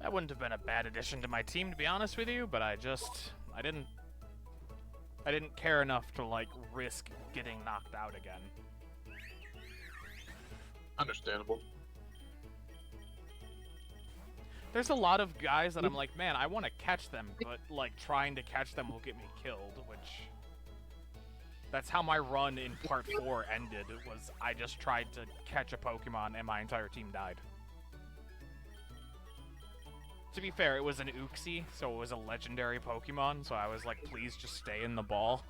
That wouldn't have been a bad addition to my team, to be honest with you, but I didn't care enough to, like, risk getting knocked out again. Understandable. There's a lot of guys that I'm like, man, I want to catch them, but, like, trying to catch them will get me killed, which... That's how my run in Part 4 ended, was I just tried to catch a Pokemon and my entire team died. To be fair, it was an Uxie, so it was a legendary Pokemon, so I was like, please just stay in the ball.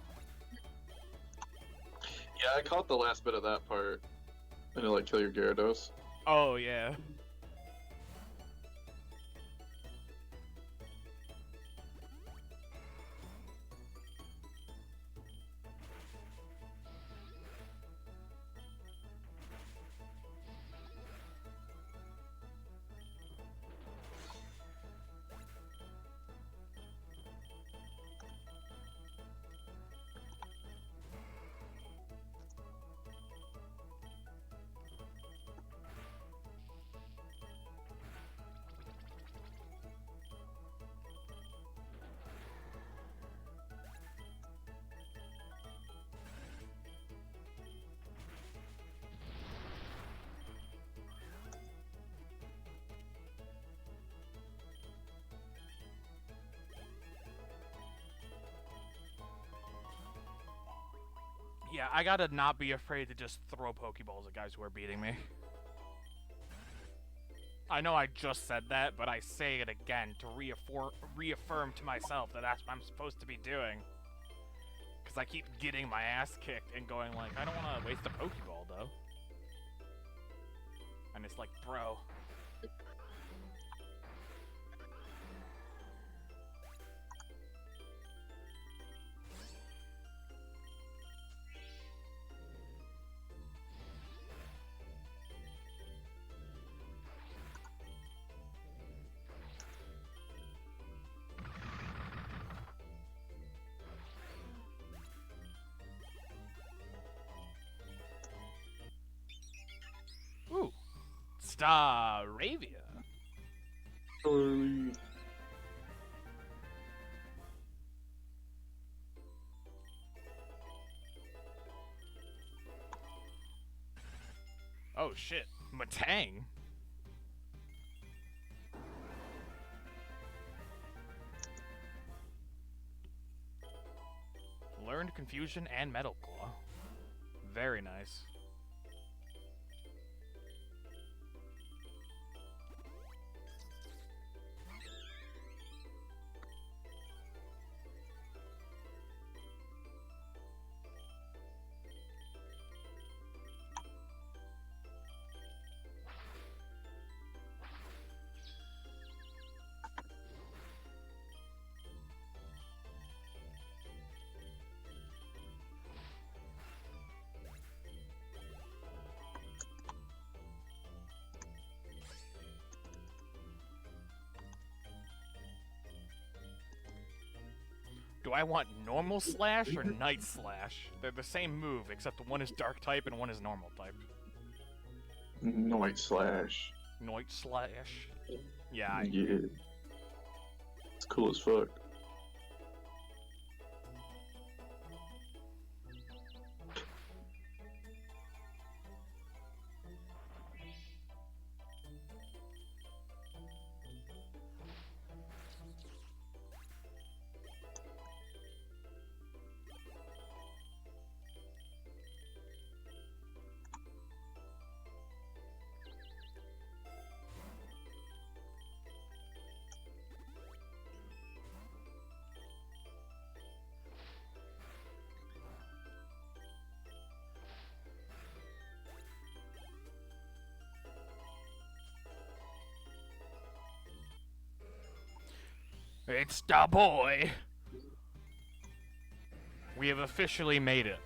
Yeah, I caught the last bit of that part. And to like kill your Gyarados. Oh, yeah. Yeah, I gotta not be afraid to just throw Pokeballs at guys who are beating me. I know I just said that, but I say it again to reaffirm to myself that that's what I'm supposed to be doing. Because I keep getting my ass kicked and going like, I don't want to waste a Pokeball, though. And it's like, bro... Ooh. Staravia. Early. Oh shit. Matang. Learned Confusion and Metal Claw. Very nice. Do I want normal slash or night slash? They're the same move, except one is dark type and one is normal type. Night slash. Night slash. Yeah. Yeah. It's cool as fuck. It's the boy! We have officially made it.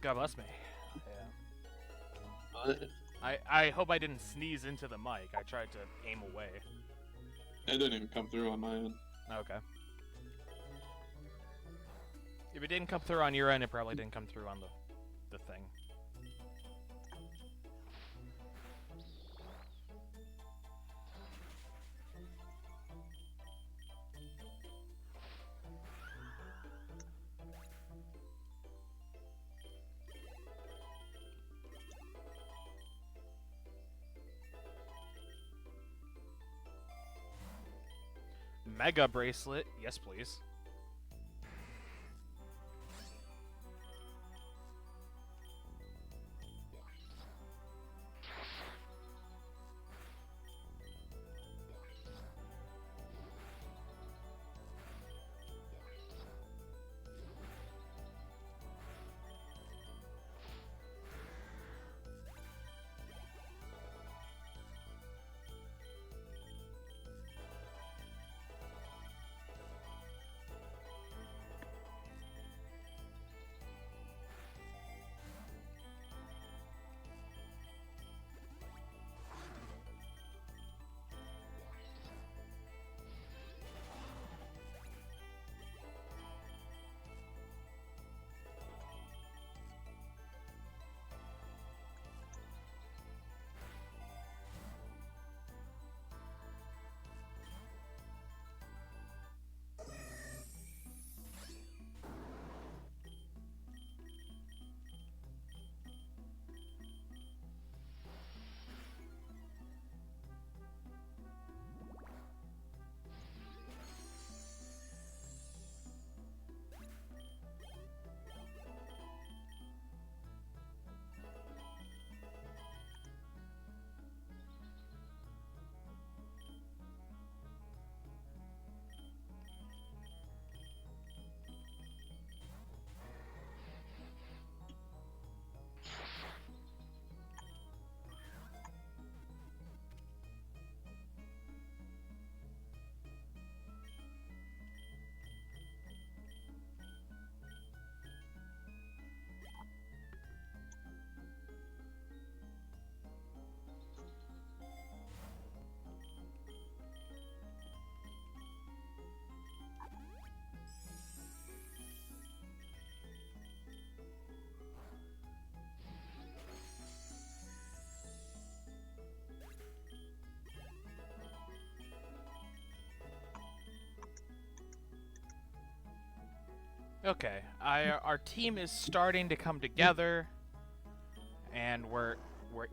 God bless me. Yeah. But I hope I didn't sneeze into the mic. I tried to aim away. it didn't even come through on my end. Okay. If it didn't come through on your end, it probably didn't come through on the thing. Mega bracelet, yes please. Okay, our team is starting to come together, and we're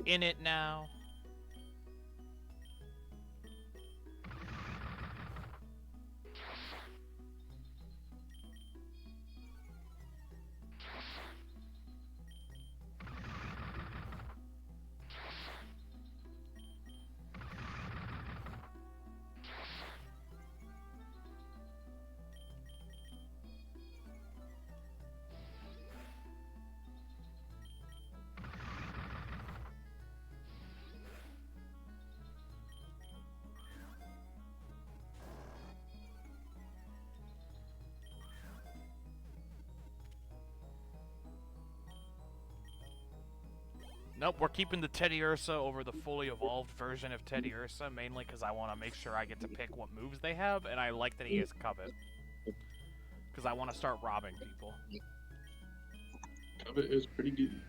in it now. Nope, we're keeping the Teddy Ursa over the fully evolved version of Teddy Ursa, mainly because I want to make sure I get to pick what moves they have, and I like that he has Covet. Because I want to start robbing people. Covet is pretty good.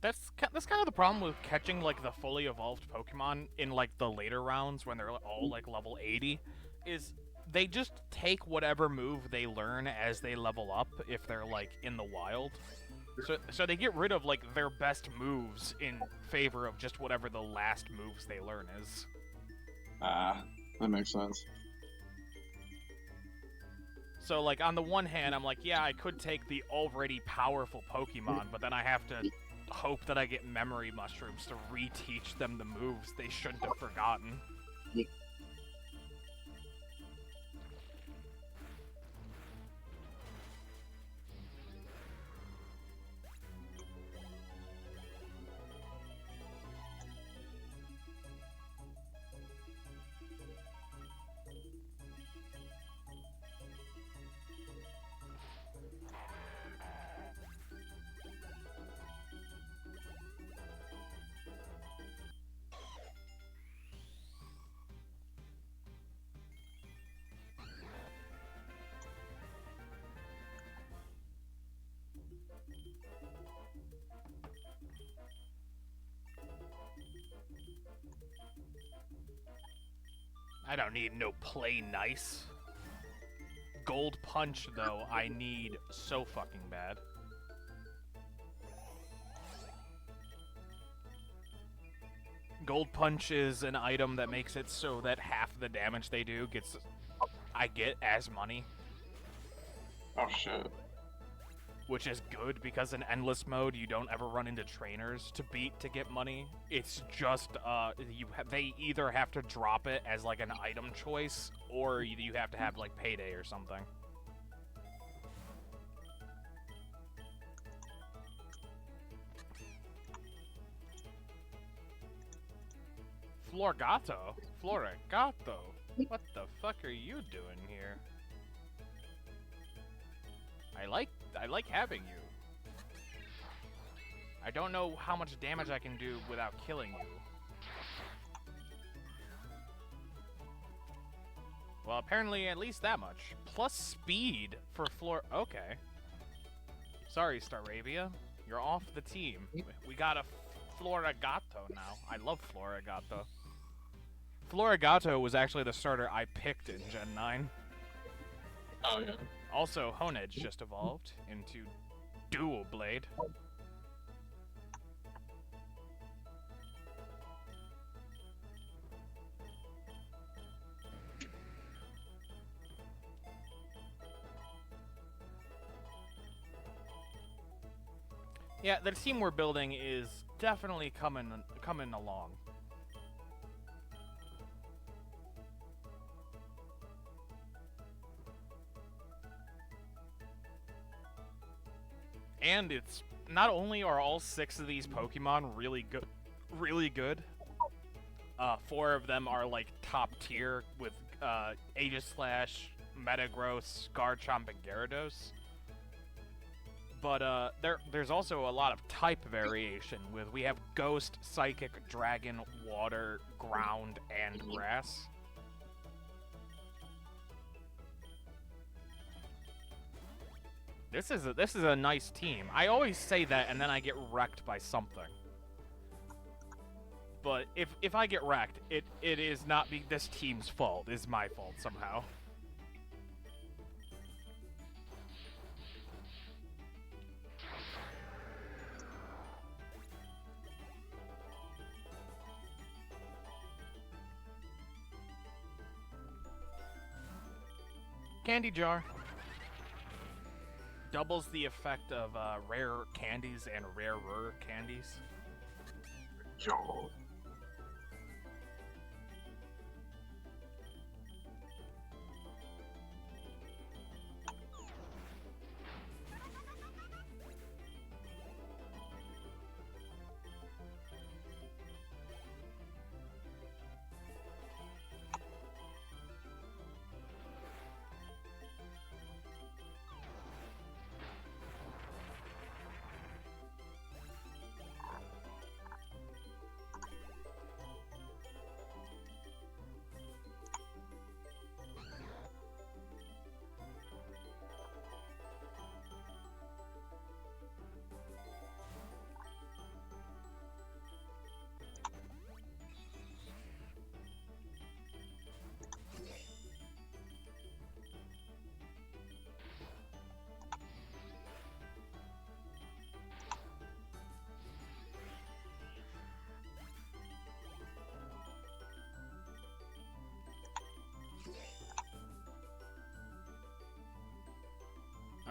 That's kind of the problem with catching like the fully evolved Pokemon in like the later rounds when they're all like level 80, is they just take whatever move they learn as they level up if they're like in the wild. So they get rid of like their best moves in favor of just whatever the last moves they learn is. Ah, that makes sense. So like on the one hand, I'm like, yeah, I could take the already powerful Pokemon, but then I have to hope that I get memory mushrooms to reteach them the moves they shouldn't have forgotten. I don't need no play nice. Gold Punch, though, I need so fucking bad. Gold Punch is an item that makes it so that half the damage they do I get as money. Oh shit. Which is good because in endless mode you don't ever run into trainers to beat to get money. It's just they either have to drop it as like an item choice or you have to have like payday or something. Florgato? Florigato? What the fuck are you doing here? I like having you. I don't know how much damage I can do without killing you. Well, apparently at least that much. Plus speed for Okay. Sorry, Staravia. You're off the team. We got a Florigato now. I love Florigato. Florigato was actually the starter I picked in Gen 9. Oh yeah. Also, Honedge just evolved into Dual Blade. Yeah, the team we're building is definitely coming along. And it's not only are all 6 of these Pokemon really good. 4 of them are like top tier with Aegislash, Metagross, Garchomp, and Gyarados. But there's also a lot of type variation we have Ghost, Psychic, Dragon, Water, Ground, and Grass. This is a nice team. I always say that, and then I get wrecked by something. But if I get wrecked, it is not this team's fault. It's my fault somehow. Candy jar. Doubles the effect of rare candies and rarer candies. Yo.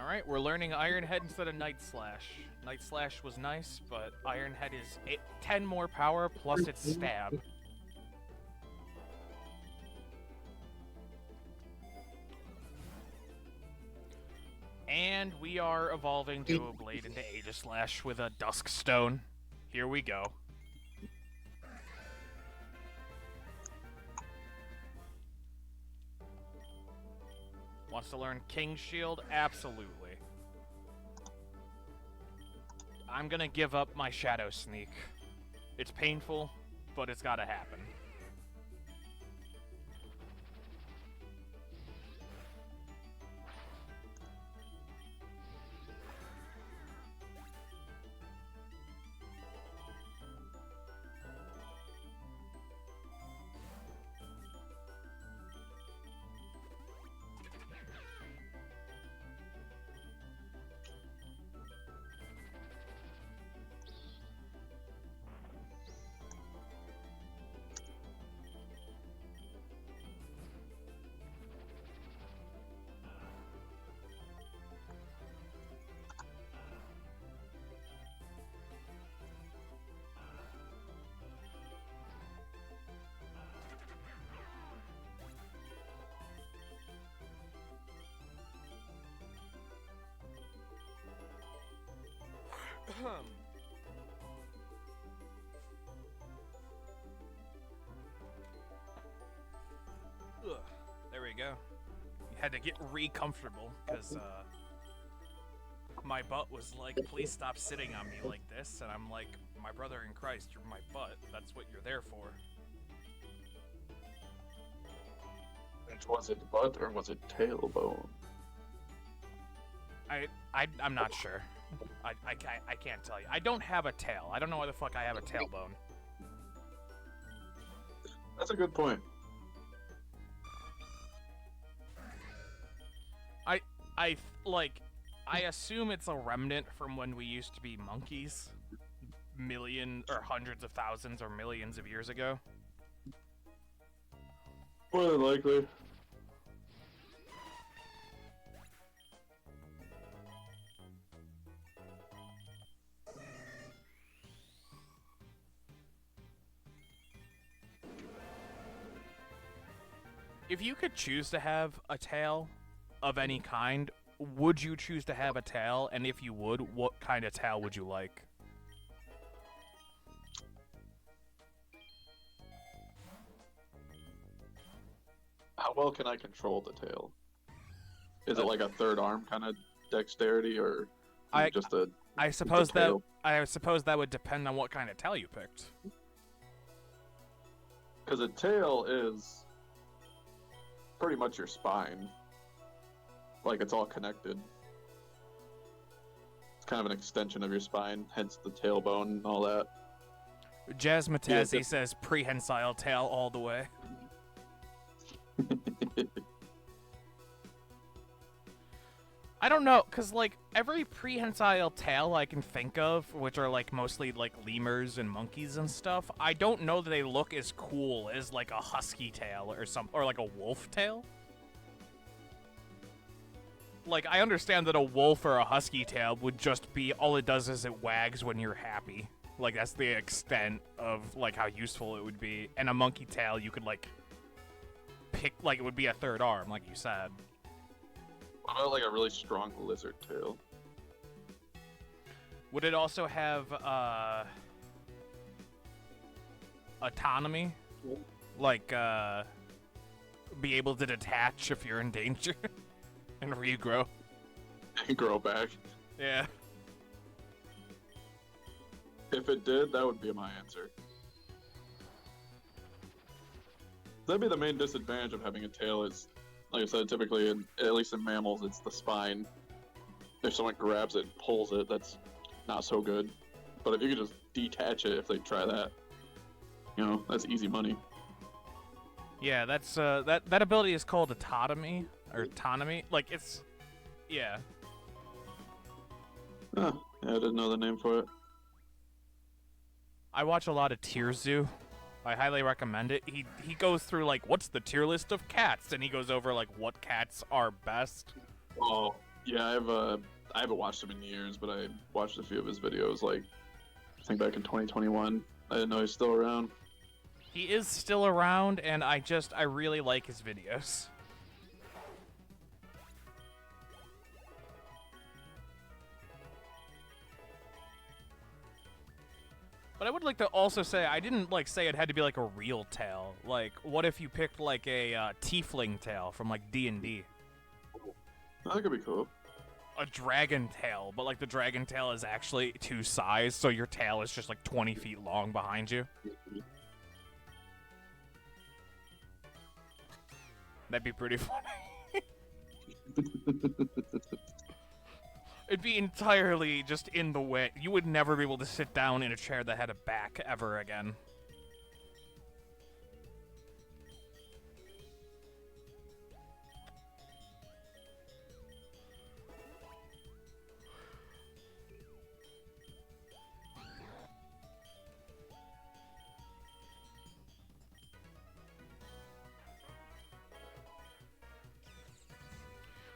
Alright, we're learning Iron Head instead of Night Slash. Night Slash was nice, but Iron Head is 10 more power plus its stab. And we are evolving Duo Blade into Aegislash with a Dusk Stone. Here we go. Wants to learn King's Shield? Absolutely. I'm gonna give up my Shadow Sneak. It's painful, but it's gotta happen. Ugh, there we go. Had to get re-comfortable, because, my butt was like, please stop sitting on me like this, and I'm like, my brother in Christ, you're my butt. That's what you're there for. And was it butt or was it tailbone? I'm not sure. I can't tell you. I don't have a tail. I don't know why the fuck I have a tailbone. That's a good point. I assume it's a remnant from when we used to be monkeys. Million or hundreds of thousands or millions of years ago. More than likely. If you could choose to have a tail of any kind, would you choose to have a tail? And if you would, what kind of tail would you like? How well can I control the tail? Is it like a third arm kind of dexterity, or just a? I suppose that would depend on what kind of tail you picked. Because a tail is pretty much your spine. Like, it's all connected. kind of an extension of your spine, hence the tailbone and all that. Jazzmatazzy says prehensile tail all the way. I don't know, because, like, every prehensile tail I can think of, which are, like, mostly, like, lemurs and monkeys and stuff, I don't know that they look as cool as, like, a husky tail or like, a wolf tail. Like, I understand that a wolf or a husky tail would just be, all it does is it wags when you're happy. Like, that's the extent of, like, how useful it would be. And a monkey tail, you could, like, pick, like, it would be a third arm, like you said. What about, like, a really strong lizard tail? Would it also have, autonomy? Like, be able to detach if you're in danger? And regrow? And grow back. Yeah. If it did, that would be my answer. That'd be the main disadvantage of having a tail is, like I said, typically, at least in mammals, it's the spine. If someone grabs it and pulls it, that's not so good. But if you could just detach it, if they try that, you know, that's easy money. Yeah, that's, that ability is called autonomy, or autonomy. Like, it's, yeah. Huh. Yeah, I didn't know the name for it. I watch a lot of Tier Zoo. I highly recommend it. He goes through, like, what's the tier list of cats? And he goes over, like, what cats are best. Oh, yeah, I haven't watched him in years, but I watched a few of his videos, like, I think back in 2021. I didn't know he's still around. He is still around, and I really like his videos. But I would like to also say, I didn't, like, say it had to be, like, a real tail. Like, what if you picked, like, a tiefling tail from, like, D&D? That could be cool. A dragon tail, but, like, the dragon tail is actually 2 size, so your tail is just, like, 20 feet long behind you. That'd be pretty funny. It'd be entirely just in the way. You would never be able to sit down in a chair that had a back ever again.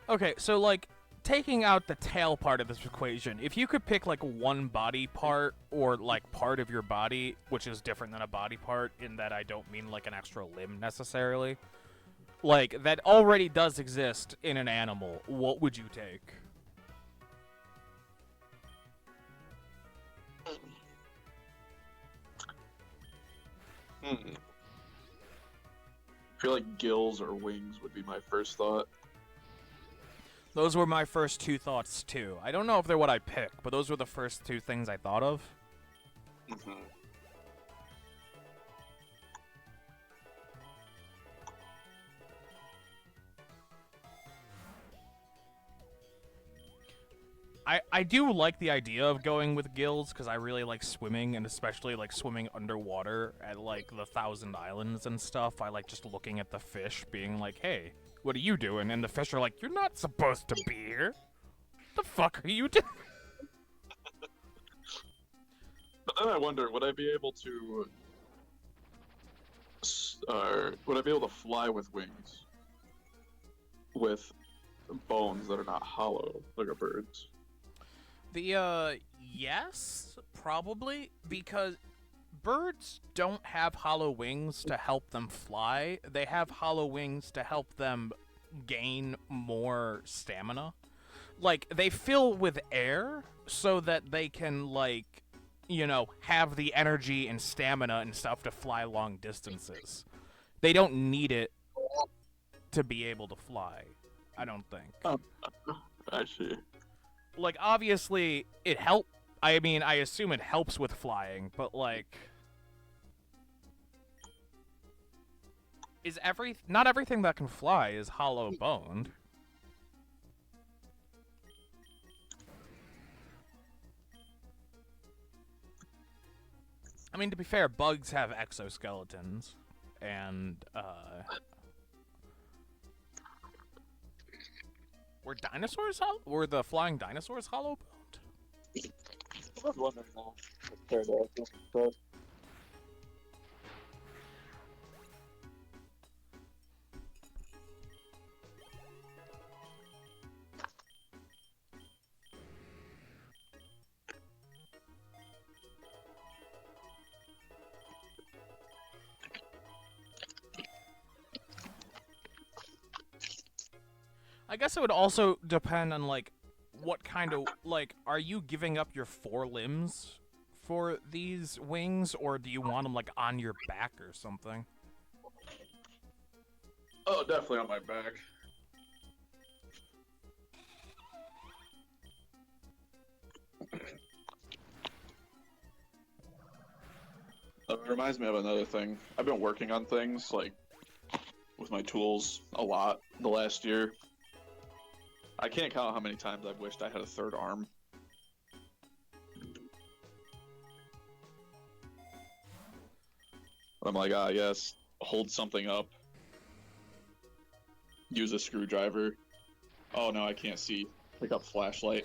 Okay, so, like, taking out the tail part of this equation, if you could pick, like, one body part or, like, part of your body, which is different than a body part in that I don't mean, like, an extra limb necessarily, like, that already does exist in an animal, what would you take? I feel like gills or wings would be my first thought. Those were my first 2 thoughts, too. I don't know if they're what I picked, but those were the first 2 things I thought of. Mm-hmm. I do like the idea of going with gills, because I really like swimming, and especially, like, swimming underwater at, like, the Thousand Islands and stuff. I like just looking at the fish, being like, hey, what are you doing? And the fish are like, you're not supposed to be here. The fuck are you doing? But then I wonder, would I be able to... would I be able to fly with wings? With bones that are not hollow, like a bird's? Yes, probably, because birds don't have hollow wings to help them fly. They have hollow wings to help them gain more stamina. Like, they fill with air so that they can, like, you know, have the energy and stamina and stuff to fly long distances. They don't need it to be able to fly, I don't think. Oh, I see. Like, obviously, I mean, I assume it helps with flying, but, like... Not everything that can fly is hollow-boned. I mean, to be fair, bugs have exoskeletons, and were dinosaurs were the flying dinosaurs hollow boned? I was wondering now. Pterodactyl, but I guess it would also depend on like what kind of like are you giving up your forelimbs for these wings, or do you want them like on your back or something? oh, definitely on my back. It reminds me of another thing. I've been working on things like with my tools a lot the last year. I can't count how many times I've wished I had a third arm. I'm like, ah, yes, hold something up. Use a screwdriver. Oh no, I can't see. Pick up flashlight.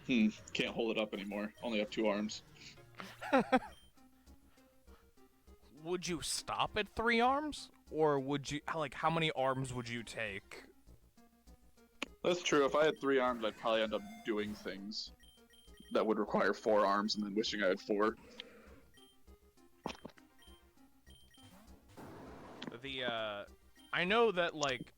Can't hold it up anymore. Only have 2 arms. Would you stop at 3 arms, or would you like how many arms would you take? That's true. If I had 3 arms, I'd probably end up doing things that would require 4 arms and then wishing I had 4. I know that like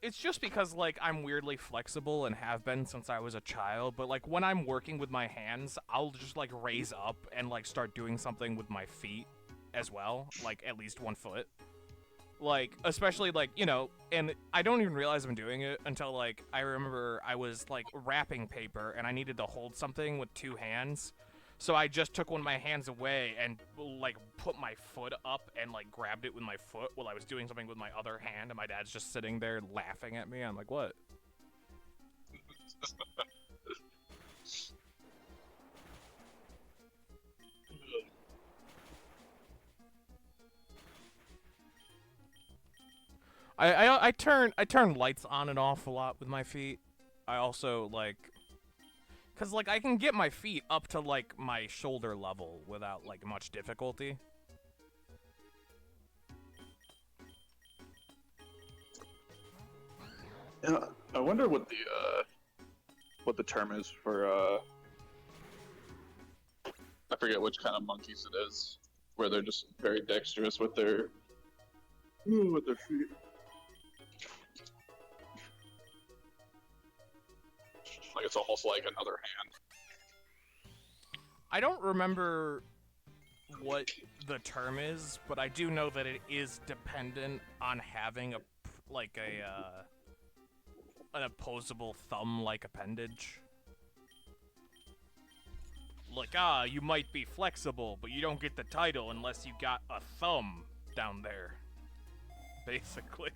it's just because like I'm weirdly flexible and have been since I was a child, but like when I'm working with my hands, I'll just like raise up and like start doing something with my feet as well, like at least 1 foot. Like, especially like, you know, and I don't even realize I'm doing it until like I remember I was like wrapping paper and I needed to hold something with 2 hands. So I just took one of my hands away and like put my foot up and like grabbed it with my foot while I was doing something with my other hand, and my dad's just sitting there laughing at me. I'm like, what? I turn lights on and off a lot with my feet. I also like, cause like I can get my feet up to like my shoulder level without like much difficulty. Yeah, I wonder what the term is for I forget which kind of monkeys it is, where they're just very dexterous with their feet. Like it's almost like another hand. I don't remember what the term is, but I do know that it is dependent on having a like a an opposable thumb-like appendage. Like, you might be flexible, but you don't get the title unless you got a thumb down there. Basically.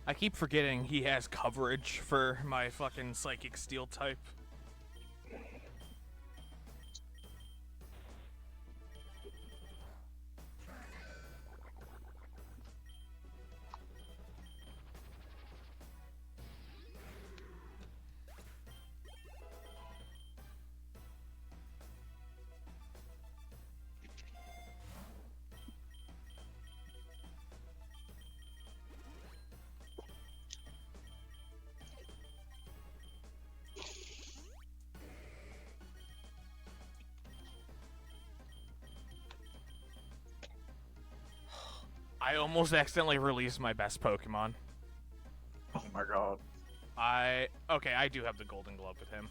I keep forgetting he has coverage for my fucking Psychic Steel type. I almost accidentally released my best Pokemon. Oh my god. Okay, I do have the Golden Glove with him.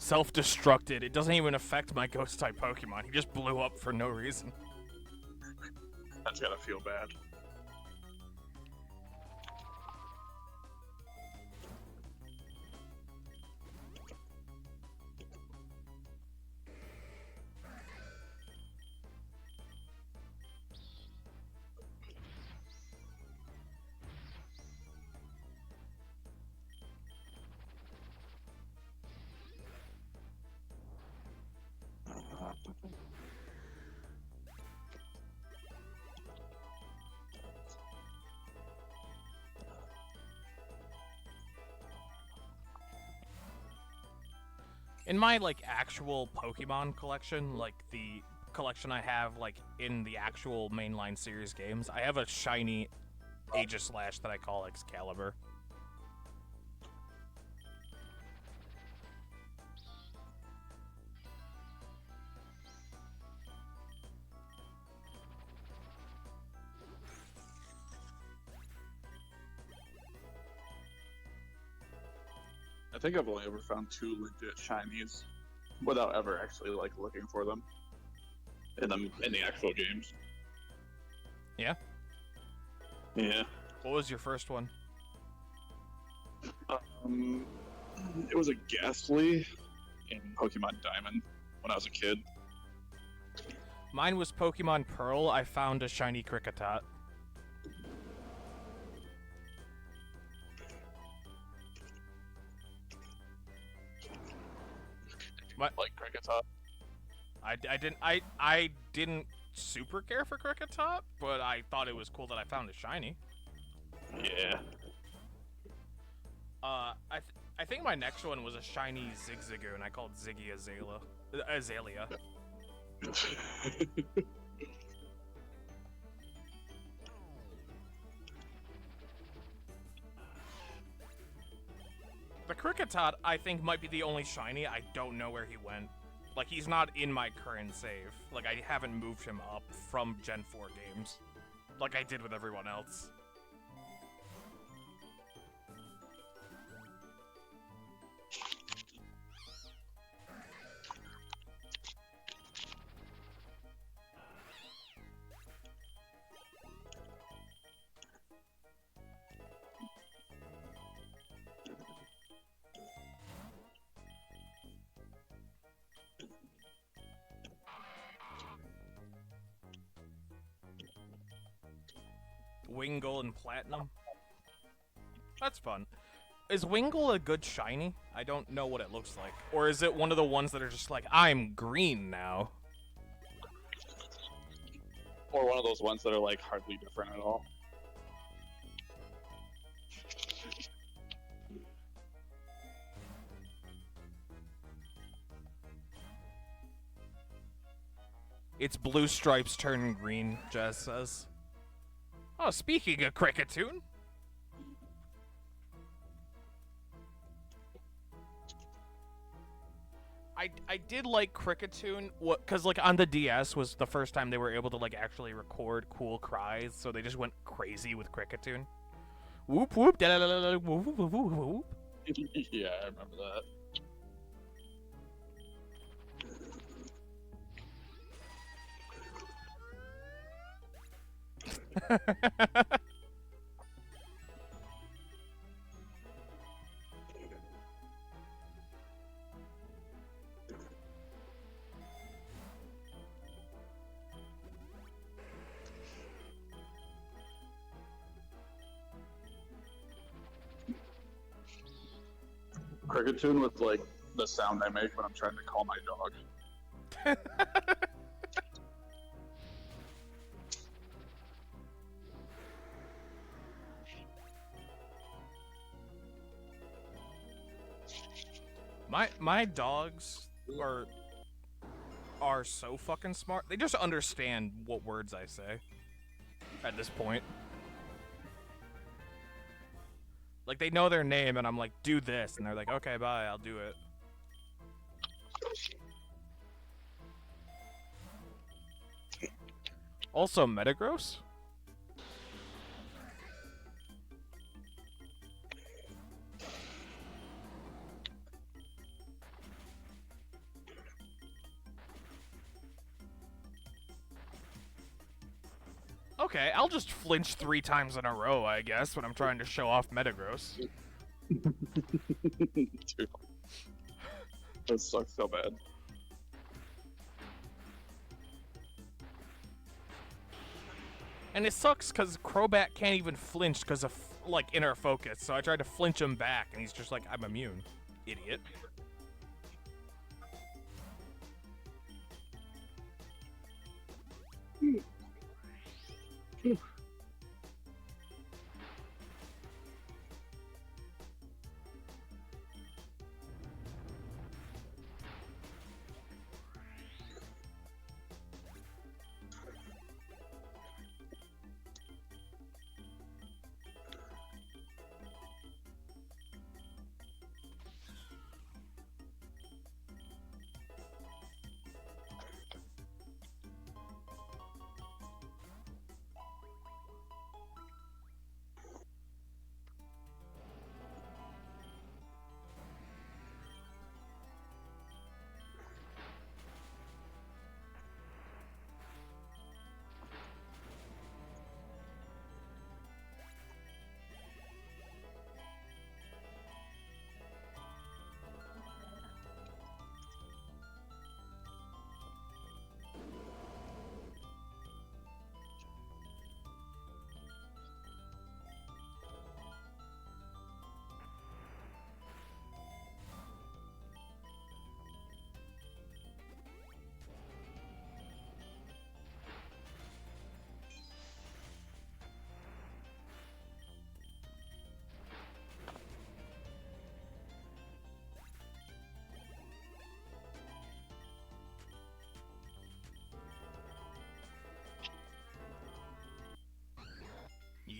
Self-destructed. It doesn't even affect my Ghost-type Pokemon. He just blew up for no reason. That's gotta feel bad. In my, like, actual Pokemon collection, like, the collection I have, like, in the actual mainline series games, I have a shiny Aegislash that I call Excalibur. I think I've only ever found 2 legit shinies without ever actually like looking for them in the actual games. Yeah? Yeah. What was your first one? It was a Ghastly in Pokemon Diamond when I was a kid. Mine was Pokemon Pearl. I found a shiny Kricketot. What? Like Kricketot. I didn't super care for Kricketot, but I thought it was cool that I found a shiny. Yeah. I think my next one was a shiny Zigzagoon, and I called Ziggy Azalea. The Kricketot, I think, might be the only shiny. I don't know where he went. Like, he's not in my current save. Like, I haven't moved him up from Gen 4 games. Like I did with everyone else. Wingull and Platinum. That's fun. Is Wingull a good shiny? I don't know what it looks like. Or is it one of the ones that are just like, I'm green now? Or one of those ones that are like hardly different at all. It's blue stripes turning green, Jazz says. Oh, speaking of Cricketune. I did like Cricketune, because like on the DS was the first time they were able to like actually record cool cries, so they just went crazy with Cricketune. Whoop whoop, da da da da, whoop whoop whoop whoop whoop. Yeah, I remember that. Cricketune was like the sound I make when I'm trying to call my dog. My dogs are so fucking smart. They just understand what words I say at this point. Like, they know their name, and I'm like, do this, and they're like, okay, bye, I'll do it. Also, Metagross? Okay, I'll just flinch 3 times in a row, I guess, when I'm trying to show off Metagross. Dude. That sucks so bad. And it sucks because Crobat can't even flinch because of, like, inner focus, so I tried to flinch him back, and he's just like, I'm immune. Idiot.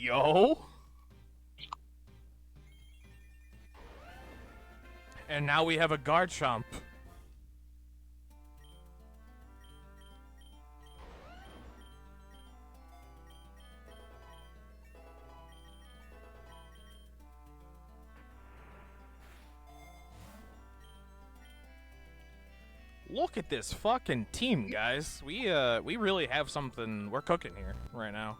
Yo! And now we have a Garchomp. Look at this fucking team, guys. We really have something. We're cooking here right now.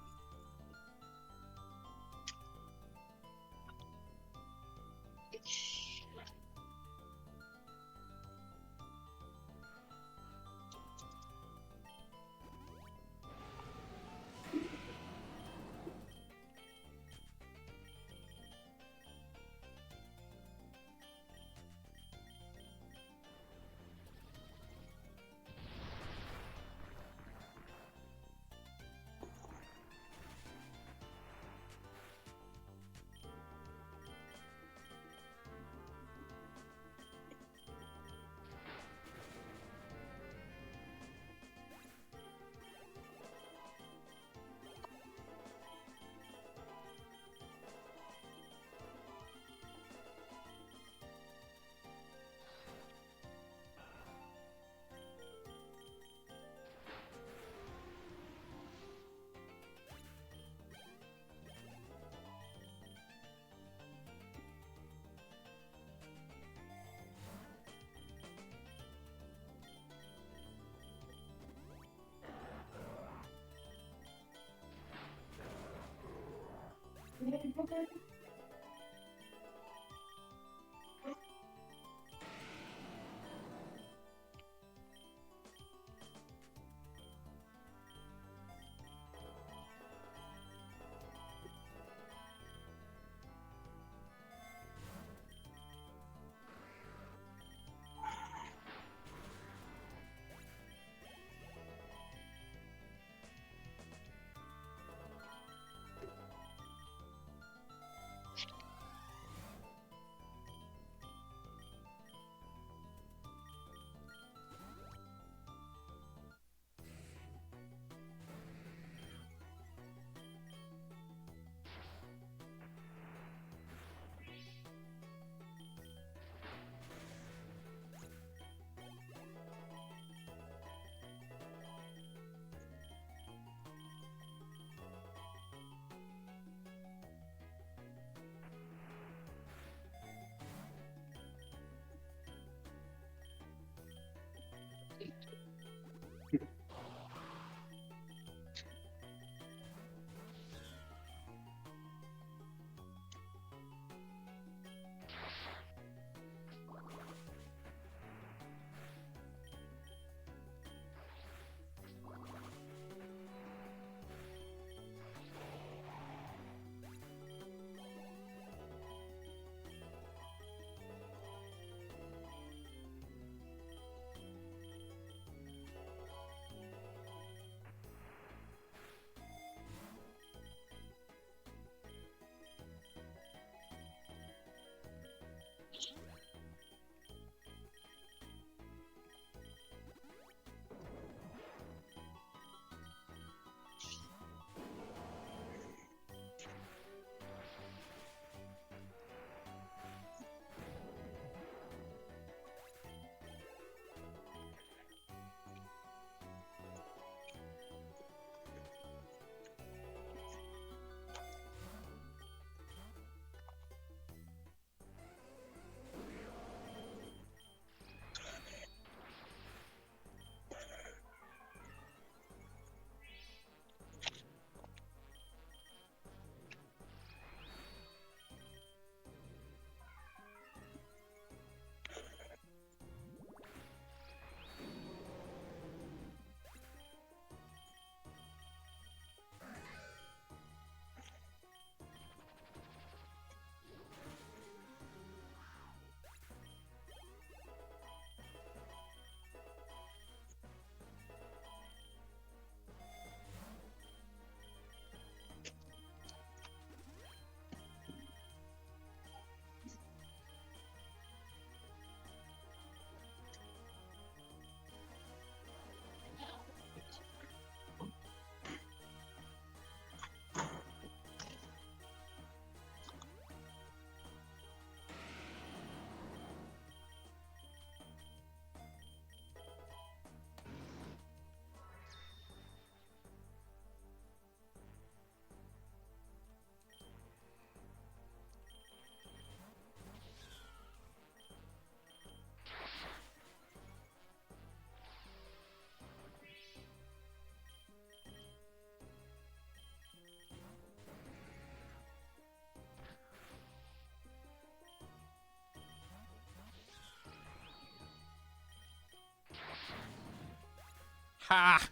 Ha!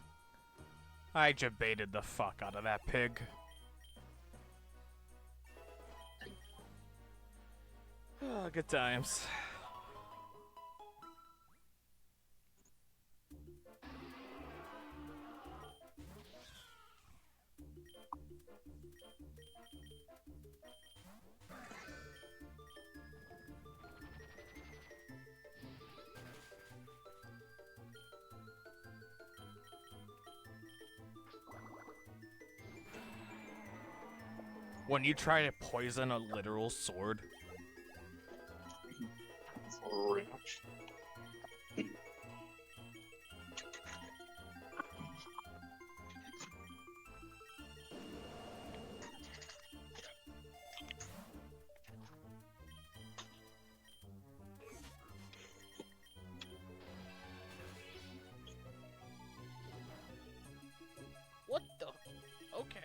I debated the fuck out of that pig. Oh, good times. When you try to poison a literal sword. What the? Okay.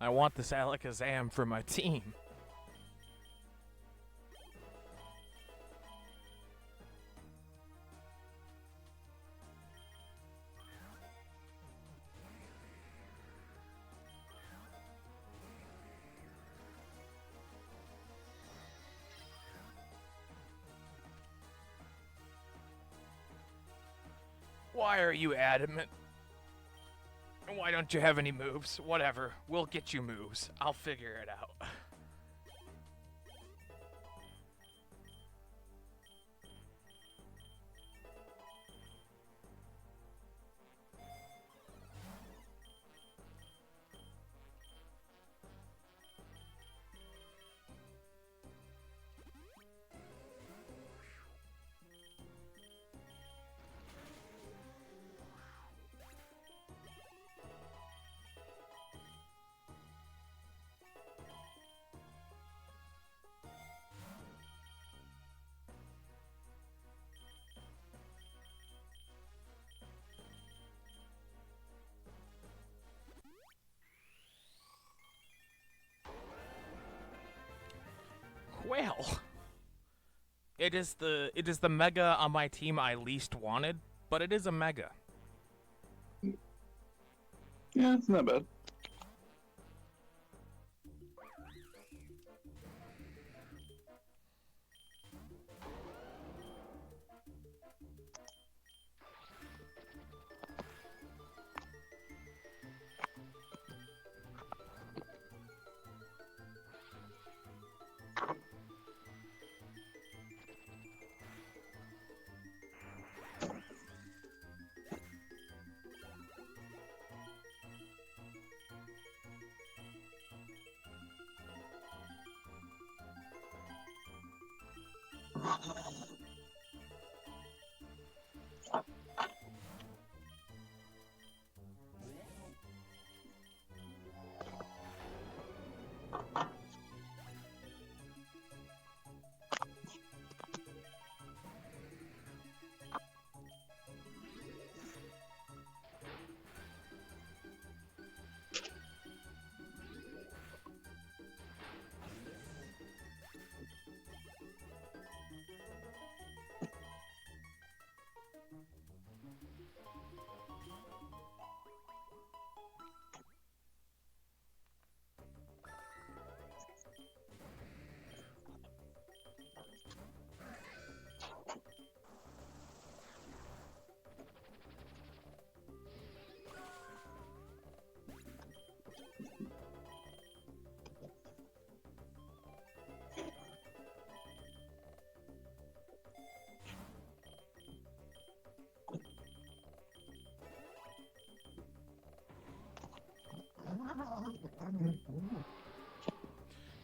I want this Alakazam for my team. Why are you adamant? Why don't you have any moves? Whatever, we'll get you moves. I'll figure it out. Well, It is the mega on my team I least wanted, but it is a mega. Yeah, it's not bad.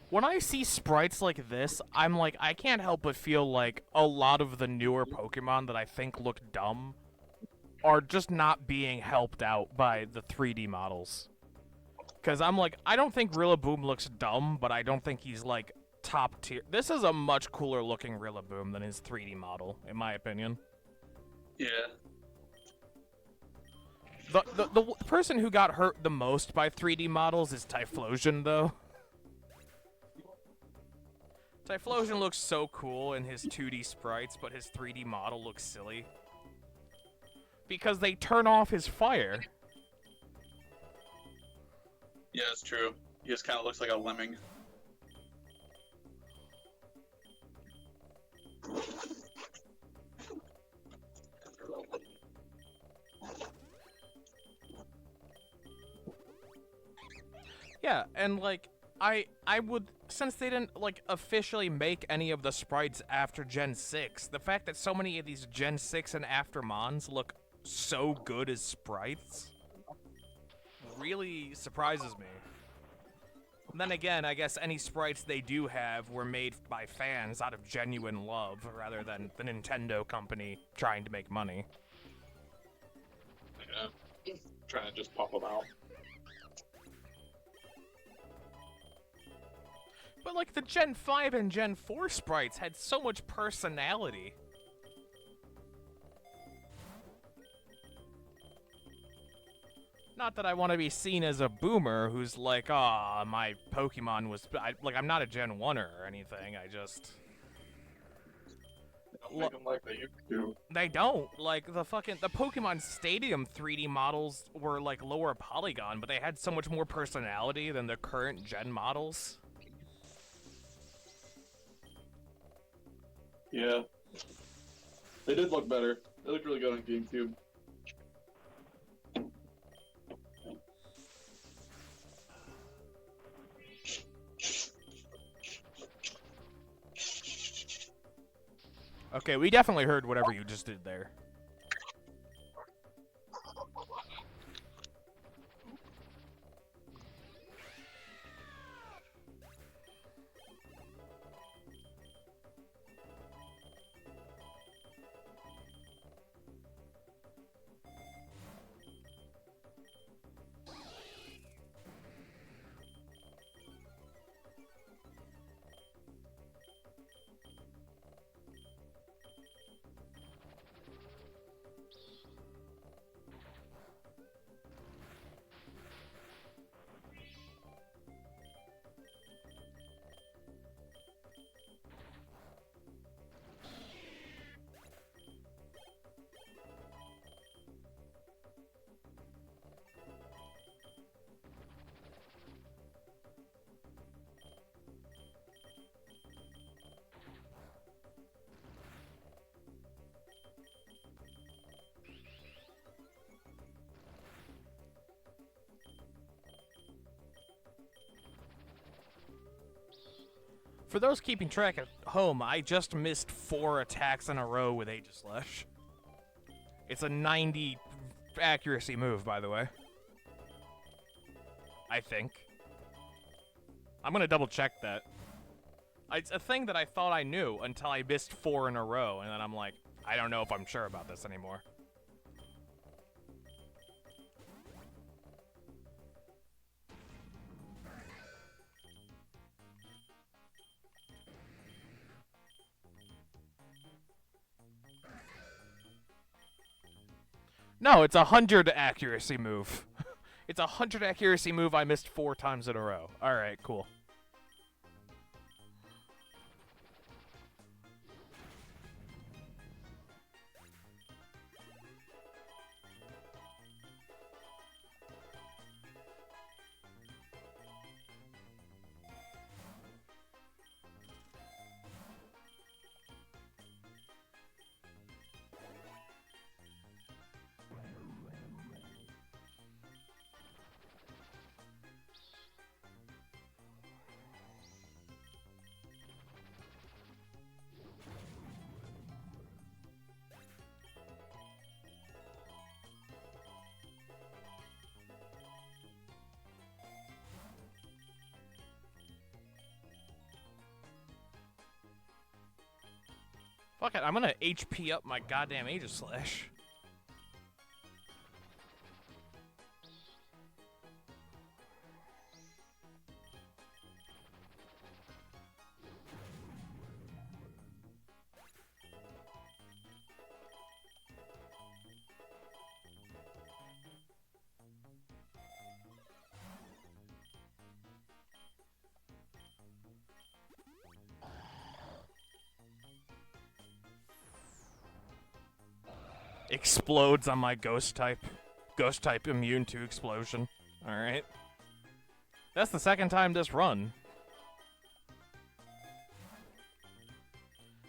When I see sprites like this, I'm like, I can't help but feel like a lot of the newer Pokemon that I think look dumb are just not being helped out by the 3D models. Because I'm like, I don't think Rillaboom looks dumb, but I don't think he's like top tier. This is a much cooler looking Rillaboom than his 3D model, in my opinion. Yeah. The person who got hurt the most by 3D models is Typhlosion, though. Typhlosion looks so cool in his 2D sprites, but his 3D model looks silly. Because they turn off his fire. Yeah, it's true. He just kind of looks like a lemming. Yeah, and like, I would, since they didn't like officially make any of the sprites after Gen 6, the fact that so many of these Gen 6 and after Mons look so good as sprites really surprises me. And then again, I guess any sprites they do have were made by fans out of genuine love rather than the Nintendo company trying to make money. Yeah. Trying to just pop them out. But like the Gen 5 and Gen 4 sprites had so much personality. Not that I want to be seen as a boomer who's like, ah, my Pokemon was... I'm not a Gen 1er or anything, I just... They don't make them like they used to. They don't. Like, the Pokemon Stadium 3D models were, like, lower polygon, but they had so much more personality than the current Gen models. Yeah. They did look better. They looked really good on GameCube. Okay, we definitely heard whatever you just did there. For those keeping track at home, I just missed 4 attacks in a row with Aegislash. It's a 90 accuracy move, by the way. I think. I'm gonna double check that. It's a thing that I thought I knew until I missed 4 in a row, and then I'm like, I don't know if I'm sure about this anymore. No, it's a 100 accuracy move. It's a 100 accuracy move I missed 4 times in a row. Alright, cool. Fuck it, I'm gonna HP up my goddamn Aegislash. Explodes on my ghost type. Ghost type immune to explosion. Alright. That's the second time this run.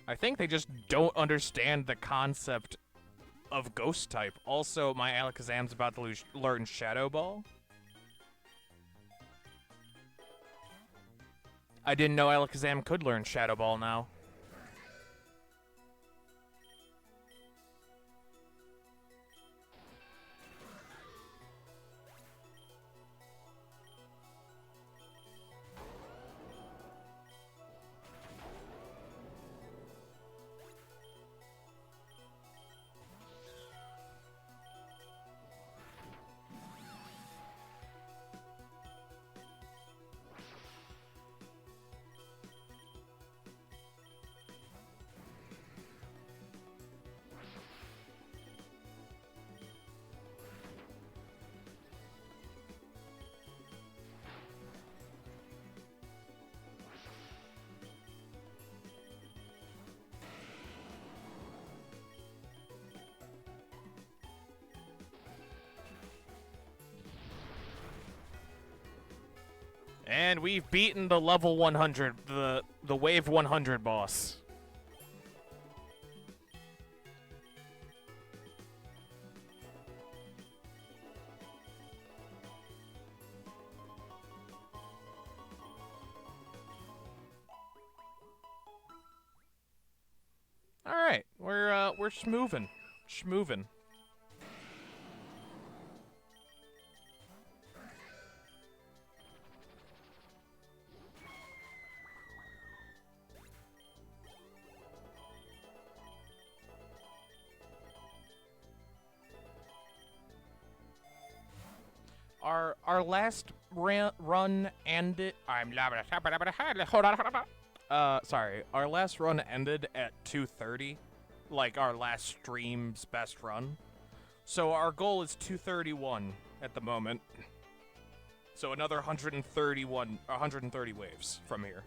I think they just don't understand the concept of ghost type. Also, my Alakazam's about to learn Shadow Ball. I didn't know Alakazam could learn Shadow Ball now. And we've beaten the level 100, the wave 100 boss. All right, we're schmoovin', schmoovin'. Our last run ended. Sorry. Our last run ended at 2:30, like our last stream's best run. So our goal is 231 at the moment. So another 130 waves from here.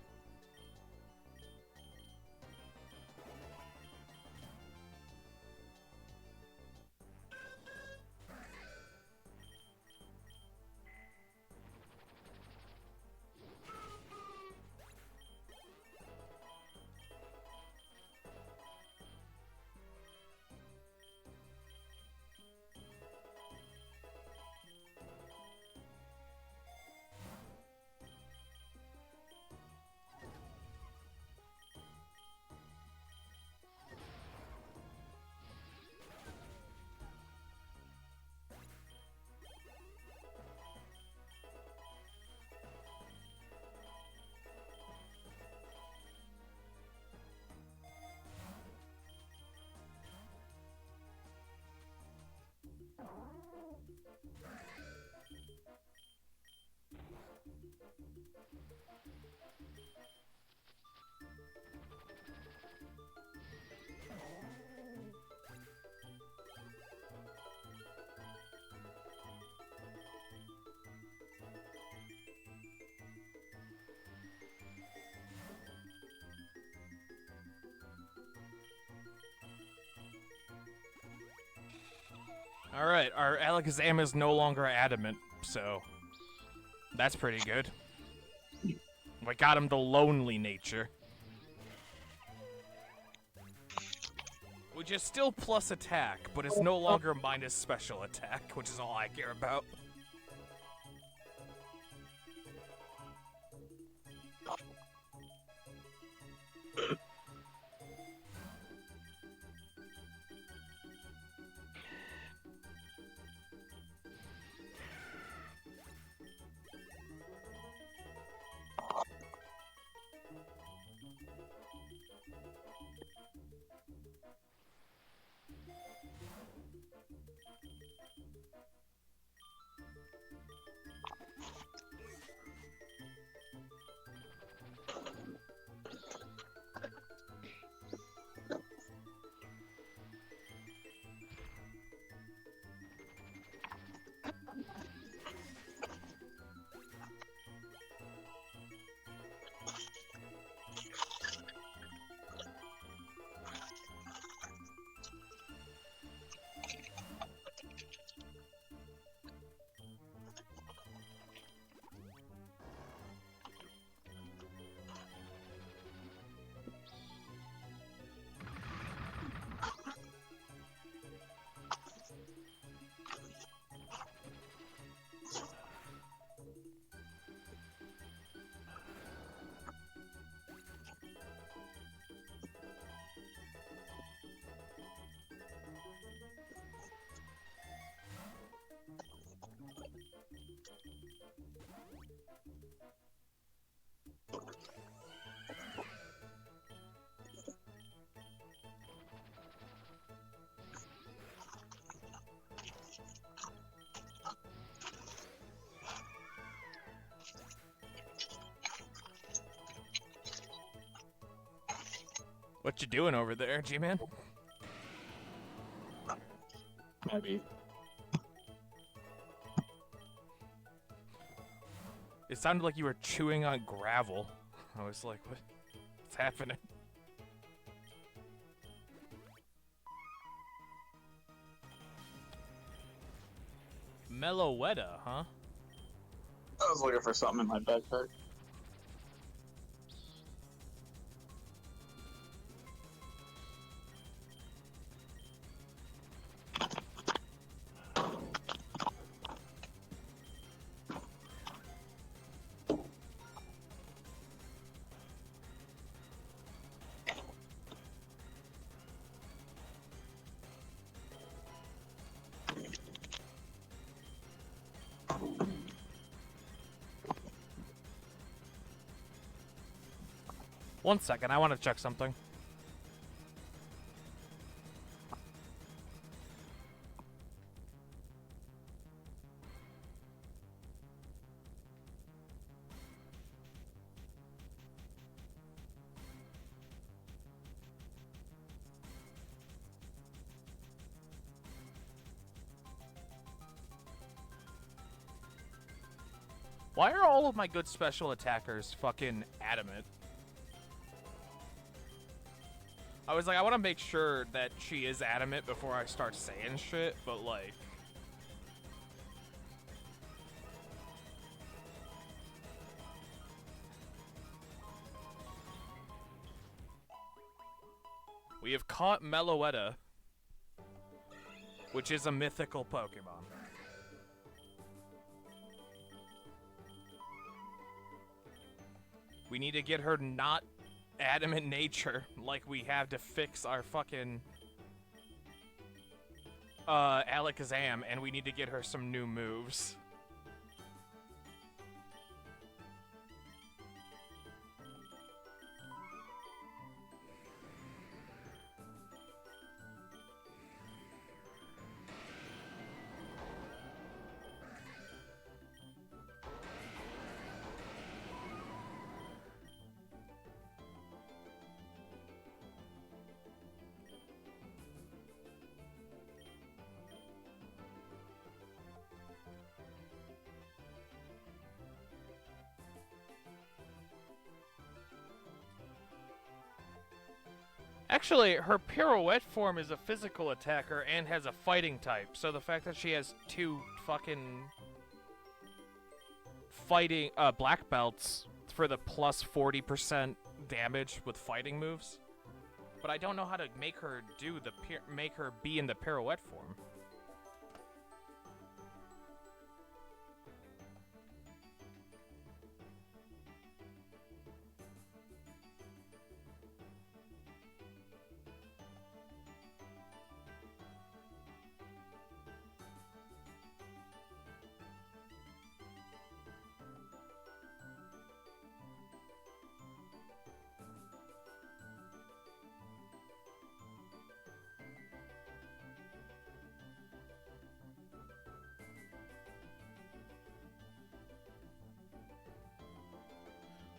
Alright, our Alakazam is no longer adamant, so that's pretty good. We got him the lonely nature. Which is still plus attack, but it's no longer minus special attack, which is all I care about. What you doing over there, G-Man? Maybe. It sounded like you were chewing on gravel. I was like, what's happening? Meloetta, huh? I was looking for something in my backpack. One second, I want to check something. Why are all of my good special attackers fucking adamant? I was like, I want to make sure that she is adamant before I start saying shit, but like... We have caught Meloetta, which is a mythical Pokemon. We need to get her not adamant nature like we have to fix our fucking Alakazam, and we need to get her some new moves. Actually, her pirouette form is a physical attacker and has a fighting type, so the fact that she has 2 fucking fighting black belts for the plus 40% damage with fighting moves. But I don't know how to make her do the make her be in the pirouette form.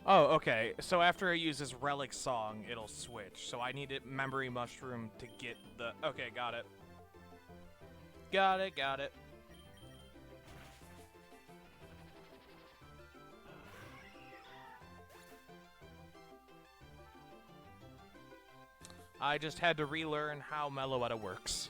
Oh, okay. So after I use this relic song, it'll switch. So I need a memory mushroom to get the... Okay, got it. Got it, got it. I just had to relearn how Meloetta works.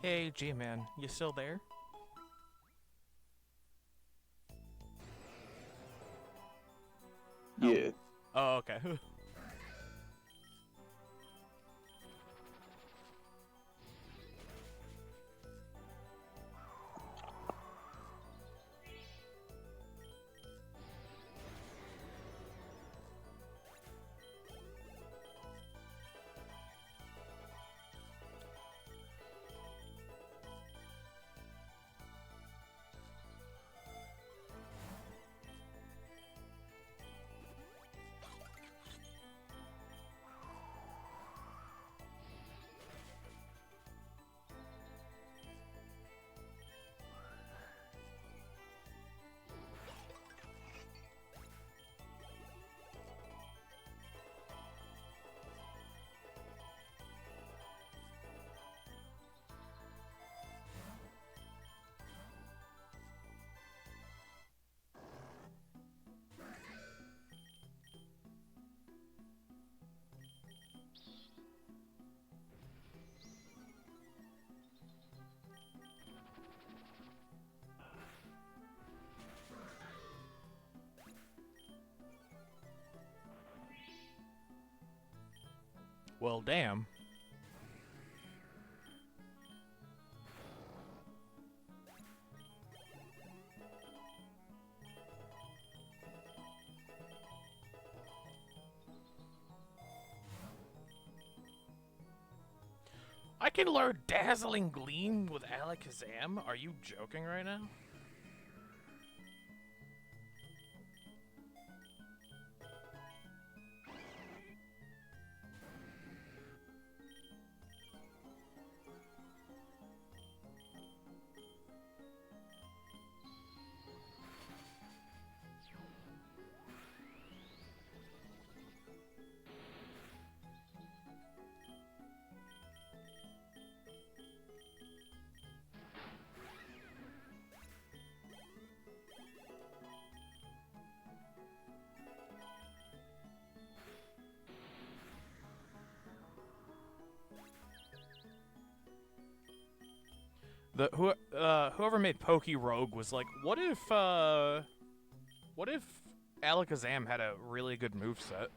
Hey, G-Man, you still there? Yeah. Oh, okay. Well, damn. I can learn Dazzling Gleam with Alakazam? Are you joking right now? Whoever made PokeRogue was like, what if Alakazam had a really good moveset?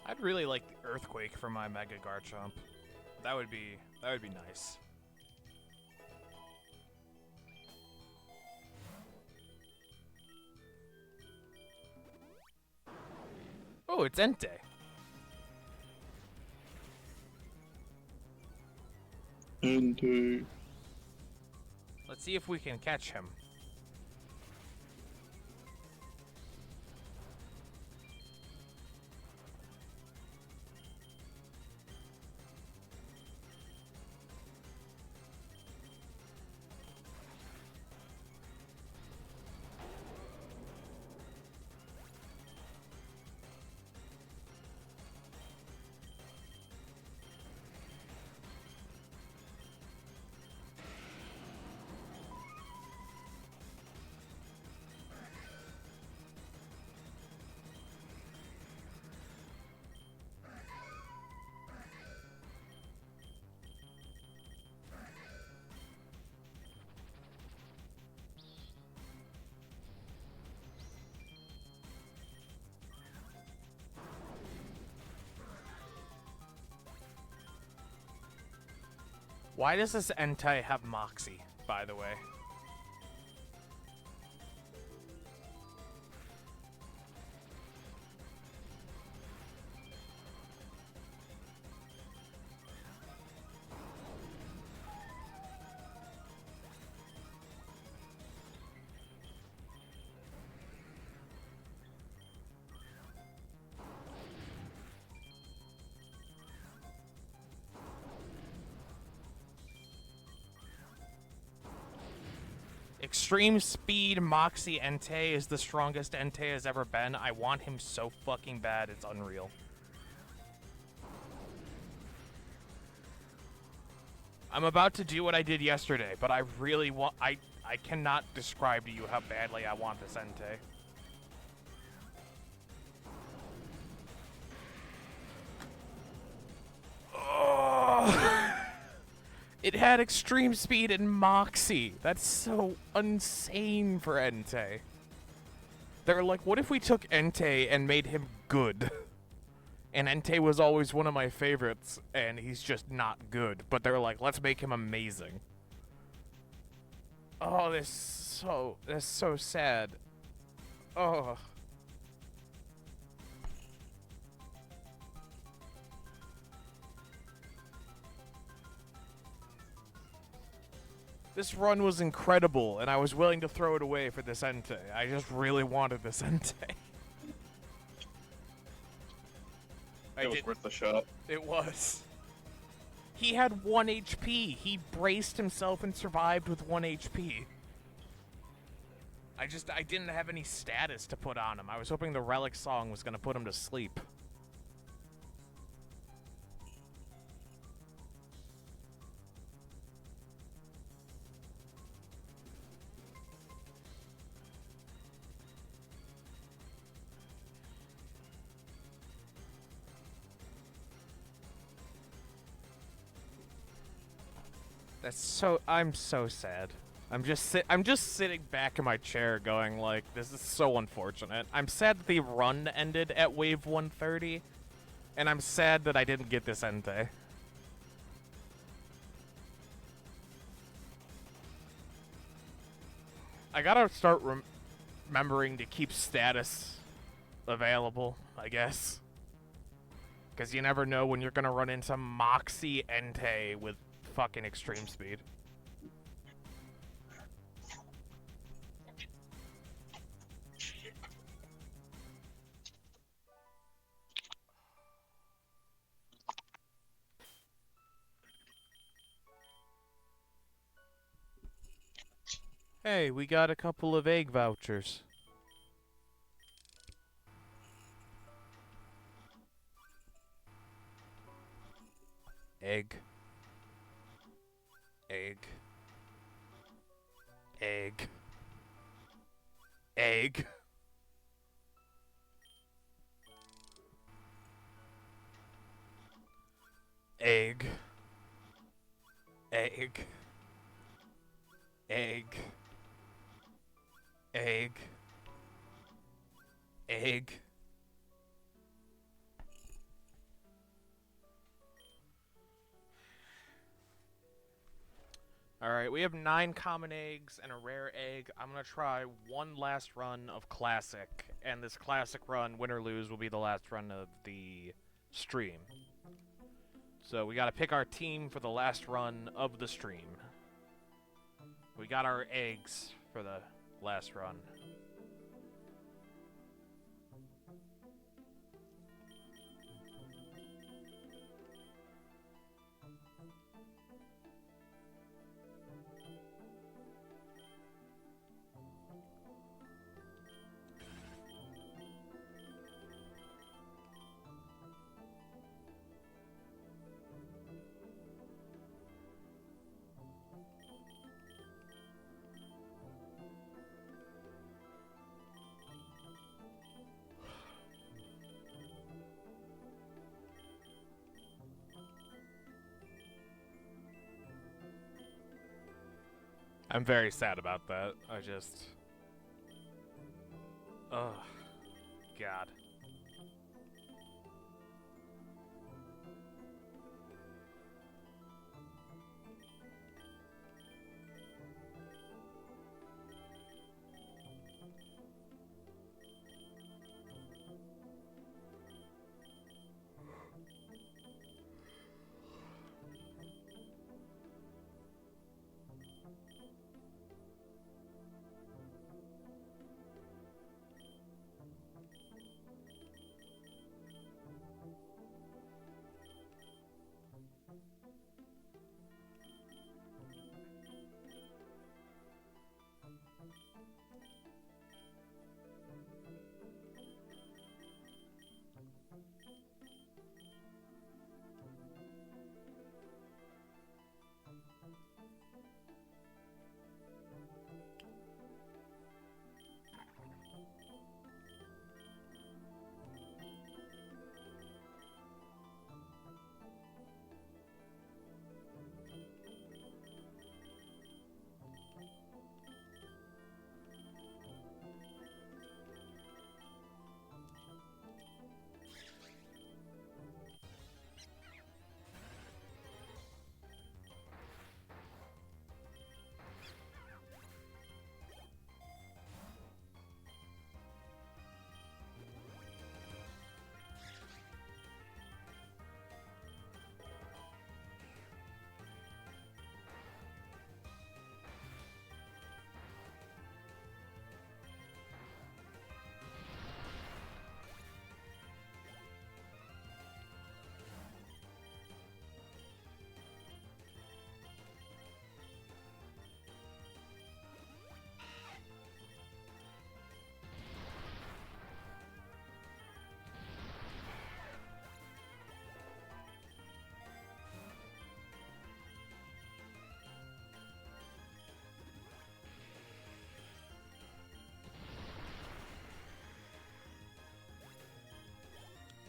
I'd really like Earthquake for my Mega Garchomp. That would be nice. Oh, it's Entei. Entei. Let's see if we can catch him. Why does this Entei have Moxie, by the way? Extreme Speed Moxie Entei is the strongest Entei has ever been. I want him so fucking bad, it's unreal. I'm about to do what I did yesterday, but I really want... I cannot describe to you how badly I want this Entei. It had extreme speed and Moxie. That's so insane for Entei. They're like, what if we took Entei and made him good? And Entei was always one of my favorites, and he's just not good. But they're like, let's make him amazing. Oh, that's so sad. Oh. This run was incredible, and I was willing to throw it away for this Entei. I just really wanted this Entei. It was worth the shot. It was. He had 1 HP. He braced himself and survived with 1 HP. I didn't have any status to put on him. I was hoping the Relic song was going to put him to sleep. I'm so sad. I'm just sitting back in my chair going like, this is so unfortunate. I'm sad that the run ended at wave 130, and I'm sad that I didn't get this Entei. I gotta start remembering to keep status available, I guess. Because you never know when you're gonna run into Moxie Entei with fucking extreme speed. Hey, we got a couple of egg vouchers. Egg. Egg. Egg. Egg. Egg. Egg. Egg. Egg. Egg. Alright, we have 9 common eggs and a rare egg. I'm gonna try one last run of Classic, and this Classic run, win or lose, will be the last run of the stream. So we gotta pick our team for the last run of the stream. We got our eggs for the last run. I'm very sad about that. I just... Ugh. God.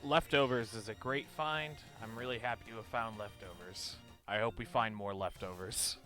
Leftovers is a great find. I'm really happy to have found leftovers. I hope we find more leftovers.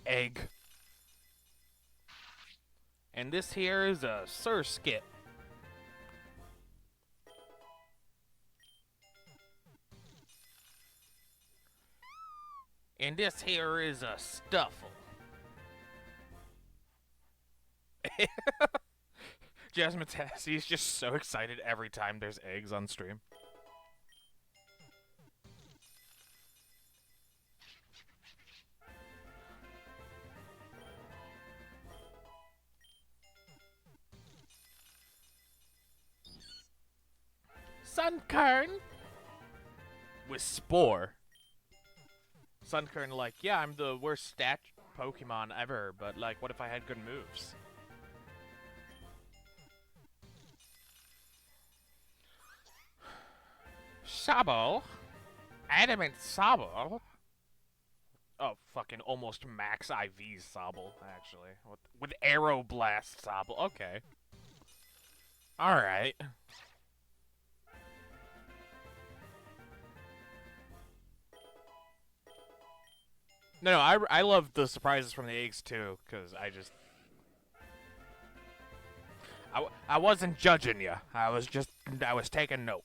egg. And this here is a surskit. And this here is a stuffle. Jasmine Tassie is just so excited every time there's eggs on stream. Sunkern! With Spore. Sunkern like, yeah, I'm the worst stat Pokemon ever, but like, what if I had good moves? Sobble? Adamant Sobble? Oh, fucking almost max IV Sobble, actually. With Aeroblast Sobble. Okay. Alright. No, I love the surprises from the eggs too, because I just... I wasn't judging you. I was taking note.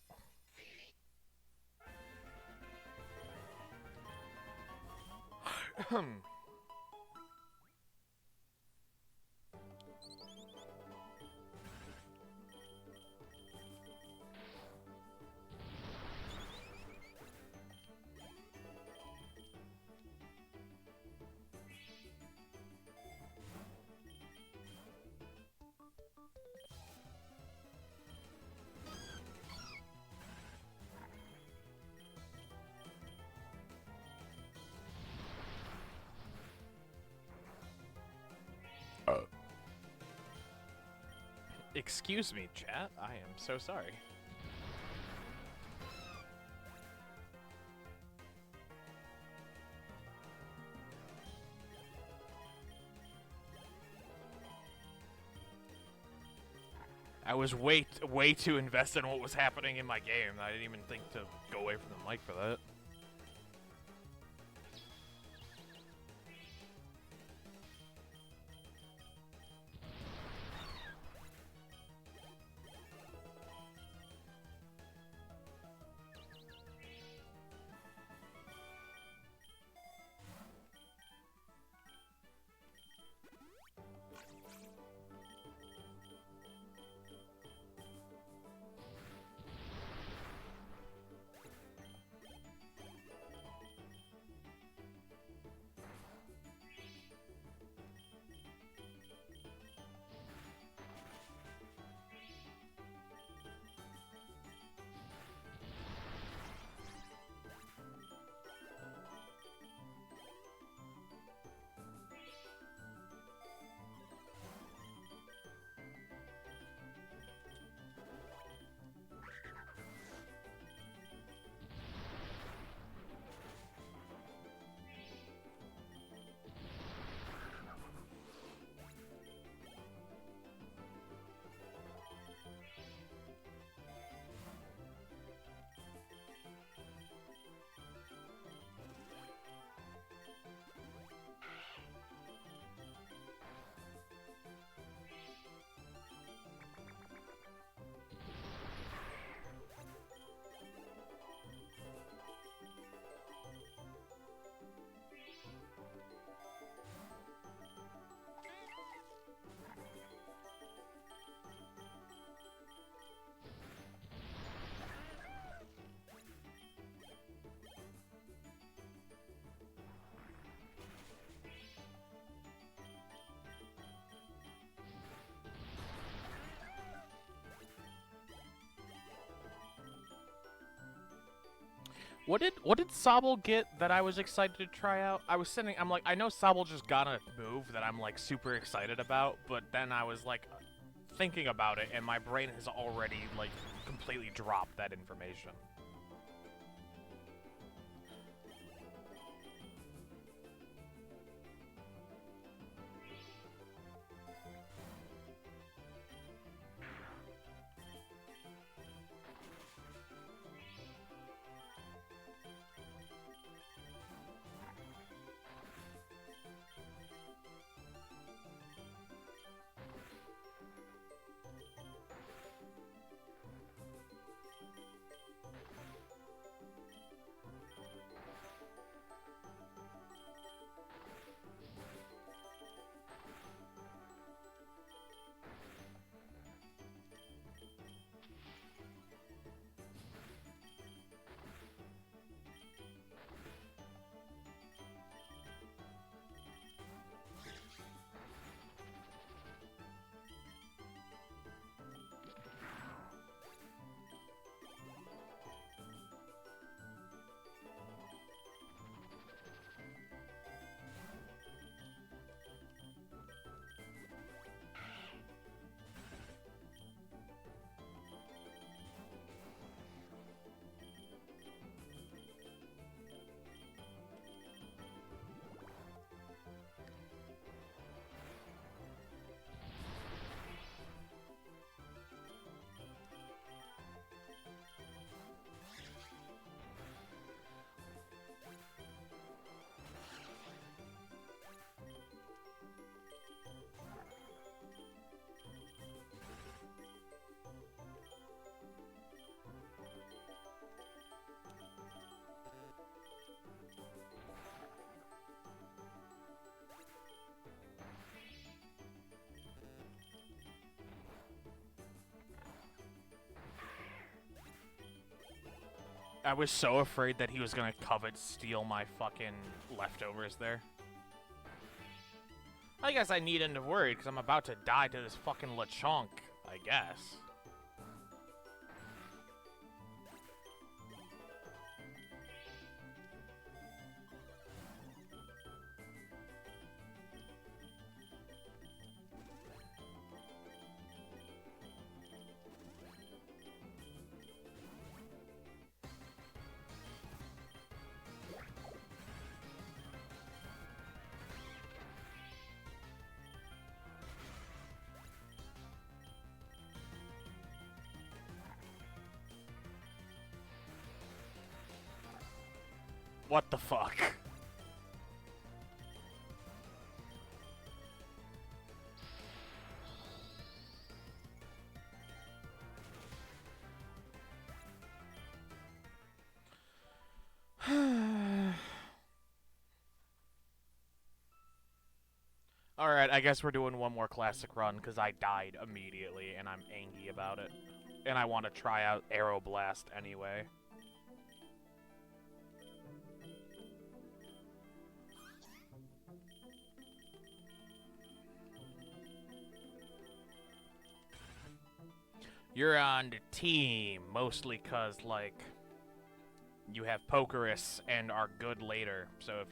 Excuse me, chat. I am so sorry. I was way too invested in what was happening in my game. I didn't even think to go away from the mic for that. What did Sobble get that I was excited to try out? I'm like, I know Sobble just got a move that I'm like super excited about, but then I was like thinking about it and my brain has already like completely dropped that information. I was so afraid that he was gonna covet steal my fucking leftovers there. I guess I needn't have worried, because I'm about to die to this fucking Lechonk, I guess. What the fuck? Alright, I guess we're doing one more classic run, because I died immediately, and I'm angry about it. And I want to try out Aeroblast anyway. You're on the team, mostly because, like, you have Pokerus and are good later, so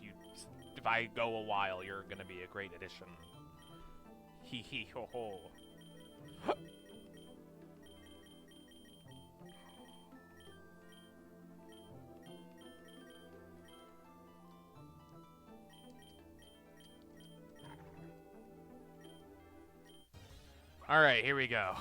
if I go a while, you're gonna be a great addition. Hee hee ho ho. Alright, here we go.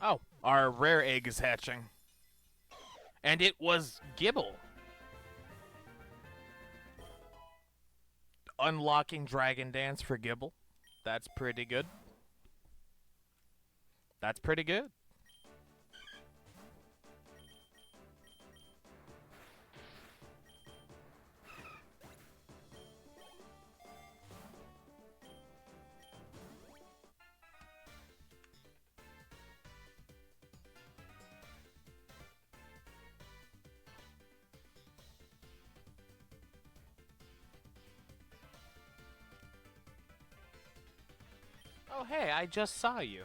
Oh, our rare egg is hatching. And it was Gibble. Unlocking Dragon Dance for Gibble. That's pretty good. That's pretty good. Oh, hey, I just saw you.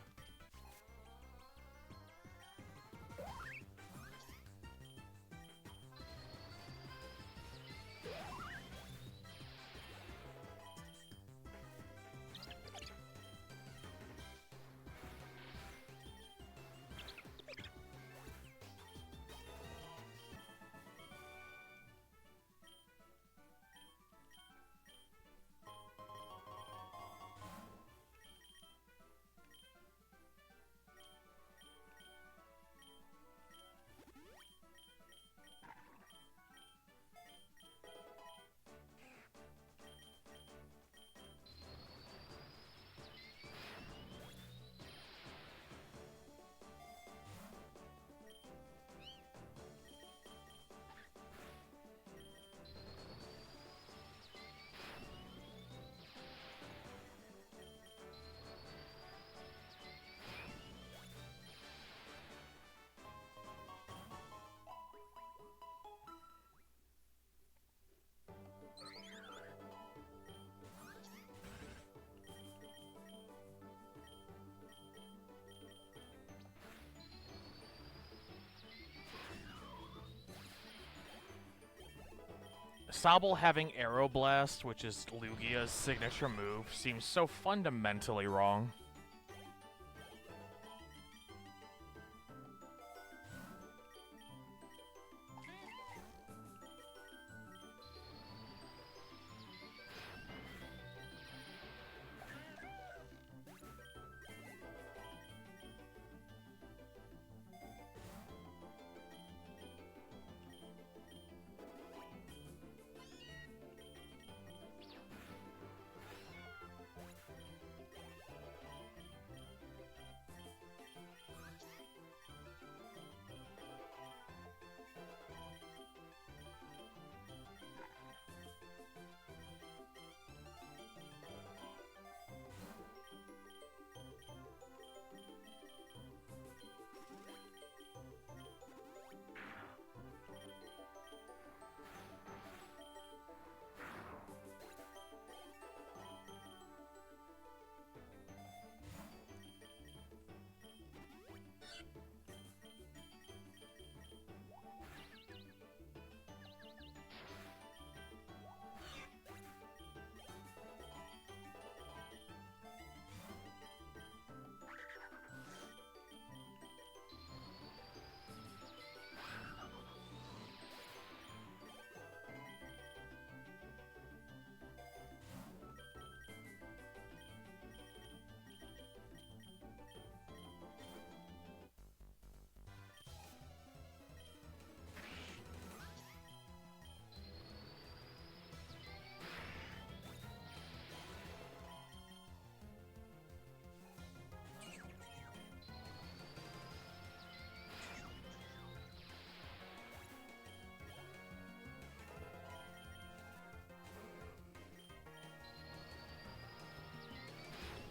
Sobble having Arrow Blast, which is Lugia's signature move, seems so fundamentally wrong.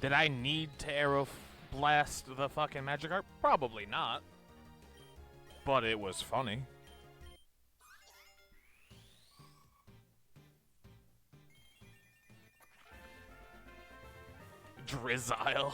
Did I need to Arrow Blast the fucking Magikarp? Probably not. But it was funny. Drizzile.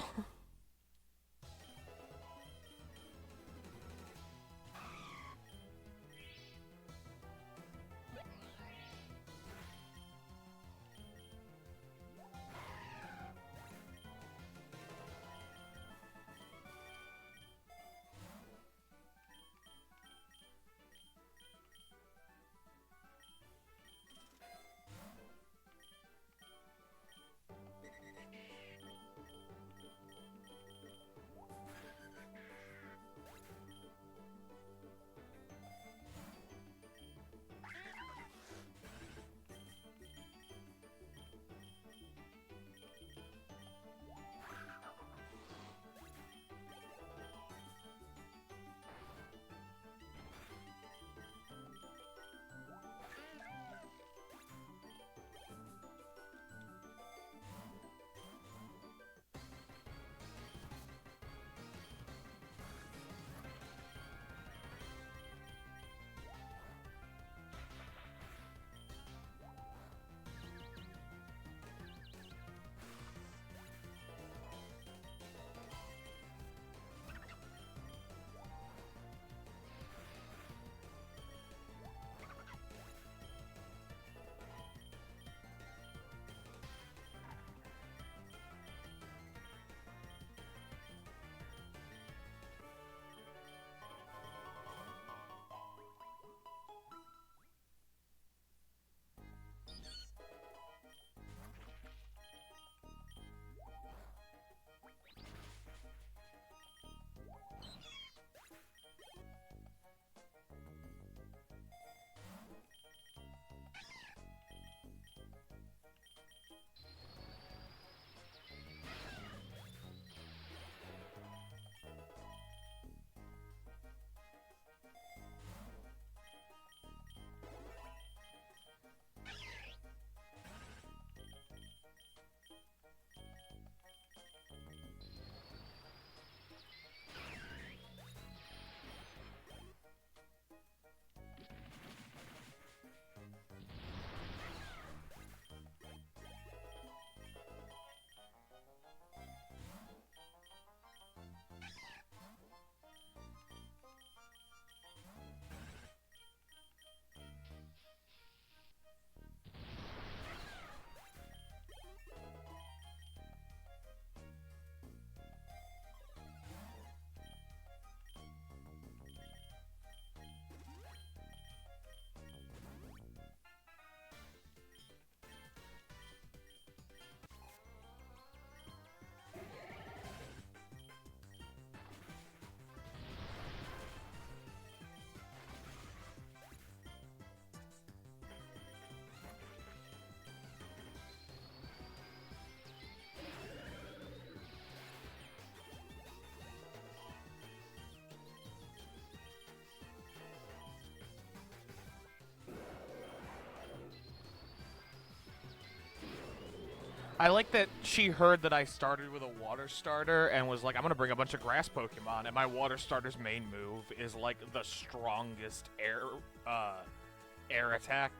I like that she heard that I started with a water starter and was like, I'm gonna bring a bunch of grass Pokemon, and my water starter's main move is like the strongest air attack,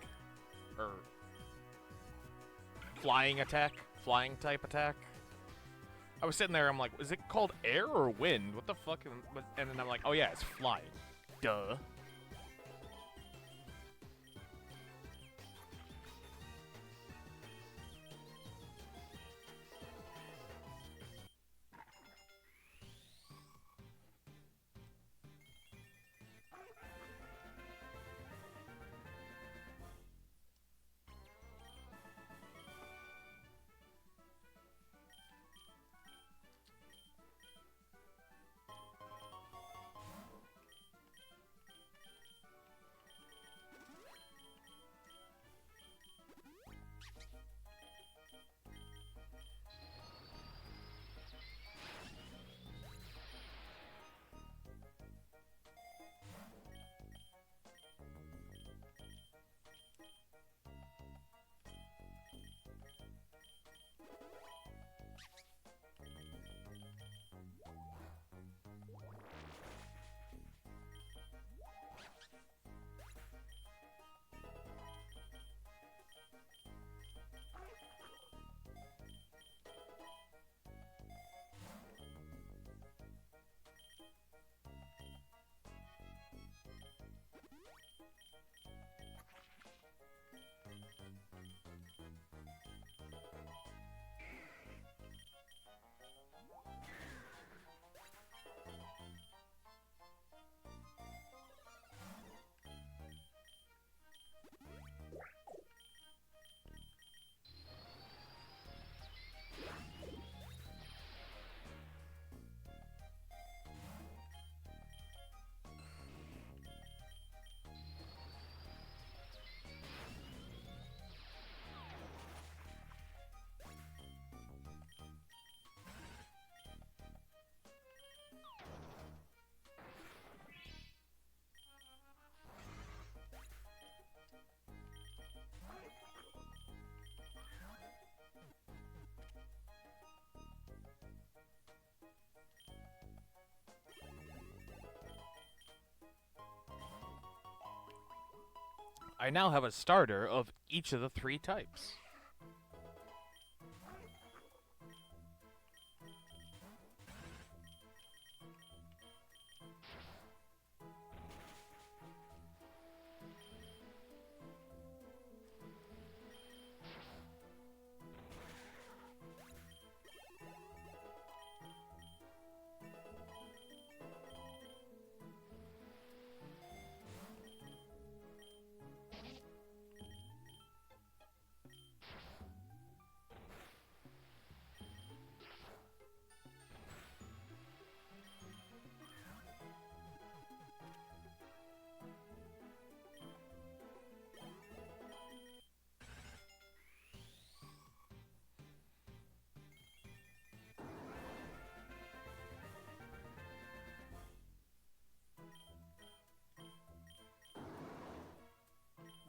or flying type attack. I was sitting there, I'm like, is it called air or wind? What the fuck? And then I'm like, oh yeah, it's flying. Duh. I now have a starter of each of the 3 types.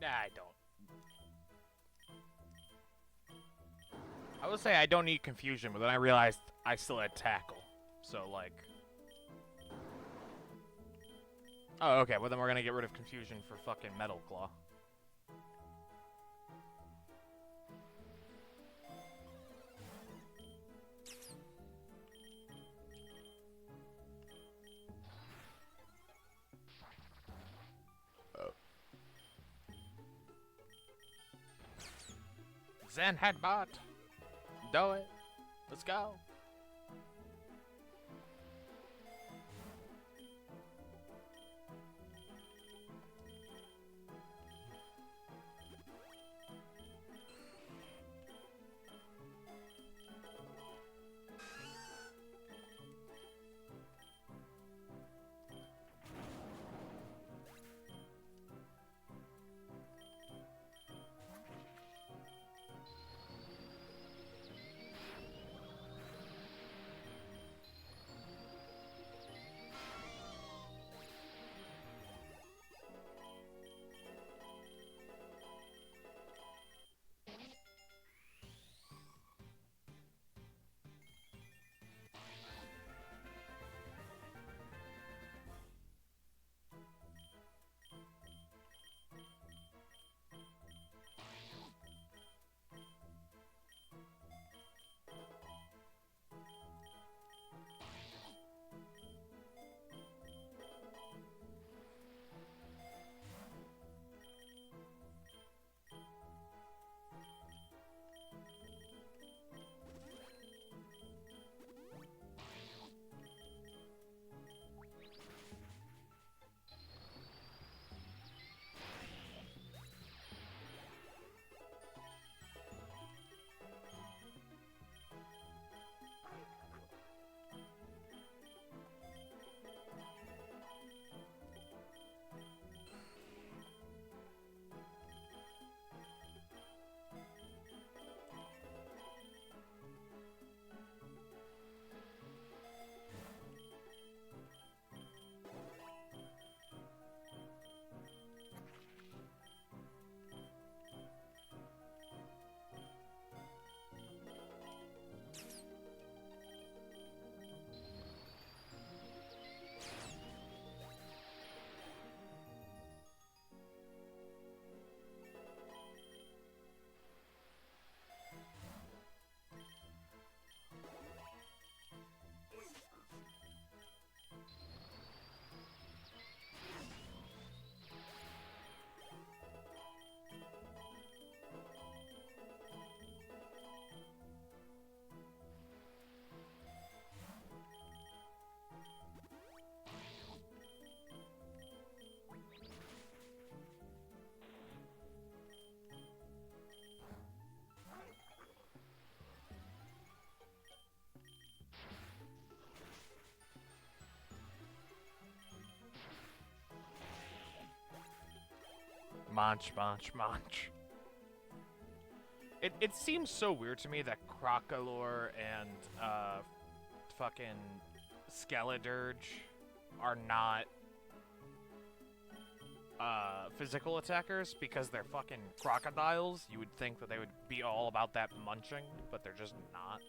Nah, I don't. I would say I don't need confusion, but then I realized I still had tackle. So, like... Oh, okay, well then we're gonna get rid of confusion for fucking Metal Claw. Zen Headbutt! Do it! Let's go! Munch. It seems so weird to me that Crocolore and fucking Skeledirge are not physical attackers because they're fucking crocodiles. You would think that they would be all about that munching, but they're just not.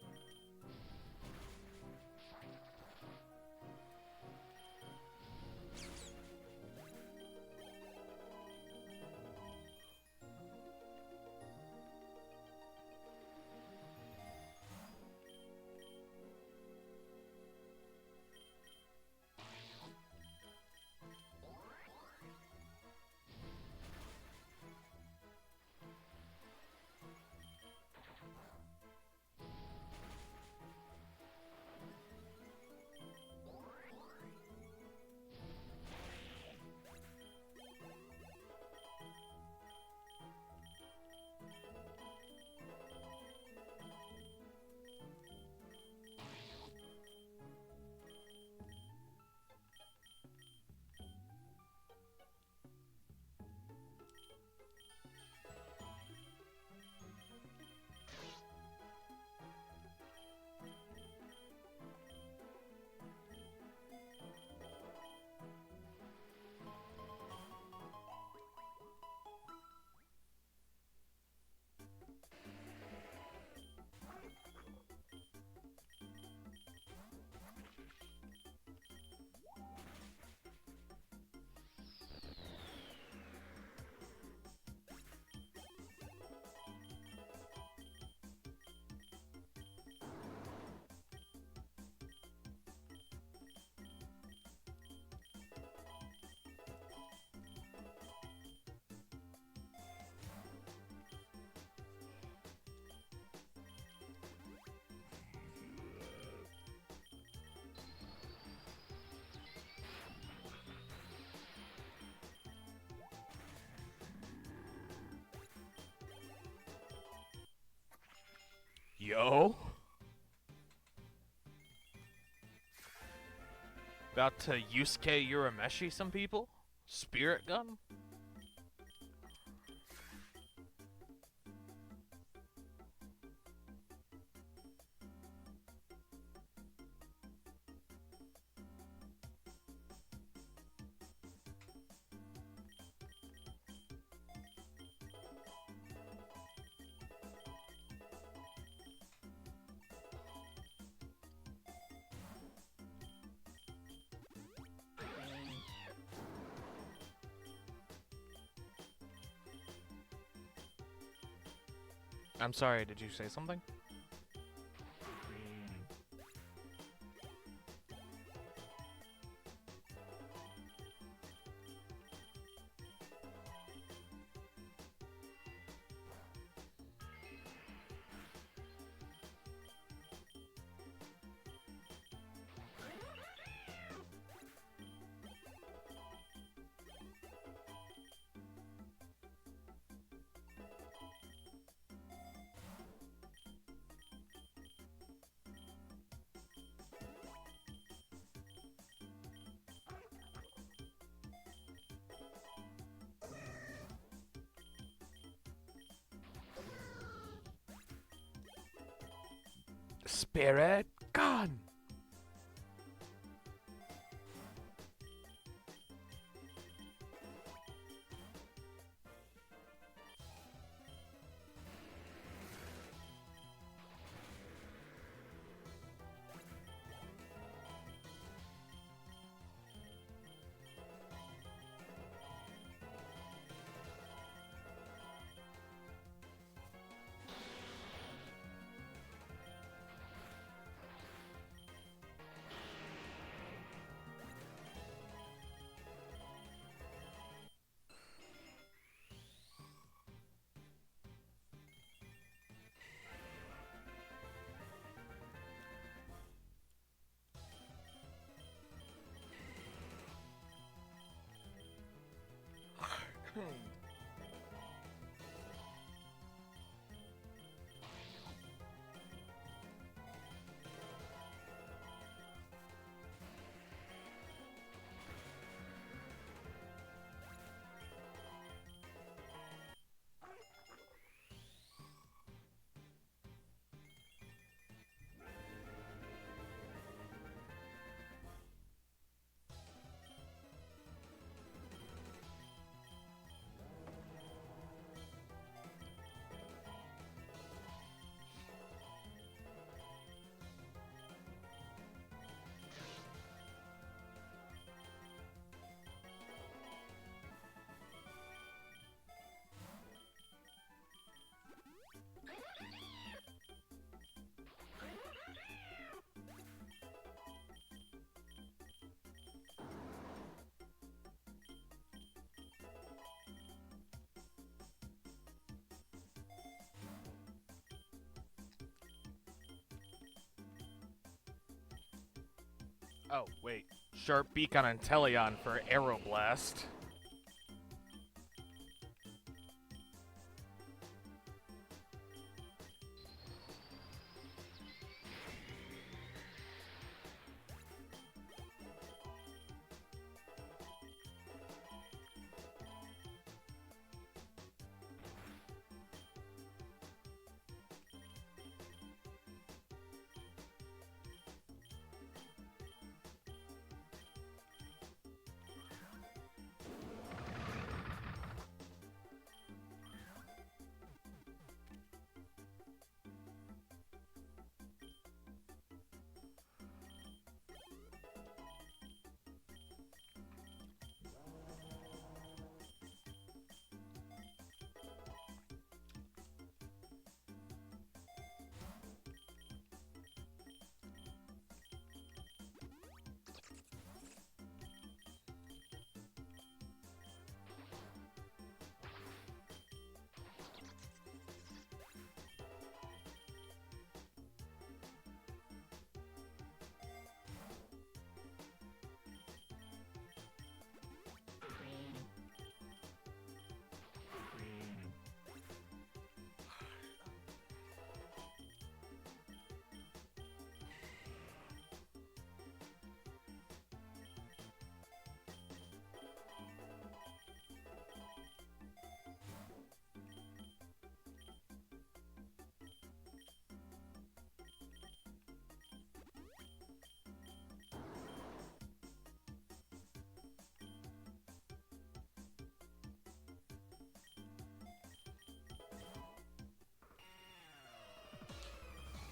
Yo. About to Yusuke Urameshi some people? Spirit gun? I'm sorry, did you say something? Spirit gun! Oh, wait. Sharp Beak on Inteleon for Aeroblast.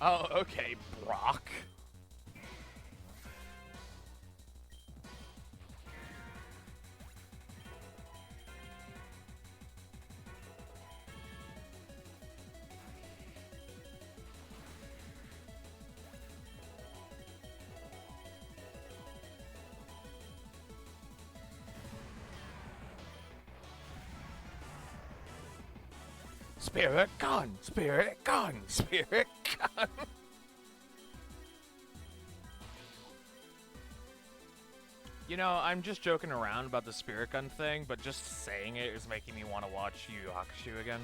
Oh, okay, Brock. Spirit gun, spirit gun, spirit gun. You know, I'm just joking around about the spirit gun thing, but just saying it is making me want to watch Yu Yu Hakusho again.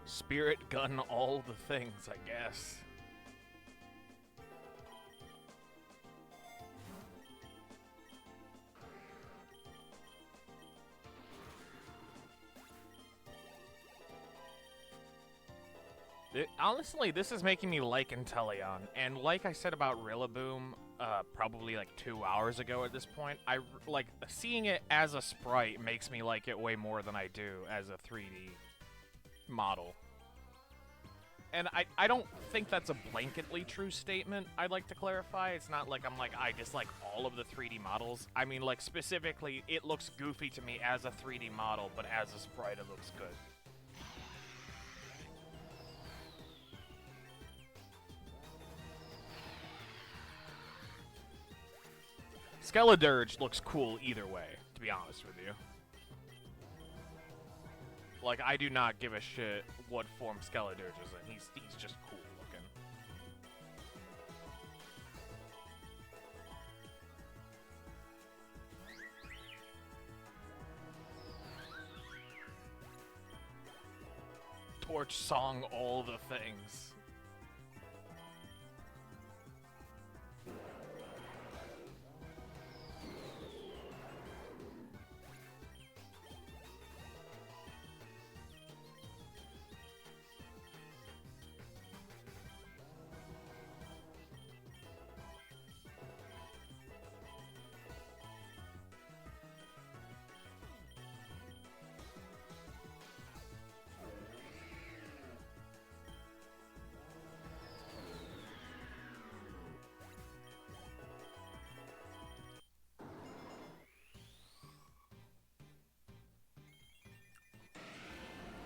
Spirit gun all the things, I guess. Honestly, this is making me like Inteleon, and like I said about Rillaboom, probably like 2 hours ago at this point, like seeing it as a sprite makes me like it way more than I do as a 3D model. And I don't think that's a blanketly true statement, I'd like to clarify. It's not like I'm like, I dislike all of the 3D models. I mean, like, specifically, it looks goofy to me as a 3D model, but as a sprite, it looks good. Skeledirge looks cool either way, to be honest with you. Like, I do not give a shit what form Skeledirge is in. He's just cool looking. Torch song all the things.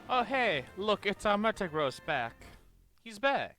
Oh hey, look, it's our Metagross back. He's back.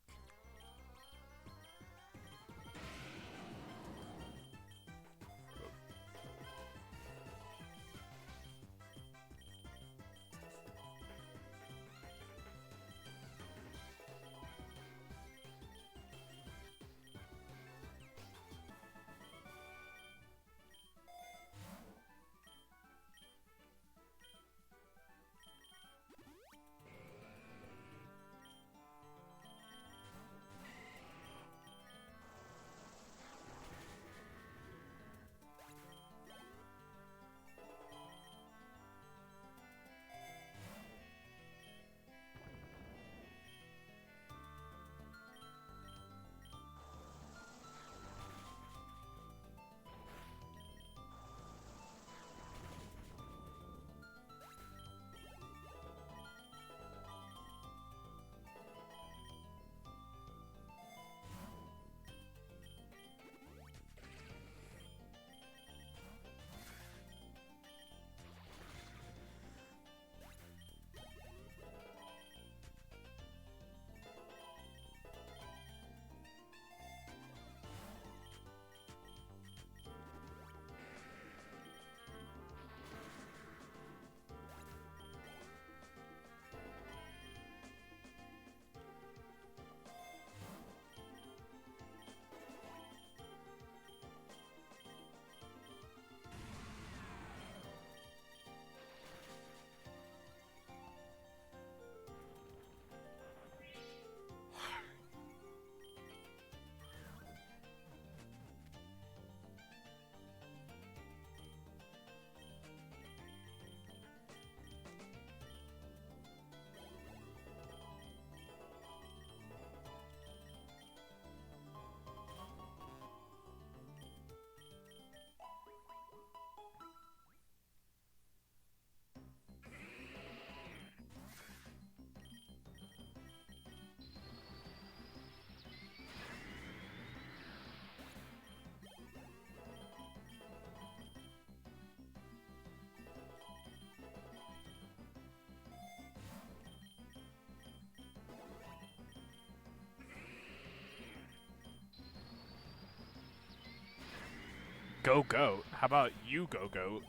Go goat. How about you go goat?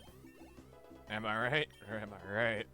Am I right? Or am I right?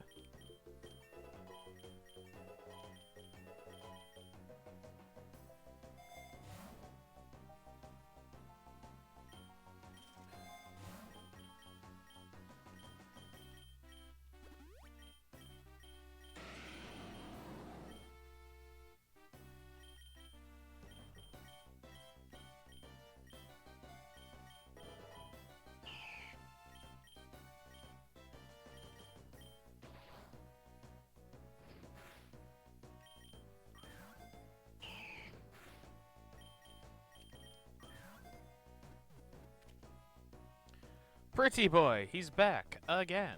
Pretty boy, he's back again.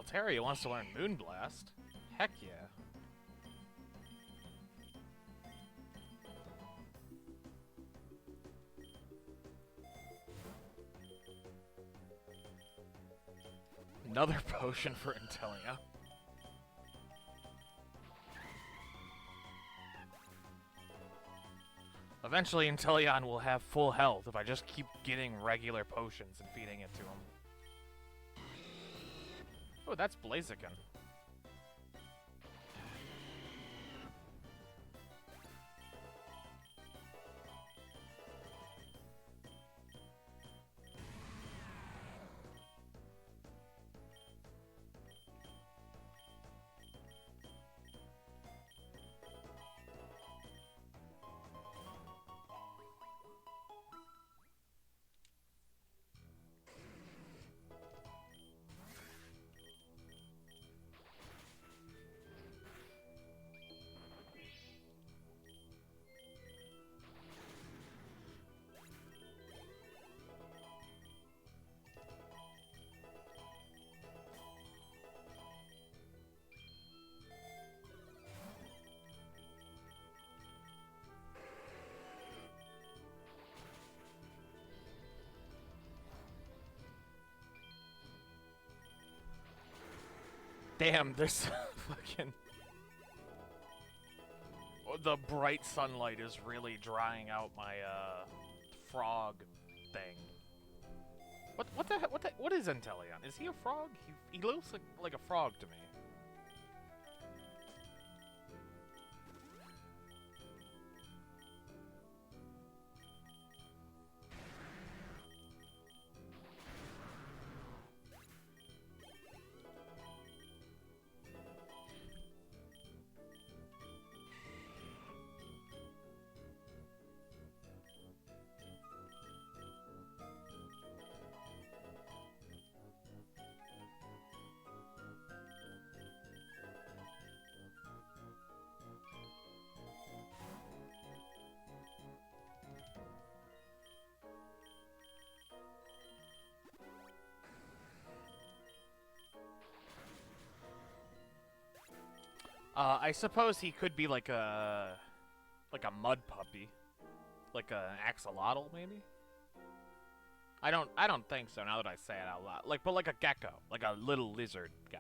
Altaria wants to learn Moonblast. Heck yeah. Another potion for Intelia. Eventually, Inteleon will have full health if I just keep getting regular potions and feeding it to him. Oh, that's Blaziken. Damn, there's fucking... The bright sunlight is really drying out my, frog thing. What the heck? What is Inteleon? Is he a frog? He looks like a frog to me. I suppose he could be like a mud puppy, like an axolotl maybe. I don't think so. Now that I say it out loud, but like a gecko, like a little lizard guy.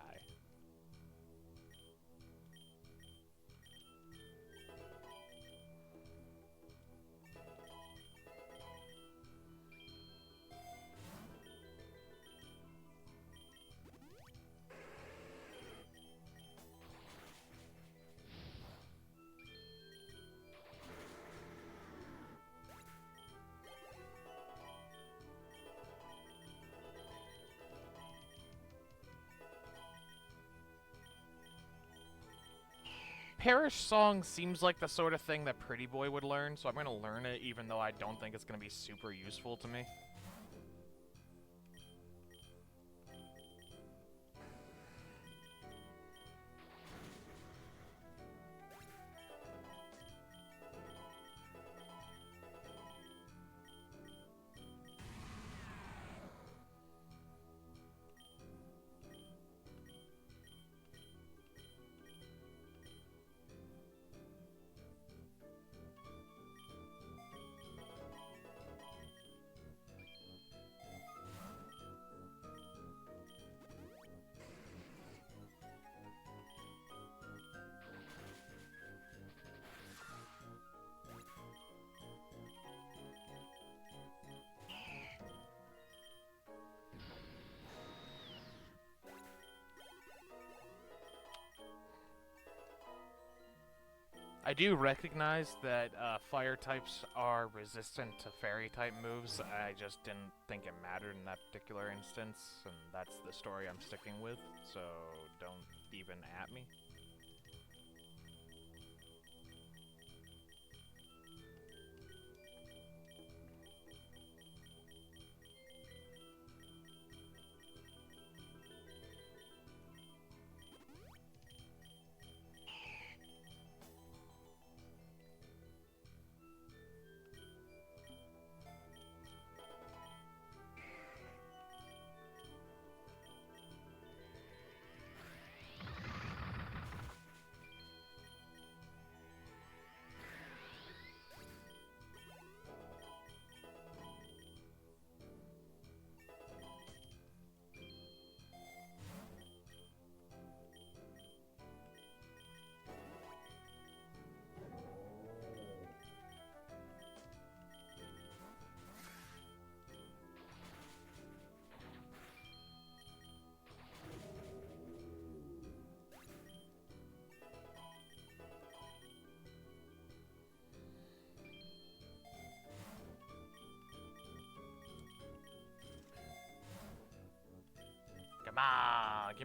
Parish Song seems like the sort of thing that Pretty Boy would learn, so I'm gonna learn it even though I don't think it's gonna be super useful to me. I do recognize that fire types are resistant to fairy type moves. I just didn't think it mattered in that particular instance, and that's the story I'm sticking with, so don't even at me.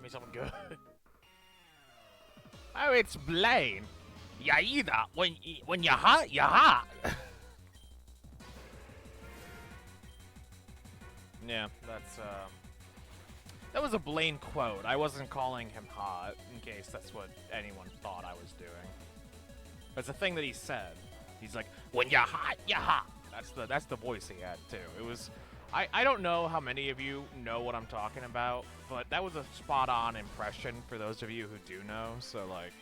Give me something good. Oh, it's Blaine. Yeah, either. When you're hot, you're hot. Yeah, that's, that was a Blaine quote. I wasn't calling him hot, in case that's what anyone thought I was doing. It's a thing that he said. He's like, when you're hot, you're hot. That's the voice he had, too. It was... I don't know how many of you know what I'm talking about, but that was a spot-on impression for those of you who do know, so, like...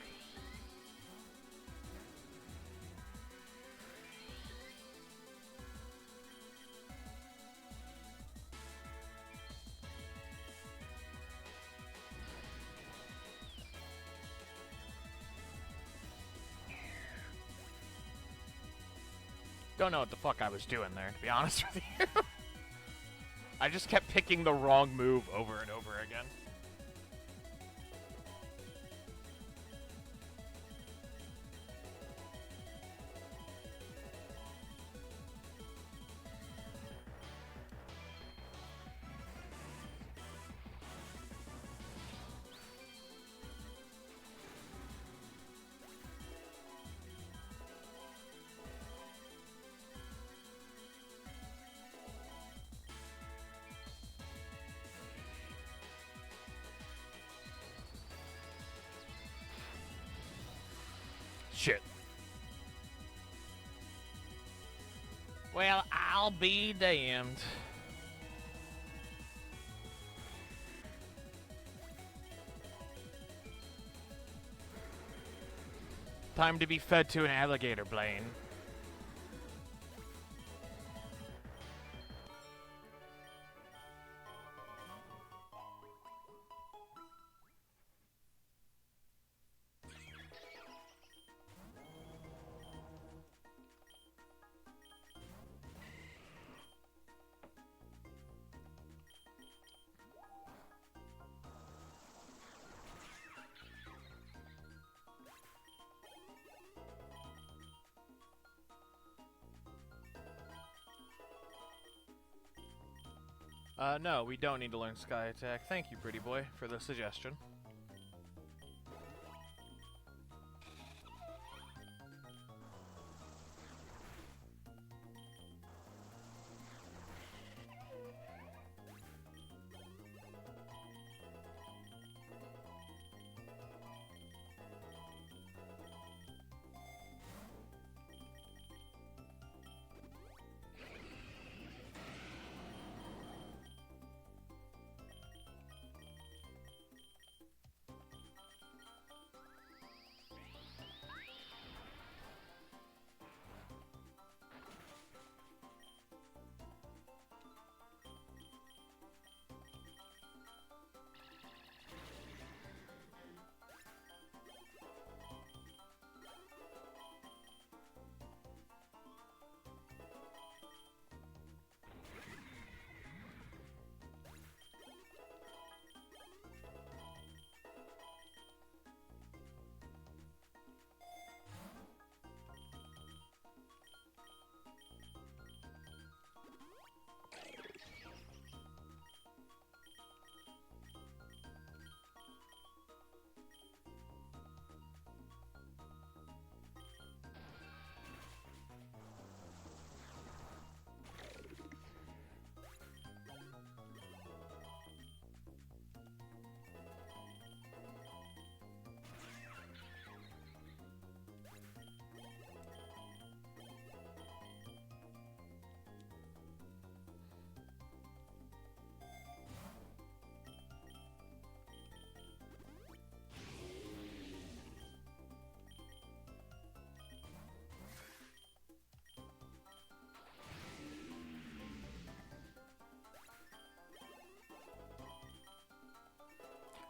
Don't know what the fuck I was doing there, to be honest with you. I just kept picking the wrong move over and over again. Shit. Well, I'll be damned. Time to be fed to an alligator, Blaine. No, we don't need to learn Sky Attack. Thank you, pretty boy, for the suggestion.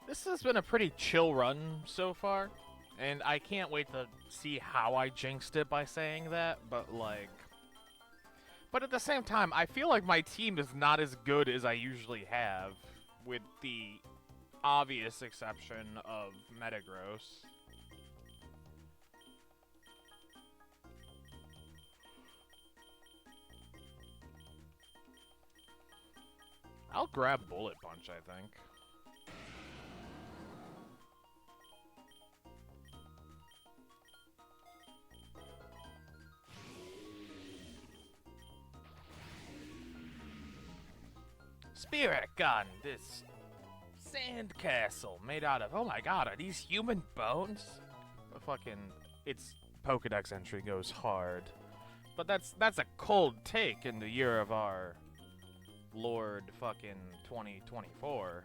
This has been a pretty chill run so far, and I can't wait to see how I jinxed it by saying that, but like... But at the same time, I feel like my team is not as good as I usually have, with the obvious exception of Metagross. I'll grab Bullet Punch, I think. Spirit gun, this sand castle made out of, oh my god, are these human bones? Fucking, its Pokedex entry goes hard. But that's a cold take in the year of our Lord fucking 2024.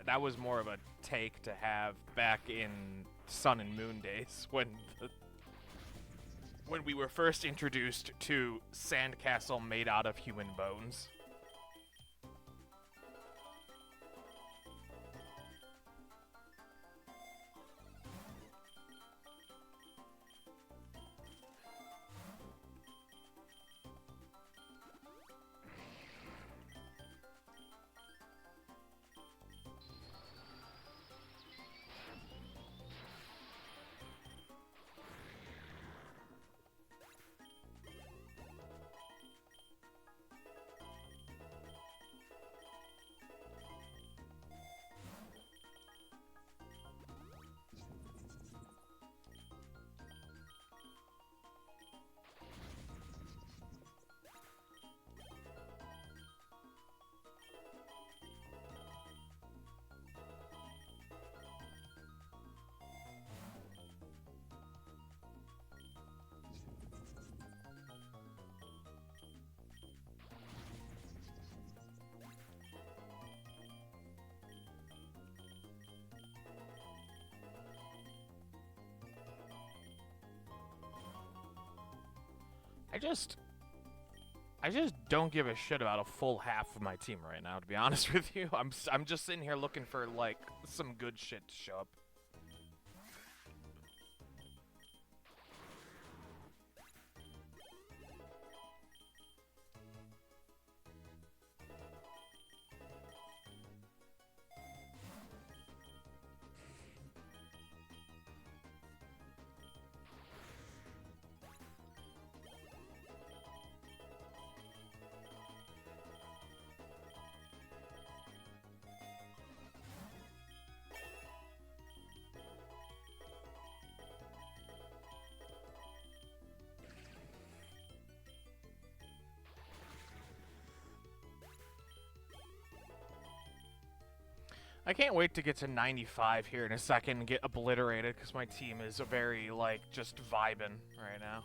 That was more of a take to have back in Sun and Moon days when we were first introduced to sandcastle made out of human bones. I just don't give a shit about a full half of my team right now, to be honest with you. I'm just sitting here looking for, like, some good shit to show up. I can't wait to get to 95 here in a second and get obliterated, because my team is very, like, just vibing right now.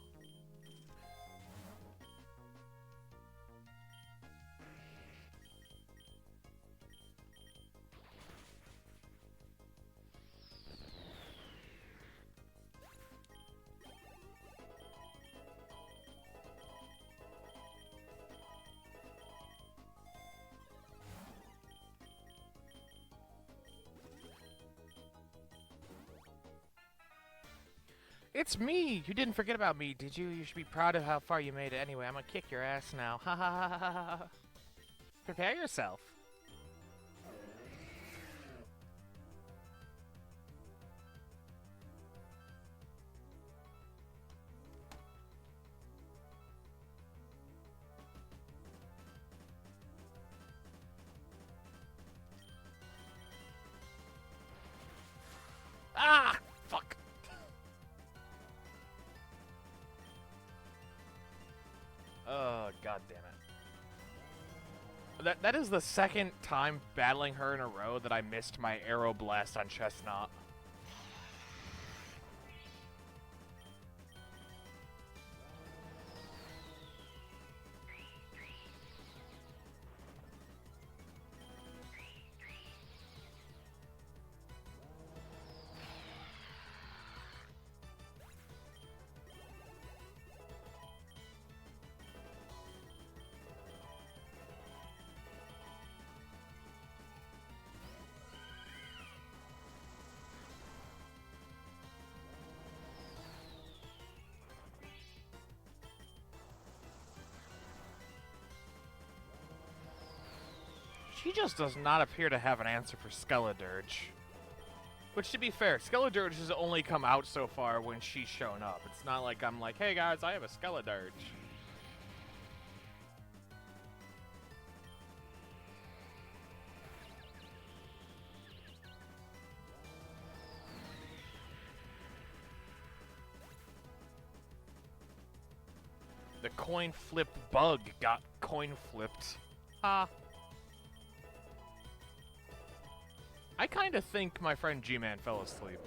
It's me! You didn't forget about me, did you? You should be proud of how far you made it anyway. I'm gonna kick your ass now. Ha ha ha ha ha ha. Prepare yourself. Ah! Fuck! Oh, god damn it. That is the second time battling her in a row that I missed my Arrow Blast on Chestnut. She just does not appear to have an answer for Skeledirge. Which, to be fair, Skeledirge has only come out so far when she's shown up. It's not like I'm like, hey guys, I have a Skeledirge. The coin flip bug got coin flipped. Ha. I kind of think my friend G-Man fell asleep,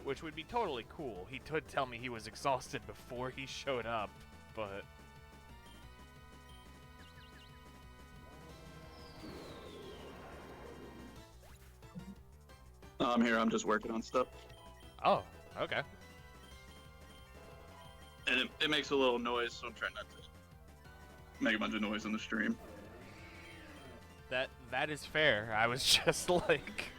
which would be totally cool. He could tell me he was exhausted before he showed up, but... I'm here. I'm just working on stuff. Oh, okay. And it makes a little noise, so I'm trying not to make a bunch of noise on the stream. That is fair. I was just like...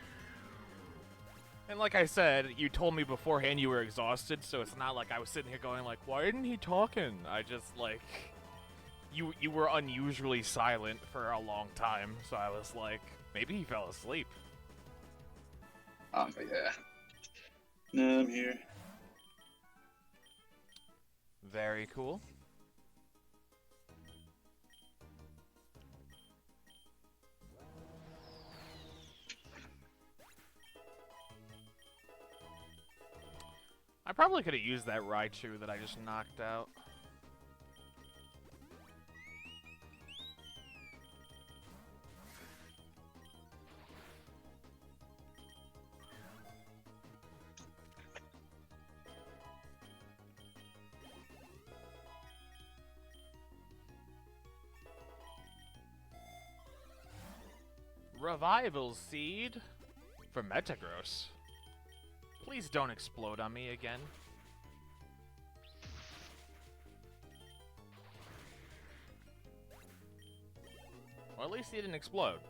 And like I said, you told me beforehand you were exhausted, so it's not like I was sitting here going like, why isn't he talking? I just like... You were unusually silent for a long time, so I was like, maybe he fell asleep. Oh, yeah. No, I'm here. Very cool. I probably could have used that Raichu that I just knocked out. Revival Seed for Metagross. Please don't explode on me again. Well, at least he didn't explode.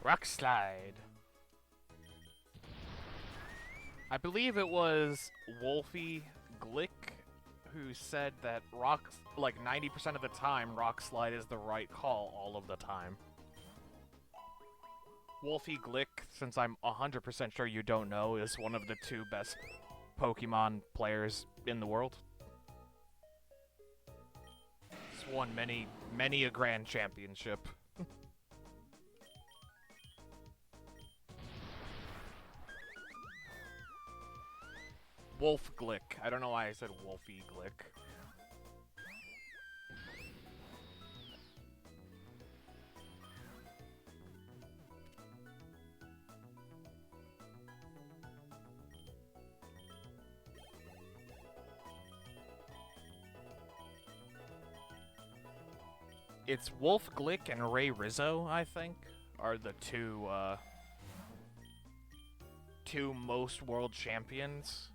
Rock Slide. I believe it was Wolfie Glick who said that like 90% of the time, Rock Slide is the right call all of the time. Wolfie Glick, since I'm 100% sure you don't know, is one of the 2 best Pokemon players in the world. He's won many a grand championship. Wolf Glick. I don't know why I said Wolfie Glick. It's Wolf Glick and Ray Rizzo, I think, are the two most world champions.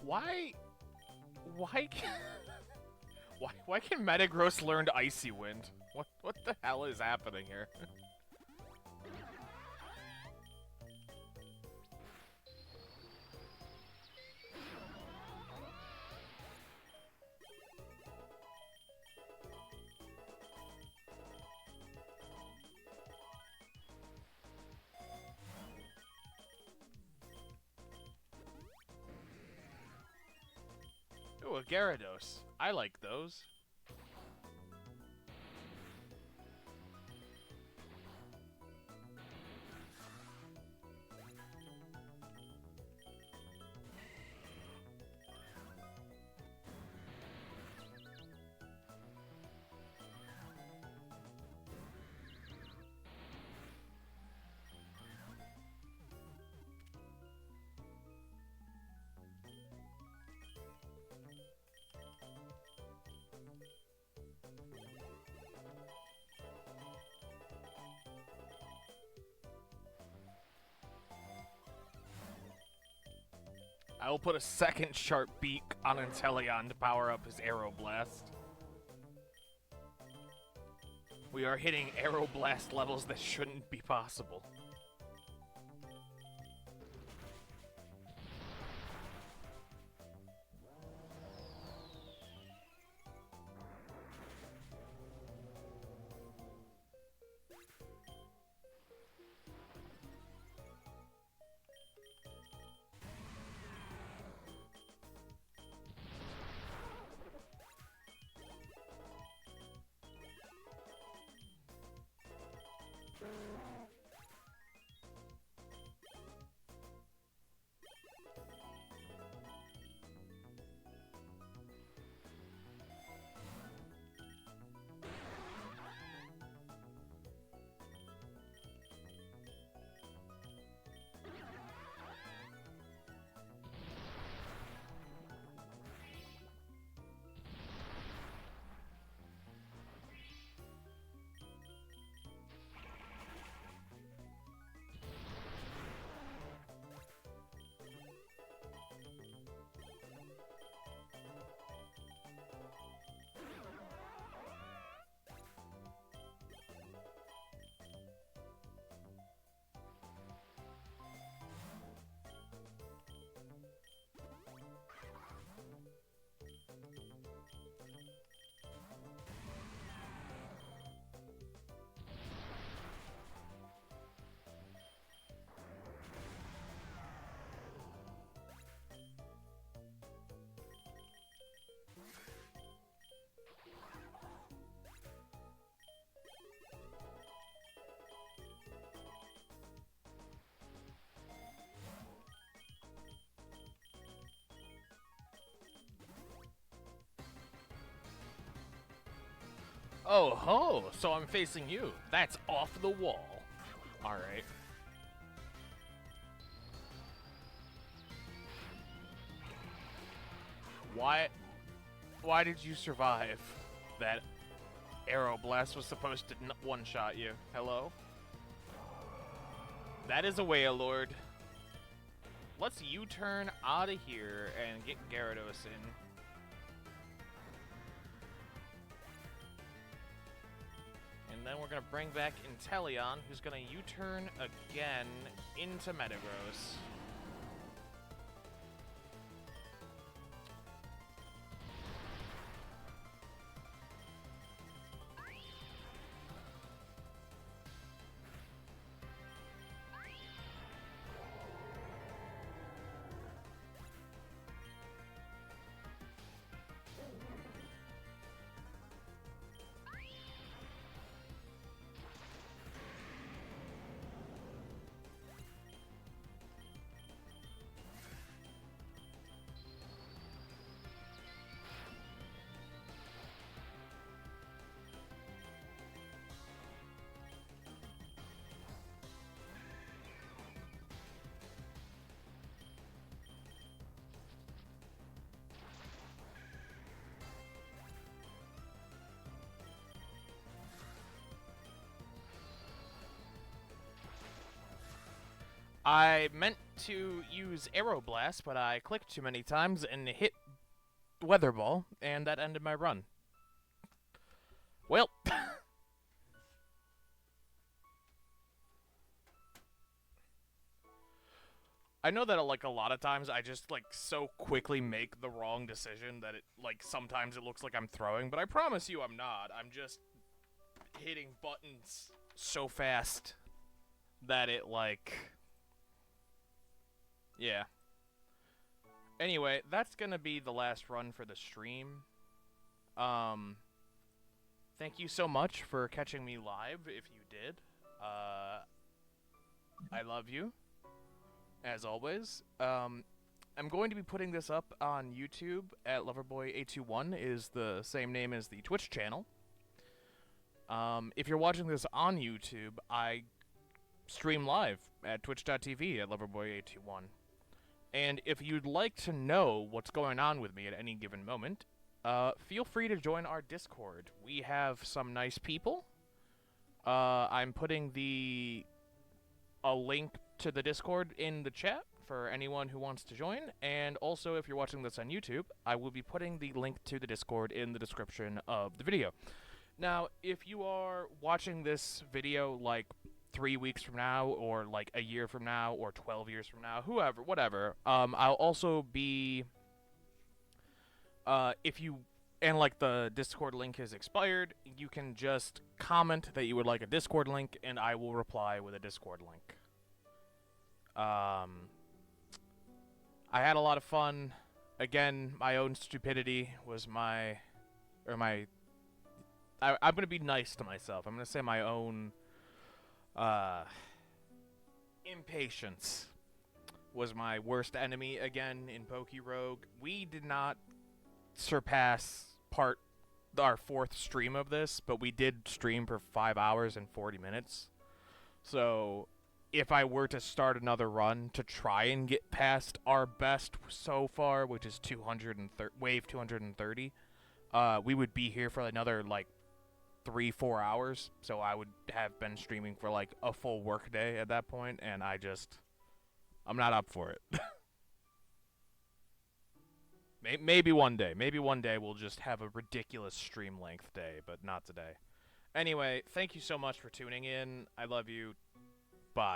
Why? Why can... Why can Metagross learn Icy Wind? What the hell is happening here? Ooh, a Gyarados. I like those. I will put a second sharp beak on Inteleon to power up his Aeroblast. We are hitting Aeroblast levels that shouldn't be possible. Oh ho! So I'm facing you. That's off the wall. Alright. Why did you survive? That Aeroblast was supposed to one-shot you. Hello? That is a Wailord. Let's U-turn out of here and get Gyarados in. And then we're going to bring back Inteleon, who's going to U-turn again into Metagross. I meant to use Aeroblast, but I clicked too many times and hit Weather Ball, and that ended my run. Well, I know that like a lot of times I just like so quickly make the wrong decision that it like sometimes it looks like I'm throwing, but I promise you I'm not. I'm just hitting buttons so fast that it like yeah. Anyway, that's gonna be the last run for the stream. Thank you so much for catching me live if you did. I love you, as always. I'm going to be putting this up on YouTube at Loverboy821 is the same name as the Twitch channel. If you're watching this on YouTube, I stream live at twitch.tv at Loverboy821. And if you'd like to know what's going on with me at any given moment, feel free to join our Discord. We have some nice people. I'm putting a link to the Discord in the chat for anyone who wants to join. And also, if you're watching this on YouTube, I will be putting the link to the Discord in the description of the video. Now, if you are watching this video like 3 weeks from now, or like a year from now, or 12 years from now, whatever, I'll also be, and like the Discord link has expired, you can just comment that you would like a Discord link, and I will reply with a Discord link. I had a lot of fun. Again, my own stupidity was I'm gonna be nice to myself. I'm gonna say my own, impatience was my worst enemy again in PokeRoGue. We did not surpass our 4th stream of this, but we did stream for 5 hours and 40 minutes. So if I were to start another run to try and get past our best so far, which is wave 230, we would be here for another like 3-4 hours, so I would have been streaming for like a full work day at that point, and I'm not up for it. Maybe one day we'll just have a ridiculous stream length day, but not today. Anyway, thank you so much for tuning in. I love you. Bye.